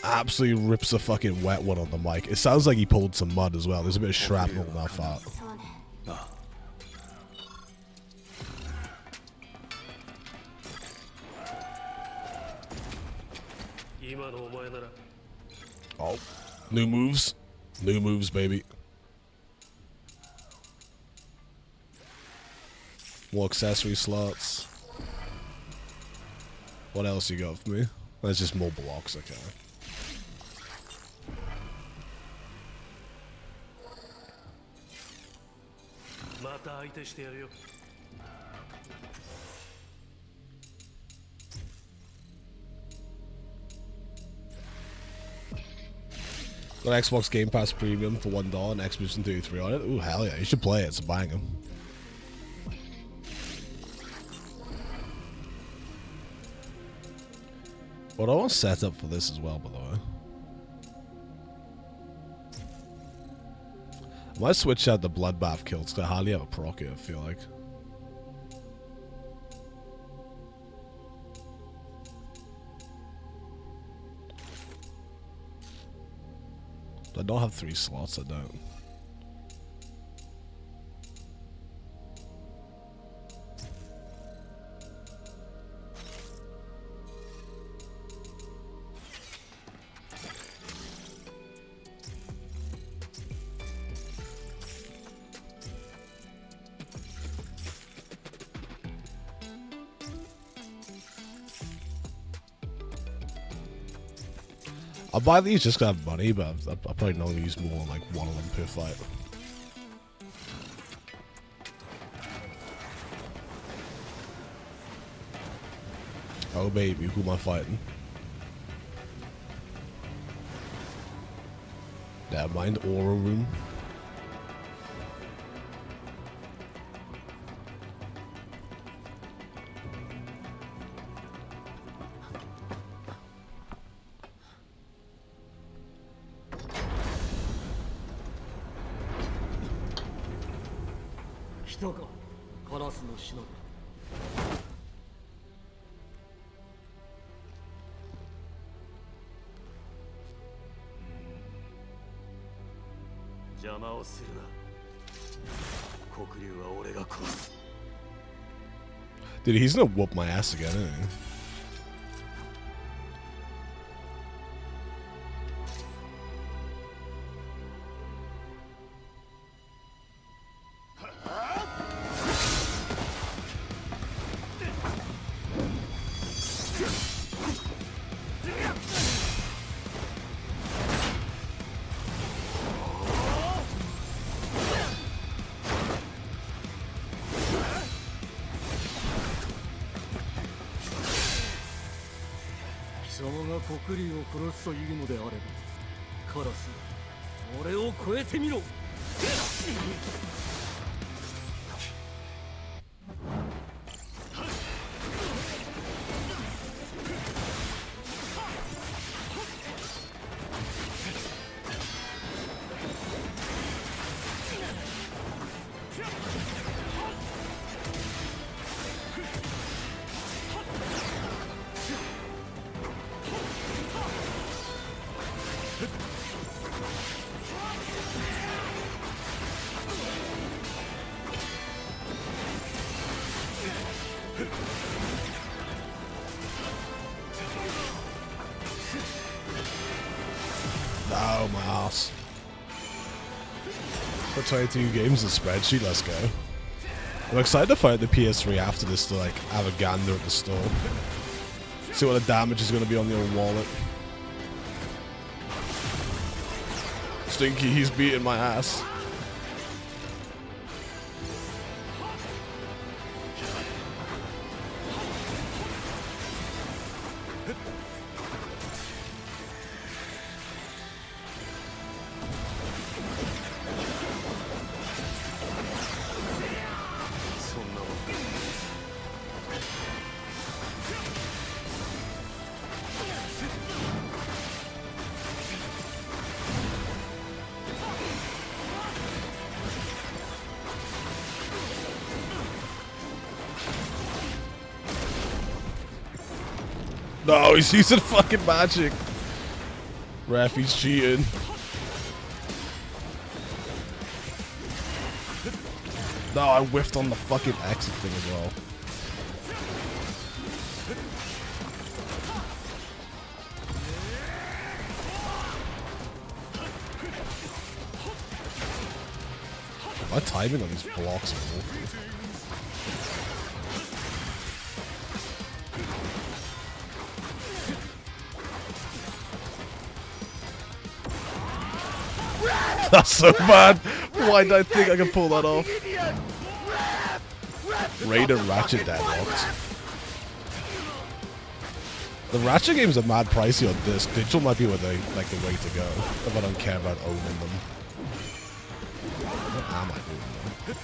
Absolutely rips a fucking wet one on the mic. It sounds like he pulled some mud as well. There's a bit of shrapnel in that fart. Oh, new moves. New moves, baby. More accessory slots. What else you got for me? There's just more blocks, okay. Got Xbox Game Pass Premium for $1 and Expedition 33 on it. Ooh, hell yeah, you should play it. It's a banger. What I want to set up for this as well, by the way. I might switch out the Bloodbath kills because I hardly have a proc it, I feel like. I don't have 3 slots, I don't. I'll buy these just 'cause I have money, but I'll probably not use more than like one of them per fight. Oh baby, who am I fighting? Never mind, aura room. Dude, he's gonna whoop my ass again, isn't he? Oh, my ass. Put 22 games in the spreadsheet, let's go. I'm excited to fight the PS3 after this to like have a gander at the store. See what the damage is going to be on the old wallet. Stinky, he's beating my ass. No, he's using fucking magic. Ref, he's cheating. No, I whiffed on the fucking exit thing as well. My timing on these blocks is awful. That's so bad. Why did I think I could pull that off? Raid and Ratchet deadlocked. The Ratchet games are mad pricey on disc. Digital might be where they like the way to go if I don't care about owning them. What am I doing though?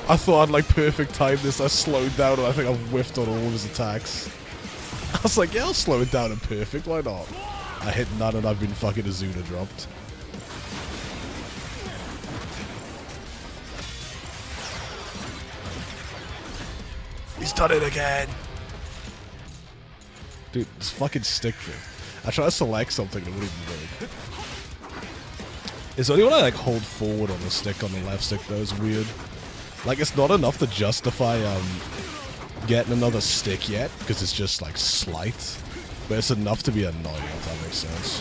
I thought I'd like perfect time this. I slowed down and I think I've whiffed on all of his attacks. I was like, yeah, I'll slow it down and perfect. Why not? I hit none and I've been fucking Azuna dropped. He's done it again. Dude, this fucking stick thing. I try to select something that wouldn't even work. It's only when I like hold forward on the stick on the left stick though is weird. Like, it's not enough to justify getting another stick yet, because it's just, like, slight. But it's enough to be annoying, if that makes sense.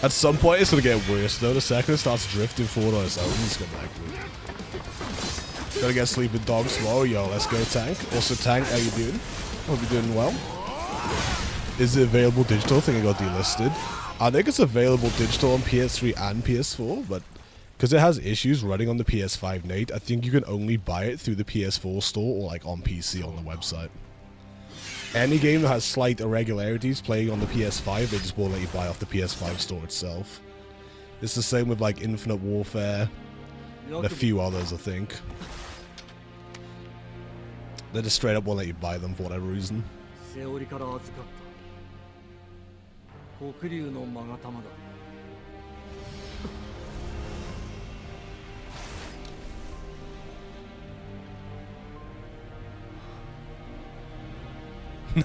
At some point, it's gonna get worse though. The second it starts drifting forward on its own, it's gonna like. Gotta get sleeping dogs tomorrow, yo. Let's go, Tank. Also, Tank, how you doing? Hope you're doing well. Is it available digital? I think it got delisted. I think it's available digital on PS3 and PS4, but because it has issues running on the PS5, Nate, I think you can only buy it through the PS4 store or like on PC on the website. Any game that has slight irregularities playing on the PS5, they just won't let you buy off the PS5 store itself. It's the same with like Infinite Warfare and a few others, I think. They just straight up won't let you buy them for whatever reason. セオリから預かった黒竜の勾玉だ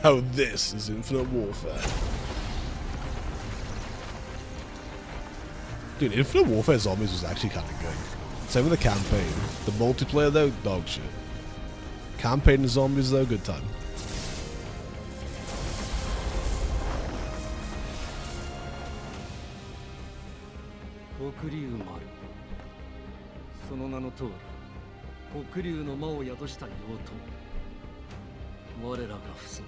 Now this is Infinite Warfare. Dude, Infinite Warfare Zombies was actually kind of good. Same with the campaign. The multiplayer though, dog shit. Campaign and zombies though, good time. 黒竜丸その名の通り黒竜の魔を宿した妖刀我らが父祖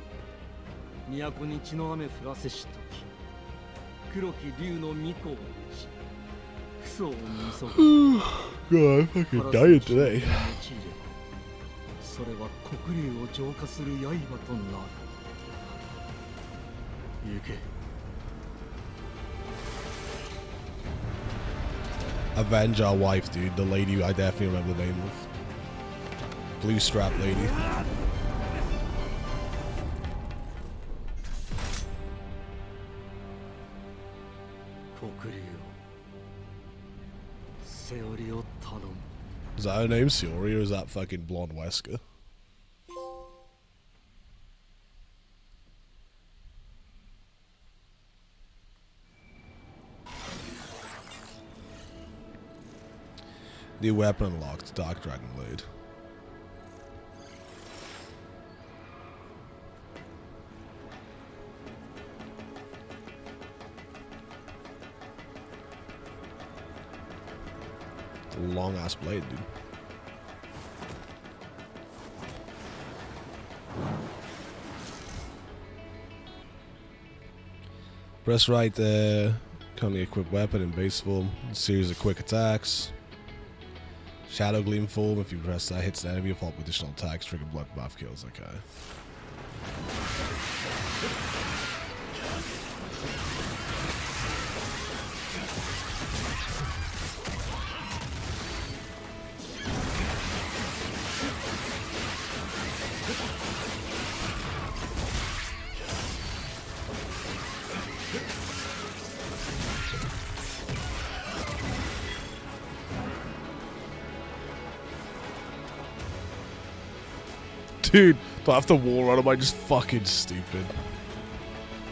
都に血の雨降らせし時黒き竜の巫女を打ち父祖を見そぐ God, I fucking dying today. それは黒竜を浄化する刃となる行け Avenge our wife, dude. The lady I definitely remember the name of. Blue strap lady. Is that her name, Seori, or is that fucking blonde Wesker? New weapon unlocked, Dark Dragon Blade. It's a long ass blade, dude. Press right there. Currently equipped weapon in base form. Series of quick attacks. Shadow Gleam form, if you press that, hits the enemy, you'll follow up with additional attacks, trigger bloodbath kills, okay. Dude, do I have to wall run? Am I just fucking stupid?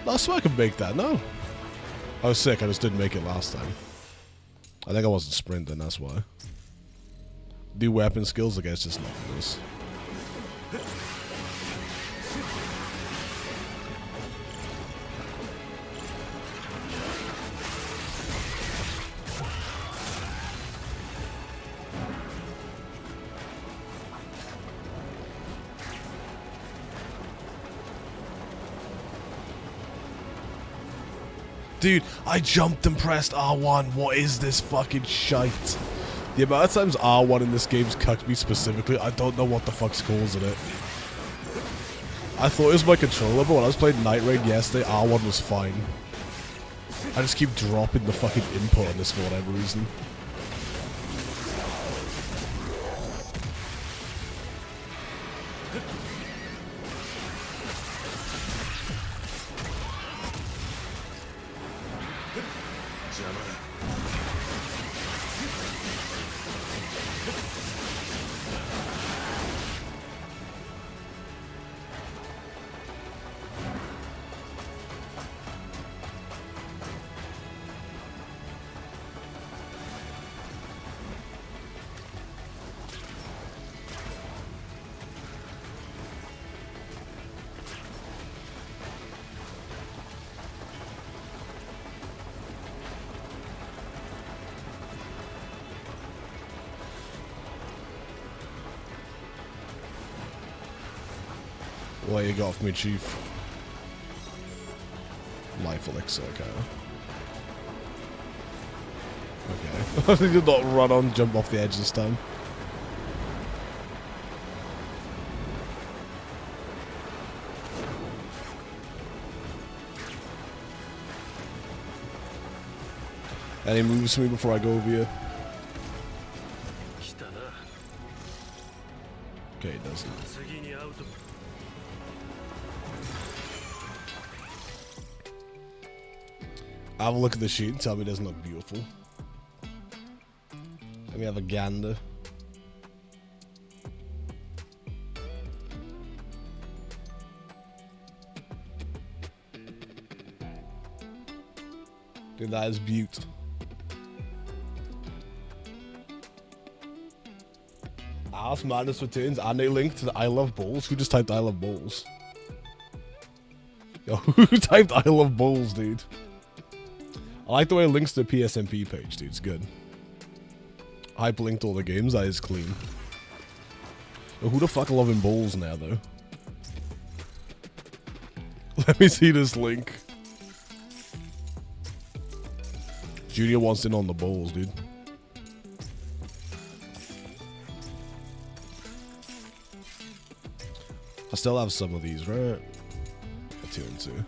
I swear I could make that. No. I was sick. I just didn't make it last time. I think I wasn't sprinting, that's why. Do weapon skills? I guess just not for this. Dude, I jumped and pressed R1. What is this fucking shite? The amount of times R1 in this game's cucked me specifically, I don't know what the fuck's causing it. I thought it was my controller, but when I was playing Night Raid yesterday, R1 was fine. I just keep dropping the fucking input on this for whatever reason. What you got for me, Chief? Life elixir, okay. Okay. I did not run on, jump off the edge this time. Any moves for me before I go over here? Okay, it doesn't. Have a look at the sheet and tell me it doesn't look beautiful. Let me have a gander. Dude, that is beaut. Alice Madness returns and a link to the I Love Bowls. Who just typed I Love Bowls? Yo, who typed I Love Bowls, dude? I like the way it links to the PSMP page, dude. It's good. Hyperlinked all the games. That is clean. Yo, who the fuck are loving bowls now, though? Let me see this link. Junior wants in on the bowls, dude. I still have some of these, right? Yeah, 2 and 2.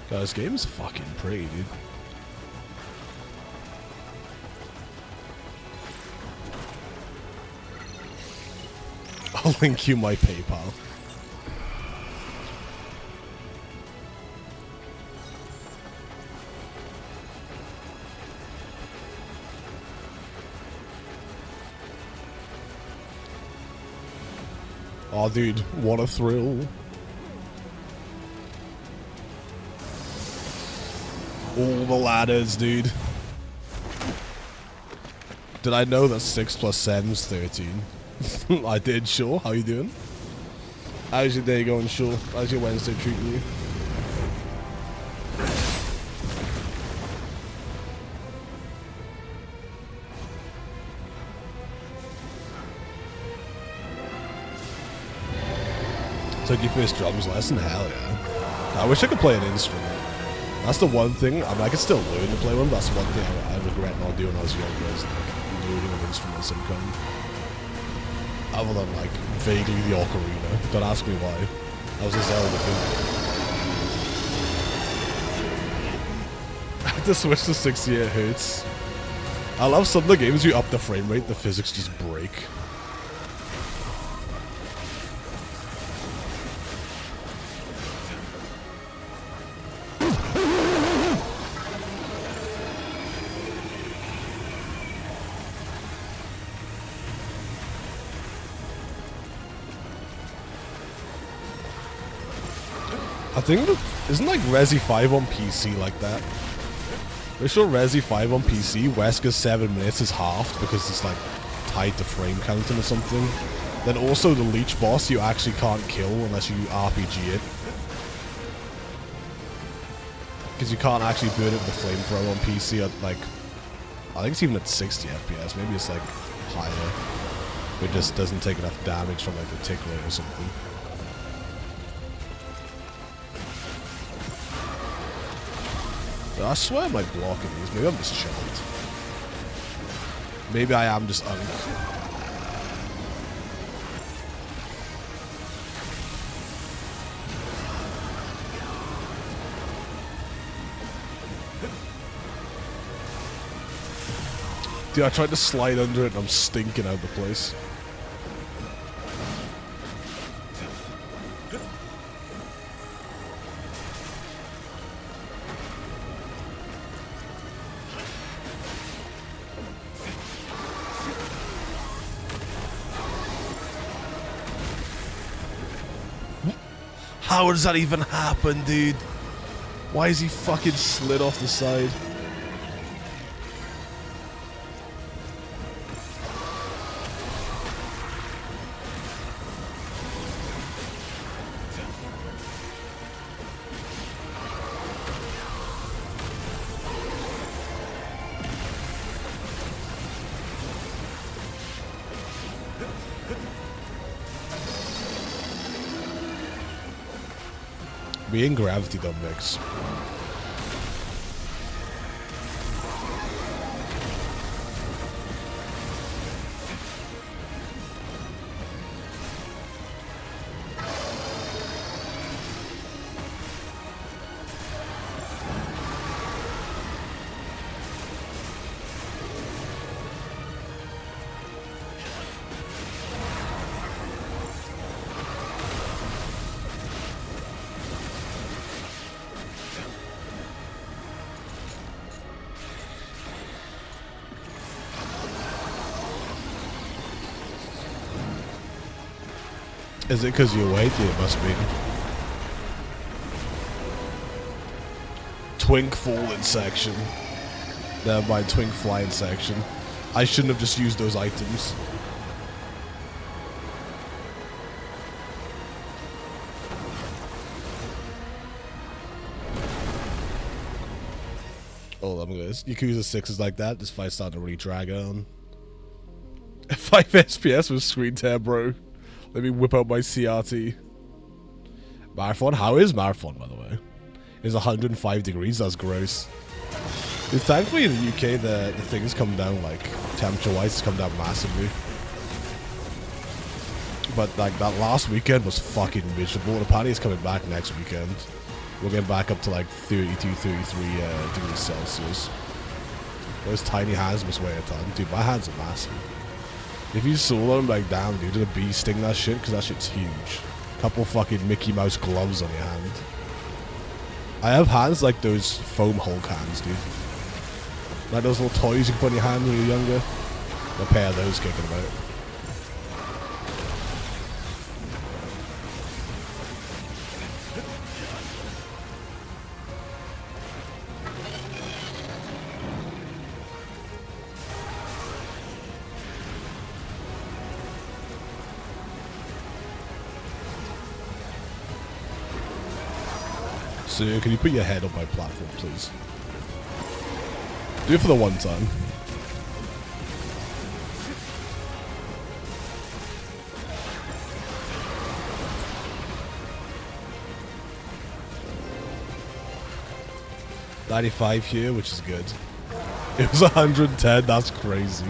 God, this game is fucking pretty, dude. I'll link you my PayPal. Oh, dude, what a thrill. All the ladders, dude. Did I know that 6 plus 7 is 13? I did, sure. How you doing? How's your day going, sure? How's your Wednesday treating you? Took your first drums lesson? Hell yeah. I wish I could play an instrument. That's the one thing. I mean, I could still learn to play one, but that's one thing I regret not doing when I was younger, is like learning an instrument of some kind. Other than like vaguely the ocarina. Don't ask me why. I was a Zelda kid. I had to switch to 68 Hz. I love some of the games you up the frame rate, the physics just break. I think, isn't like Resi 5 on PC like that? Pretty sure Resi 5 on PC, Wesker's 7 minutes is halved because it's like tied to frame counting or something. Then also the Leech boss you actually can't kill unless you RPG it. Because you can't actually burn it with the flamethrower on PC at like, I think it's even at 60 FPS, maybe it's like higher. It just doesn't take enough damage from like the tick rate or something. I swear I'm like blocking these. Maybe I'm just choked. Maybe I am just Dude, I tried to slide under it and I'm stinking out the place. How does that even happen, dude? Why is he fucking slid off the side? Me and Gravity don't mix. Is it because you're white? Yeah, it must be. Twink falling section. Never mind, twink flying section. I shouldn't have just used those items. Oh, I'm gonna. Yakuza 6 is like that. This fight's starting to really drag on. 5 FPS with screen tear, bro. Let me whip out my CRT. Marathon? How is Marathon, by the way? It's 105 degrees, that's gross. Dude, thankfully in the UK, the things come down, like, temperature-wise, it's come down massively. But, like, that last weekend was fucking miserable, and apparently it's coming back next weekend. We're getting back up to, like, 32, 33 degrees Celsius. Those tiny hands must weigh a ton. Dude, my hands are massive. If you saw them, like, damn, dude, did a bee sting that shit? Because that shit's huge. Couple fucking Mickey Mouse gloves on your hand. I have hands like those foam Hulk hands, dude. Like those little toys you can put in your hand when you're younger. A pair of those kicking about. So, can you put your head on my platform, please? Do it for the one time. $95 here, which is good. It was 110, that's crazy.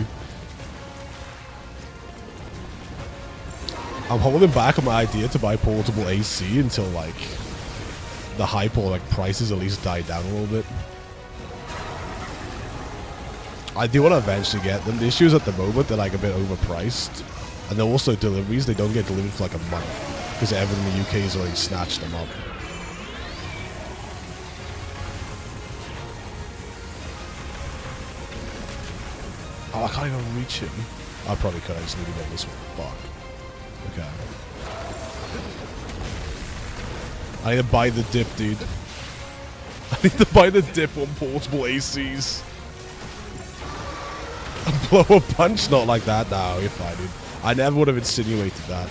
I'm holding back on my idea to buy portable AC until, like, the hype or like prices at least die down a little bit. I do want to eventually get them. The issue is at the moment they're like a bit overpriced, and they're also deliveries. They don't get delivered for like a month because everyone in the UK has already snatched them up. Oh, I can't even reach him. I probably could. I just need to get this one. Fuck. Okay. I need to buy the dip, dude. I need to buy the dip on portable ACs. Blow a punch? Not like that. No, you're fine, dude. I never would have insinuated that.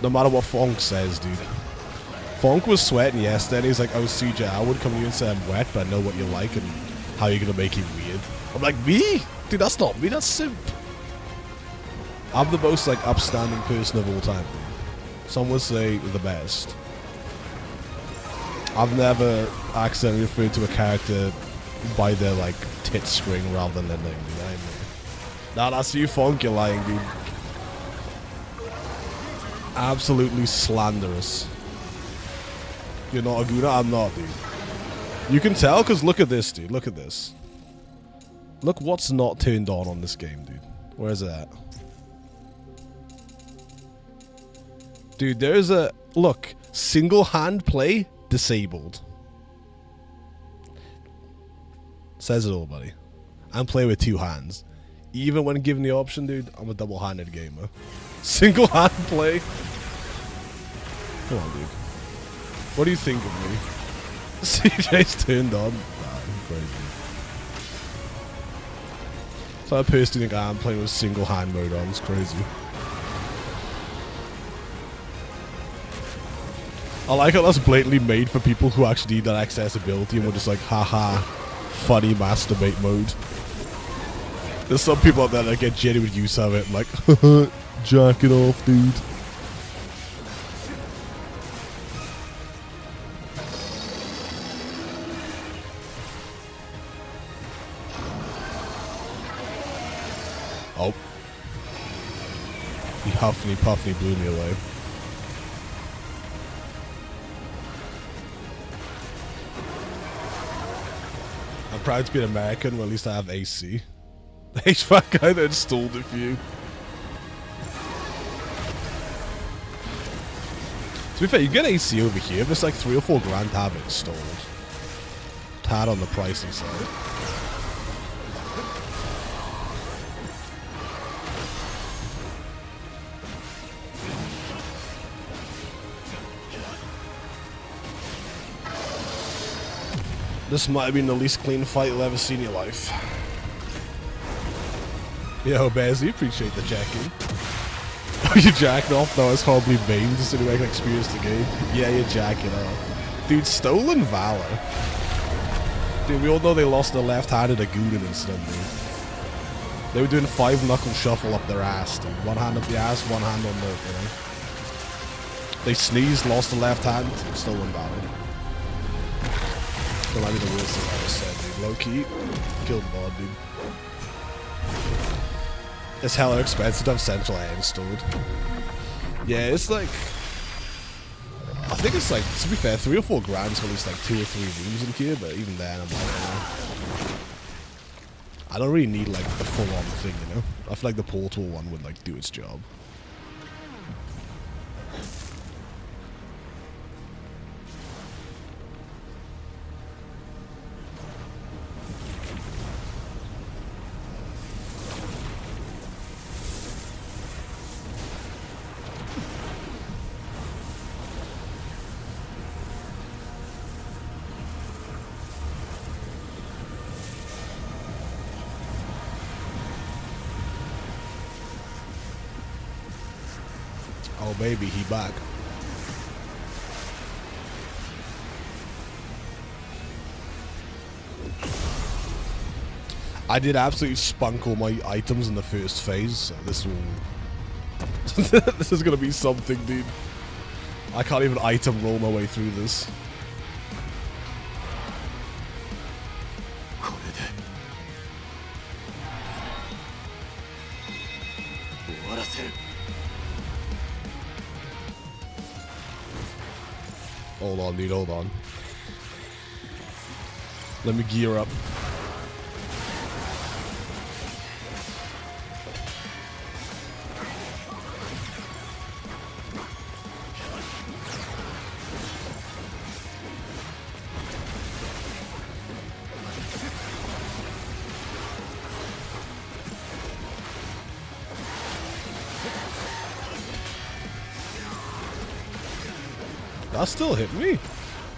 No matter what Fonk says, dude. Fonk was sweating yesterday. He's like, oh, CJ, I would come to you and say I'm wet, but I know what you like and how you're going to make it weird. I'm like, me? Dude, that's not me. That's simp. I'm the most, like, upstanding person of all time, dude. Some would say the best. I've never accidentally referred to a character by their, like, tit string rather than their name, dude. I mean, nah, that's you, Fonk. You're lying, dude. Absolutely slanderous. You're not a Guna? I'm not, dude. You can tell, because look at this, dude. Look at this. Look what's not turned on this game, dude. Where's it at? Dude, there's a... Look. Single hand play disabled. Says it all, buddy. I'm playing with two hands. Even when given the option, dude, I'm a double-handed gamer. Single hand play? Come on, dude. What do you think of me? CJ's turned on. Nah, crazy. So I personally think I'm playing with single hand mode on. It's crazy. I like how that's blatantly made for people who actually need that accessibility and we're just like, haha, funny masturbate mode. There's some people out there that get genuine use of it, like, jack it off, dude. Oh. He huffy puffy blew me away. I'm proud to be an American, well, at least I have AC. The HVAC guy that installed it for you. To be fair, you get AC over here, but it's like 3 or 4 grand to have it installed. Tad on the pricing side. This might have been the least clean fight you'll ever see in your life. Yo, Bears, you appreciate the jacking. Oh, you're jacking off? No, it's probably mean, just so I can experience the game. Yeah, you're jacking off. Dude, Stolen Valor. Dude, we all know they lost their left-handed Agunin incident, dude. They were doing 5-knuckle shuffle up their ass, dude. One hand up the ass, one hand on the, you know. They sneezed, lost the left hand, Stolen Valor. That might be the worst thing I ever said, dude. Low key, killed the mod, dude. It's hella expensive to have central air installed. Yeah, it's like, I think it's like, to be fair, 3 or 4 grand for at least like 2 or 3 rooms in here, but even then I'm like, I don't really need like the full-on thing, you know? I feel like the portal one would like do its job. Oh baby, he back. I did absolutely spunk all my items in the first phase, so this will... this is gonna be something, dude. I can't even item roll my way through this. Hold on, dude, hold on. Let me gear up. That still hit me.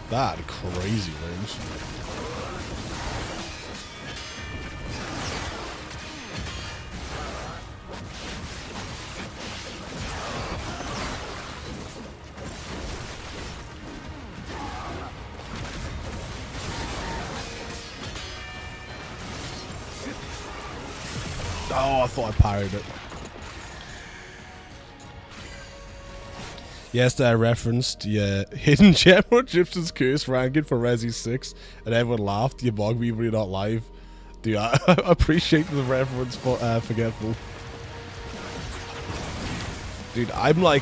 That crazy range. Oh, I thought I parried it. Yesterday I referenced Hidden Gem or Gypson's Curse ranking for Resi 6 and everyone laughed. You bug me when you're not live. Dude, I appreciate the reference for Forgetful. Dude, I'm like,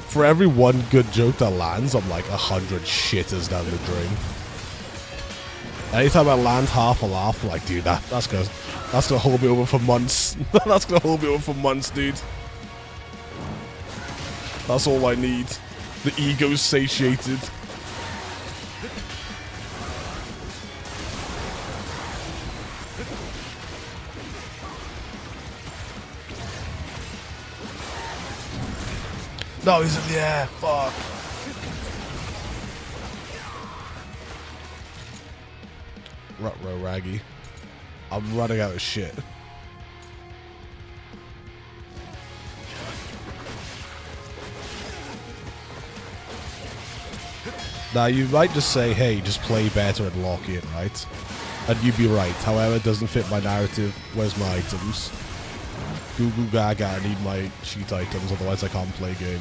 for every one good joke that lands, I'm like 100 shitters down the drain. Anytime I land half a laugh, I'm like, dude, that's gonna hold me over for months. That's gonna hold me over for months, dude. That's all I need. The ego's satiated. No, he's in the air. Fuck. Ruh-roh, Raggy. I'm running out of shit. Now, you might just say, hey, just play better and lock in, right? And you'd be right. However, it doesn't fit my narrative. Where's my items? Goo goo gaga, I need my cheat items, otherwise I can't play game.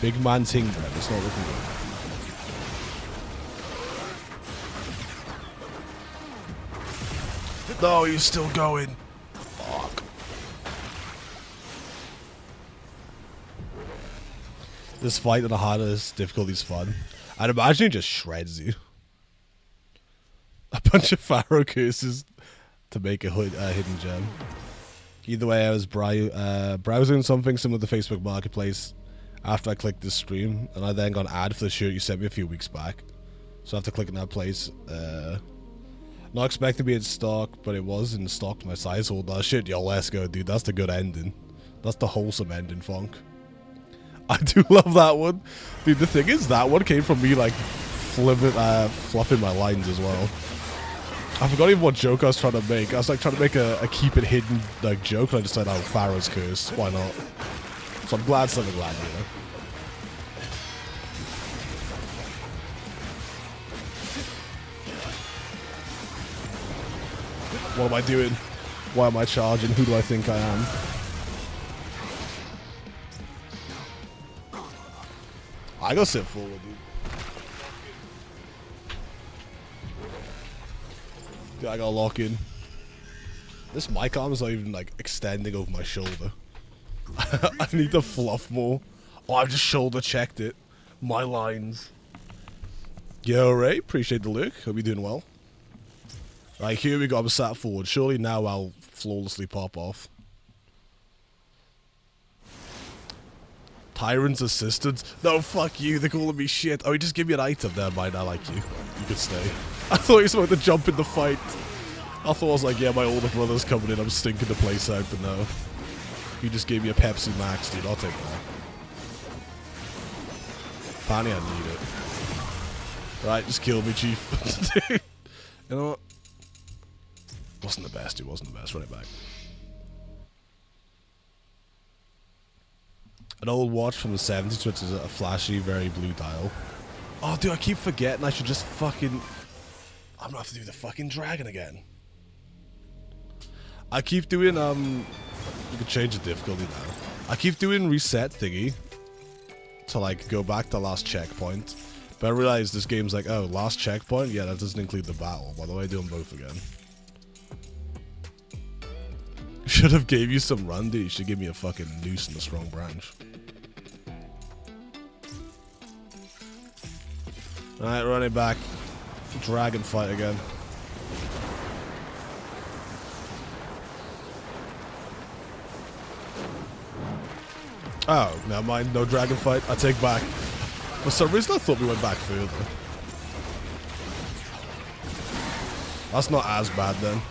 Big man ting, man. It's not looking good. No, he's still going. Fuck. This fight on the hardest difficulty is fun. I'd imagine it just shreds you. A bunch of Pharaoh curses to make a hidden gem. Either way, I was browsing something similar to Facebook Marketplace after I clicked this stream, and I then got an ad for the shirt you sent me a few weeks back. So after clicking that place, not expecting to be in stock, but it was in stock to my size. Hold that shit, yo, let's go, dude. That's the good ending. That's the wholesome ending, Funk. I do love that one. Dude, the thing is, that one came from me, like, fluffing my lines as well. I forgot even what joke I was trying to make. I was, like, trying to make a keep it hidden, like, joke, and I just said, oh, Pharaoh's curse. Why not? So I'm glad something landed, you know? What am I doing? Why am I charging? Who do I think I am? I gotta sit forward, dude. Dude, I gotta lock in. This mic arm is not even, like, extending over my shoulder. I need to fluff more. Oh, I've just shoulder checked it. My lines. Yo, Ray, appreciate the look. Hope you're doing well. Right, here we go. I'm sat forward. Surely now I'll flawlessly pop off. Tyrant's assistant? No, fuck you. They're calling me shit. Oh, he just give me an item. Never mind. I like you. You can stay. I thought he was about to jump in the fight. I thought I was like, yeah, my older brother's coming in. I'm stinking the place out, but no. You just gave me a Pepsi Max, dude. I'll take that. Apparently I need it. Right, just kill me, Chief. Dude. You know what? Wasn't the best, dude. Wasn't the best. Run it back. An old watch from the 70s, which is a flashy, very blue dial. Oh, dude, I keep forgetting I should just fucking... I'm gonna have to do the fucking dragon again. I keep doing, you can change the difficulty now. I keep doing reset thingy to, like, go back to last checkpoint. But I realized this game's like, oh, last checkpoint? Yeah, that doesn't include the battle. By the way, I do them both again. Should have gave you some run, dude. You should give me a fucking noose and a strong branch. Alright, running back. Dragon fight again. Oh, never mind. No dragon fight. I take back. For some reason, I thought we went back further. That's not as bad then.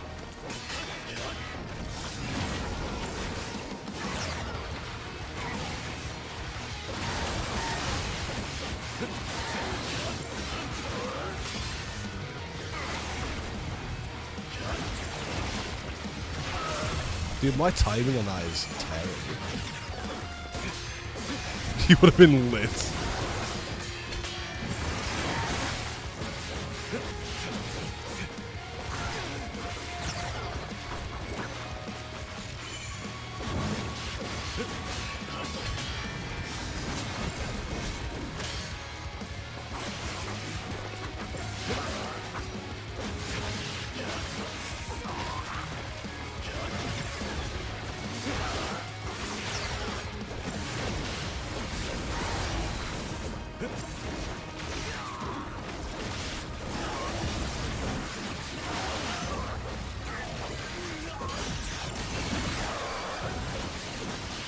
Dude, my timing on that is terrible. He would have been lit.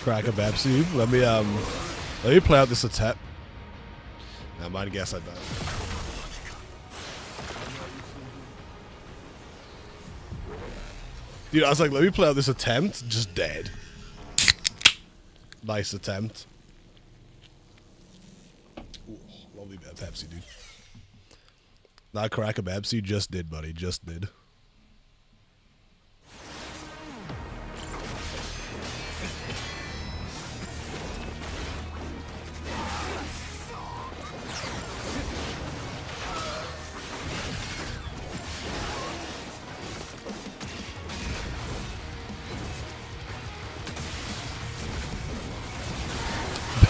Crack a Pepsi. Let me play out this attack. I might guess I died. Dude, I was like, let me play out this attempt. Just dead. Nice attempt. Ooh, lovely bit of Pepsi, dude. Not crack a Pepsi. Just did, buddy. Just did.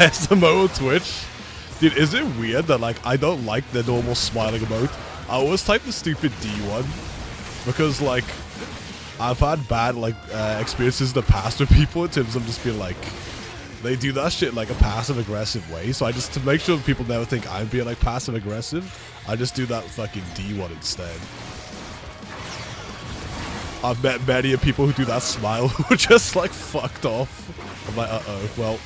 best emote on Twitch. Dude, is it weird that like I don't like the normal smiling emote? I always type the stupid D one because like I've had bad like experiences in the past with people in terms of just being like they do that shit like a passive aggressive way. So I just, to make sure people never think I'm being like passive aggressive, I just do that fucking D one instead. I've met many of people who do that smile who are just like fucked off. I'm like, well,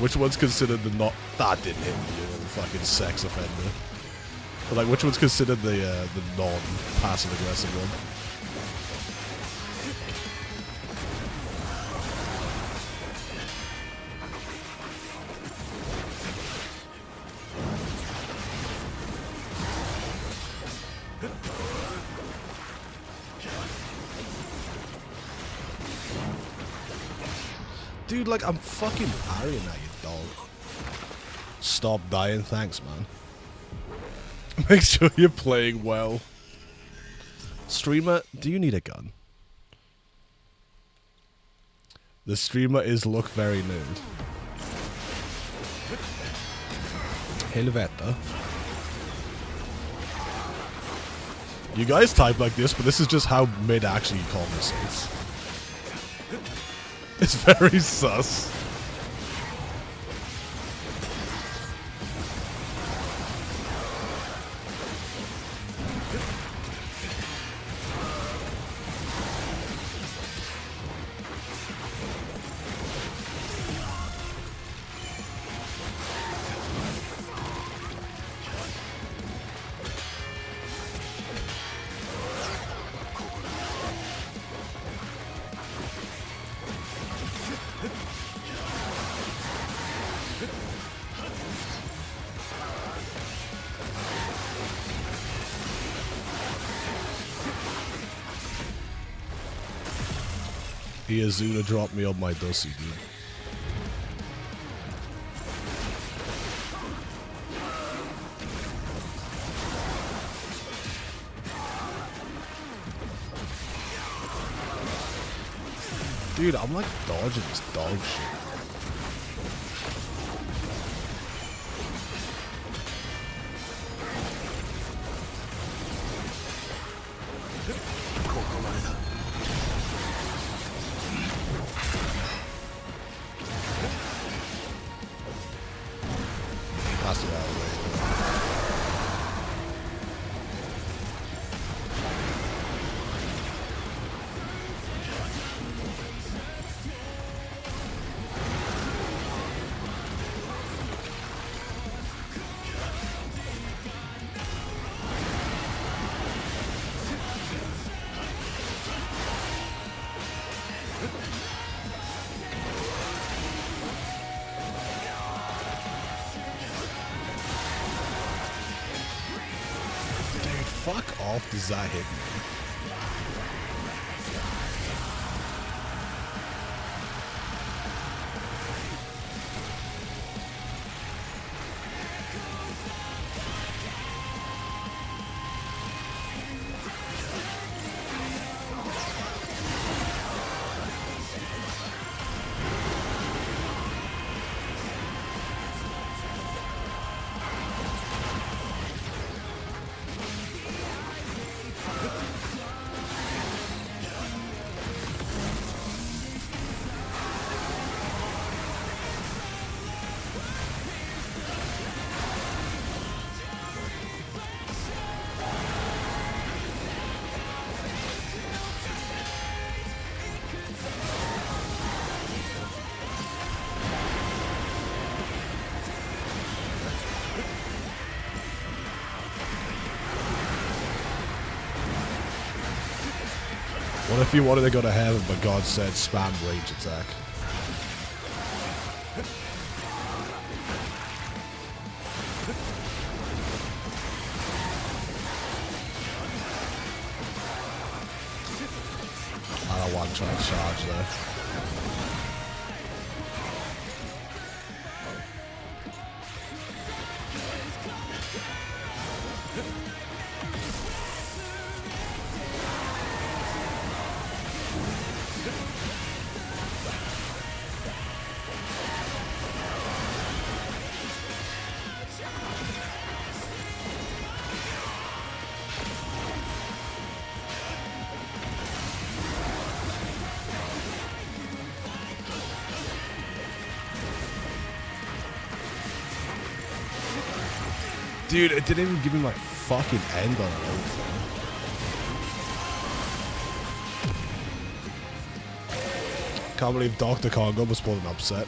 which one's considered the not? That didn't hit me, you fucking sex offender. But like, which one's considered the non-passive aggressive one? Dude, like, I'm fucking parrying at you, dog. Stop dying, thanks, man. Make sure you're playing well. Streamer, do you need a gun? The streamer is look very nude. Helvete. You guys type like this, but this is just how mid actually conversates. It's very sus. Azuna dropped me on my dossy, dude. Dude, I'm like dodging this dog shit. Fuck off, does that hit me? What if you wanted to go to heaven, but God said spam rage attack? I don't want to try to charge there. Dude, it didn't even give me my fucking end on it. Can't believe Dr. Congo was pulling an upset.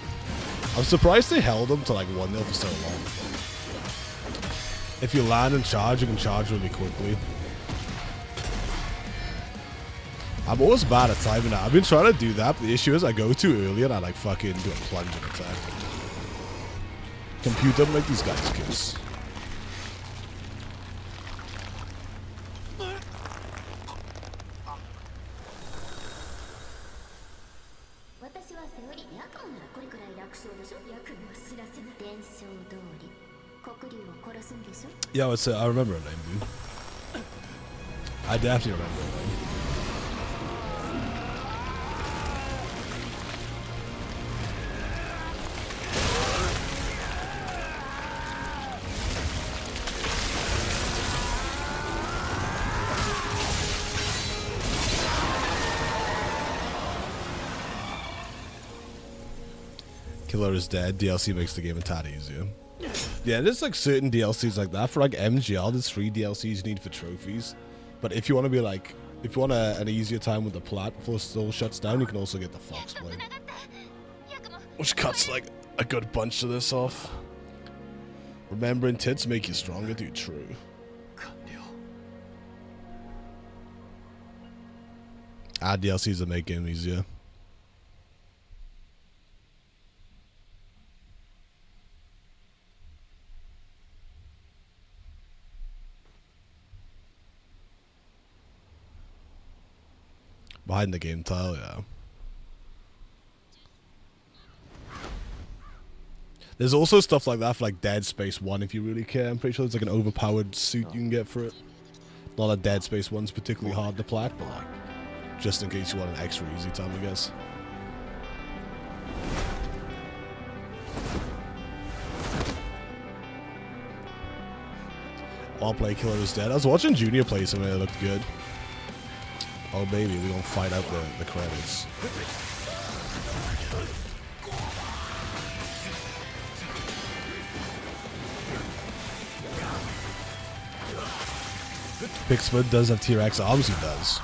I'm surprised they held him to like 1-0 for so long. If you land and charge, you can charge really quickly. I'm always bad at timing that. I've been trying to do that, but the issue is I go too early and I like fucking do a plunging attack. Computer, make these guys kiss. Yeah, it's I remember her name, dude. I definitely remember her name. Killer is dead. DLC makes the game a tad easier. Yeah, there's like certain DLCs like that. For like MGL, there's 3 DLCs you need for trophies. But if you want to be like, if you want an easier time with the plat before it still shuts down, you can also get the Fox Blade. Which cuts like a good bunch of this off. Remembering tits make you stronger, dude. True. Add DLCs that make game easier. Behind the game tile, yeah. There's also stuff like that for like Dead Space 1 if you really care. I'm pretty sure there's like an overpowered suit you can get for it. Not that Dead Space 1's particularly hard to plat, but like, just in case you want an extra easy time, I guess. I'll play Killer is Dead. I was watching Junior play something that looked good. Oh baby, we gonna fight out the credits. Pixford does have T-Rex arms, he does.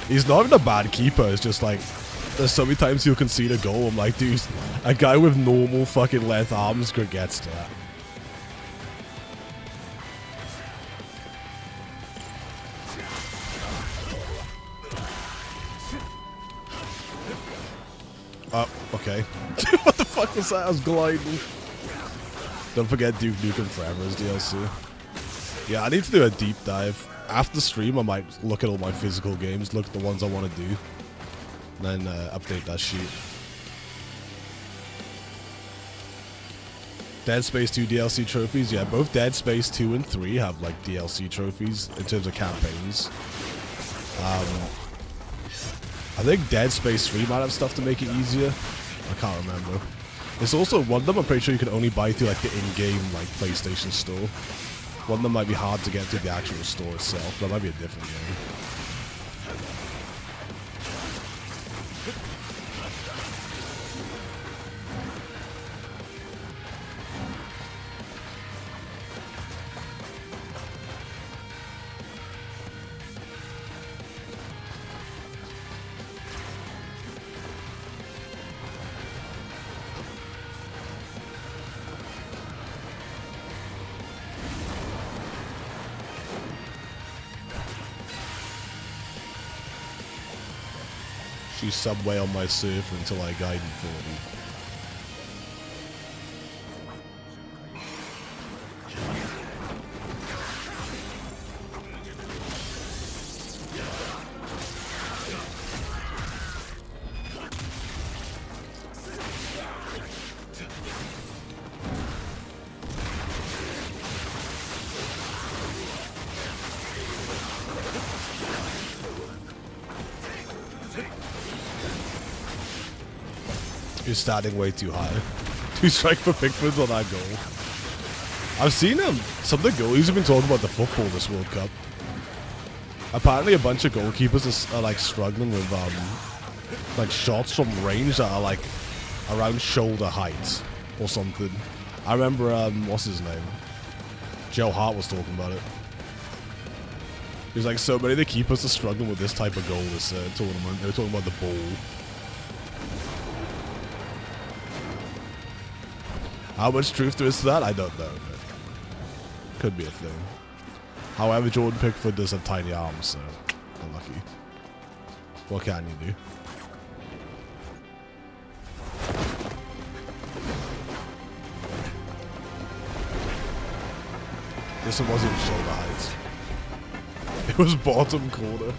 He's not even a bad keeper, it's just like, there's so many times he'll concede a goal, I'm like, dude, a guy with normal fucking length arms gets to that. Oh, okay. What the fuck was that? I was gliding. Don't forget Duke Nukem Forever's DLC. Yeah, I need to do a deep dive. After the stream, I might look at all my physical games, look at the ones I want to do, and then update that sheet. Dead Space 2 DLC trophies. Yeah, both Dead Space 2 and 3 have like DLC trophies in terms of campaigns. I think Dead Space 3 might have stuff to make it easier. I can't remember. There's also one of them I'm pretty sure you can only buy through like the in-game like PlayStation store. One of them might be hard to get through the actual store itself. That might be a different game. She's Subway on my surfer until I guide in 40. You're starting way too high. 2 strike for Pickfords on that goal. I've seen some of the goalies have been talking about the football this World Cup. Apparently a bunch of goalkeepers are like struggling with like shots from range that are like around shoulder height or something. I remember what's his name? Joe Hart was talking about it. He's like, so many of the keepers are struggling with this type of goal this tournament. They were talking about the ball. How much truth there is to that? I don't know. But could be a thing. However, Jordan Pickford does have tiny arms, so unlucky. What can you do? This one wasn't even shoulder height. It was bottom corner.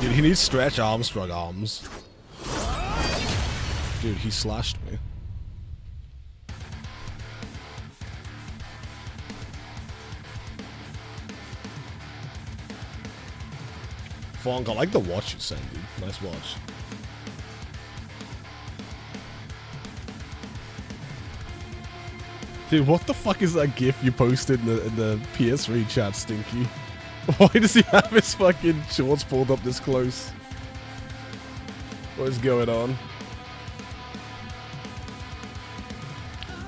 Dude, he needs Stretch Armstrong arms. Dude, he slashed me. Fonk, I like the watch you sent, dude. Nice watch. Dude, what the fuck is that gif you posted in the PS3 chat, Stinky? Why does he have his fucking shorts pulled up this close? What is going on?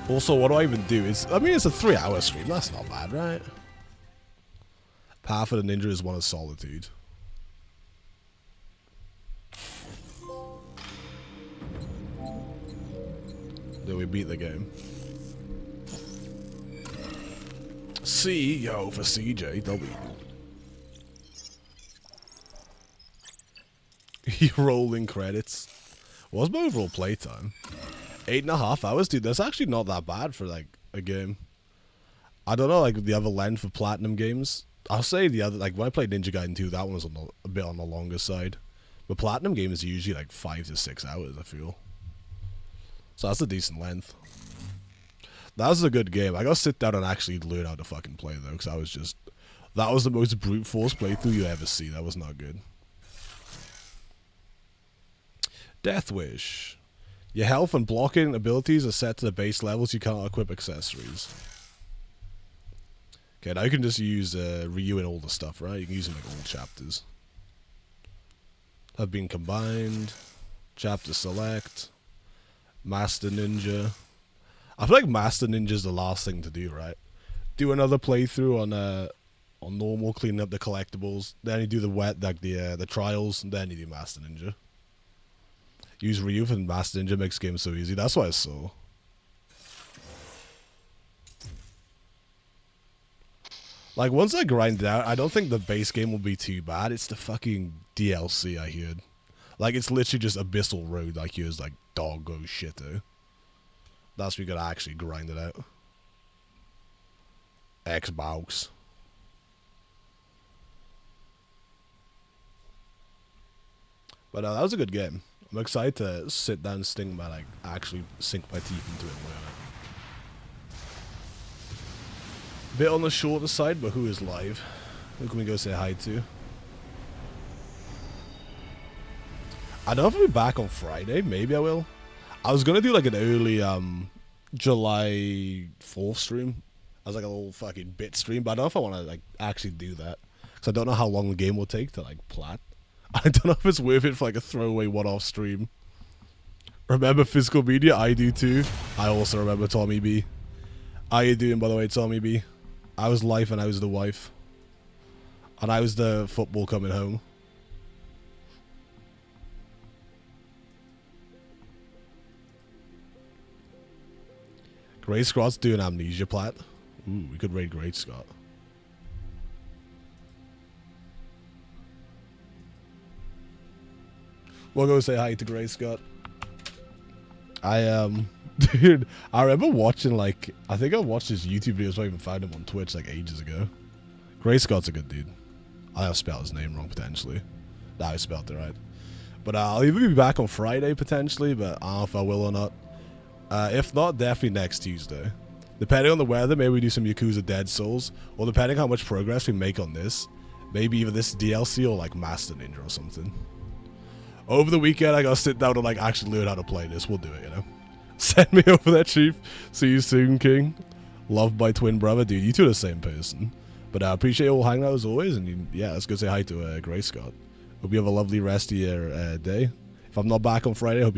Also, what do I even do? I mean, it's a 3-hour stream. That's not bad, right? Path of the Ninja is one of solitude. Then we beat the game. CEO for CJW. Rolling credits. What's my overall playtime? 8.5 hours, dude. That's actually not that bad for like a game. I don't know, like the other length of Platinum games. I'll say the other, like when I played Ninja Gaiden 2, that one was a bit on the longer side. But Platinum games are usually like 5 to 6 hours, I feel. So that's a decent length. That was a good game. I gotta sit down and actually learn how to fucking play though, because that was the most brute force playthrough you ever see. That was not good. Death Wish. Your health and blocking abilities are set to the base levels. You can't equip accessories. Okay, now you can just use Ryu in all the stuff, right? You can use him like all chapters. Have been combined. Chapter select. Master Ninja. I feel like Master Ninja is the last thing to do, right? Do another playthrough on normal, cleaning up the collectibles. Then you do the trials, and then you do Master Ninja. Use Ryu for Master Ninja makes games so easy. That's what I saw. Like, once I grind it out, I don't think the base game will be too bad. It's the fucking DLC I heard. Like, it's literally just Abyssal Road, like here's like doggo shit, though. That's where we gotta actually grind it out. Xbox. But that was a good game. I'm excited to sit down and actually sink my teeth into it and learn it. Bit on the shorter side, but who is live? Who can we go say hi to? I don't know if I'll be back on Friday. Maybe I will. I was gonna do like an early July 4th stream. I was like a little fucking bit stream, but I don't know if I want to like actually do that because I don't know how long the game will take to like plat. I don't know if it's worth it for like a throwaway one-off stream. Remember physical media? I do too. I also remember Tommy B. How you doing, by the way, Tommy B? I was life and I was the wife. And I was the football coming home. Great Scott's doing Amnesia plat. Ooh, we could raid Great Scott. We'll go say hi to Great Scott. Dude, I remember watching like, I think I watched his YouTube videos, I even found him on Twitch like ages ago. Great Scott's a good dude. I spelled his name wrong potentially. Nah, I spelled it right. But I'll either be back on Friday potentially, but I don't know if I will or not. If not, definitely next Tuesday. Depending on the weather, maybe we do some Yakuza Dead Souls, or depending how much progress we make on this, maybe either this DLC or like Master Ninja or something. Over the weekend, I gotta sit down and like actually learn how to play this. We'll do it, you know. Send me over there, Chief. See you soon, King. Loved by twin brother, dude. You two are the same person. But I appreciate you all hanging out as always, and yeah, let's go say hi to Grey Scott. Hope you have a lovely rest of your day. If I'm not back on Friday, I hope you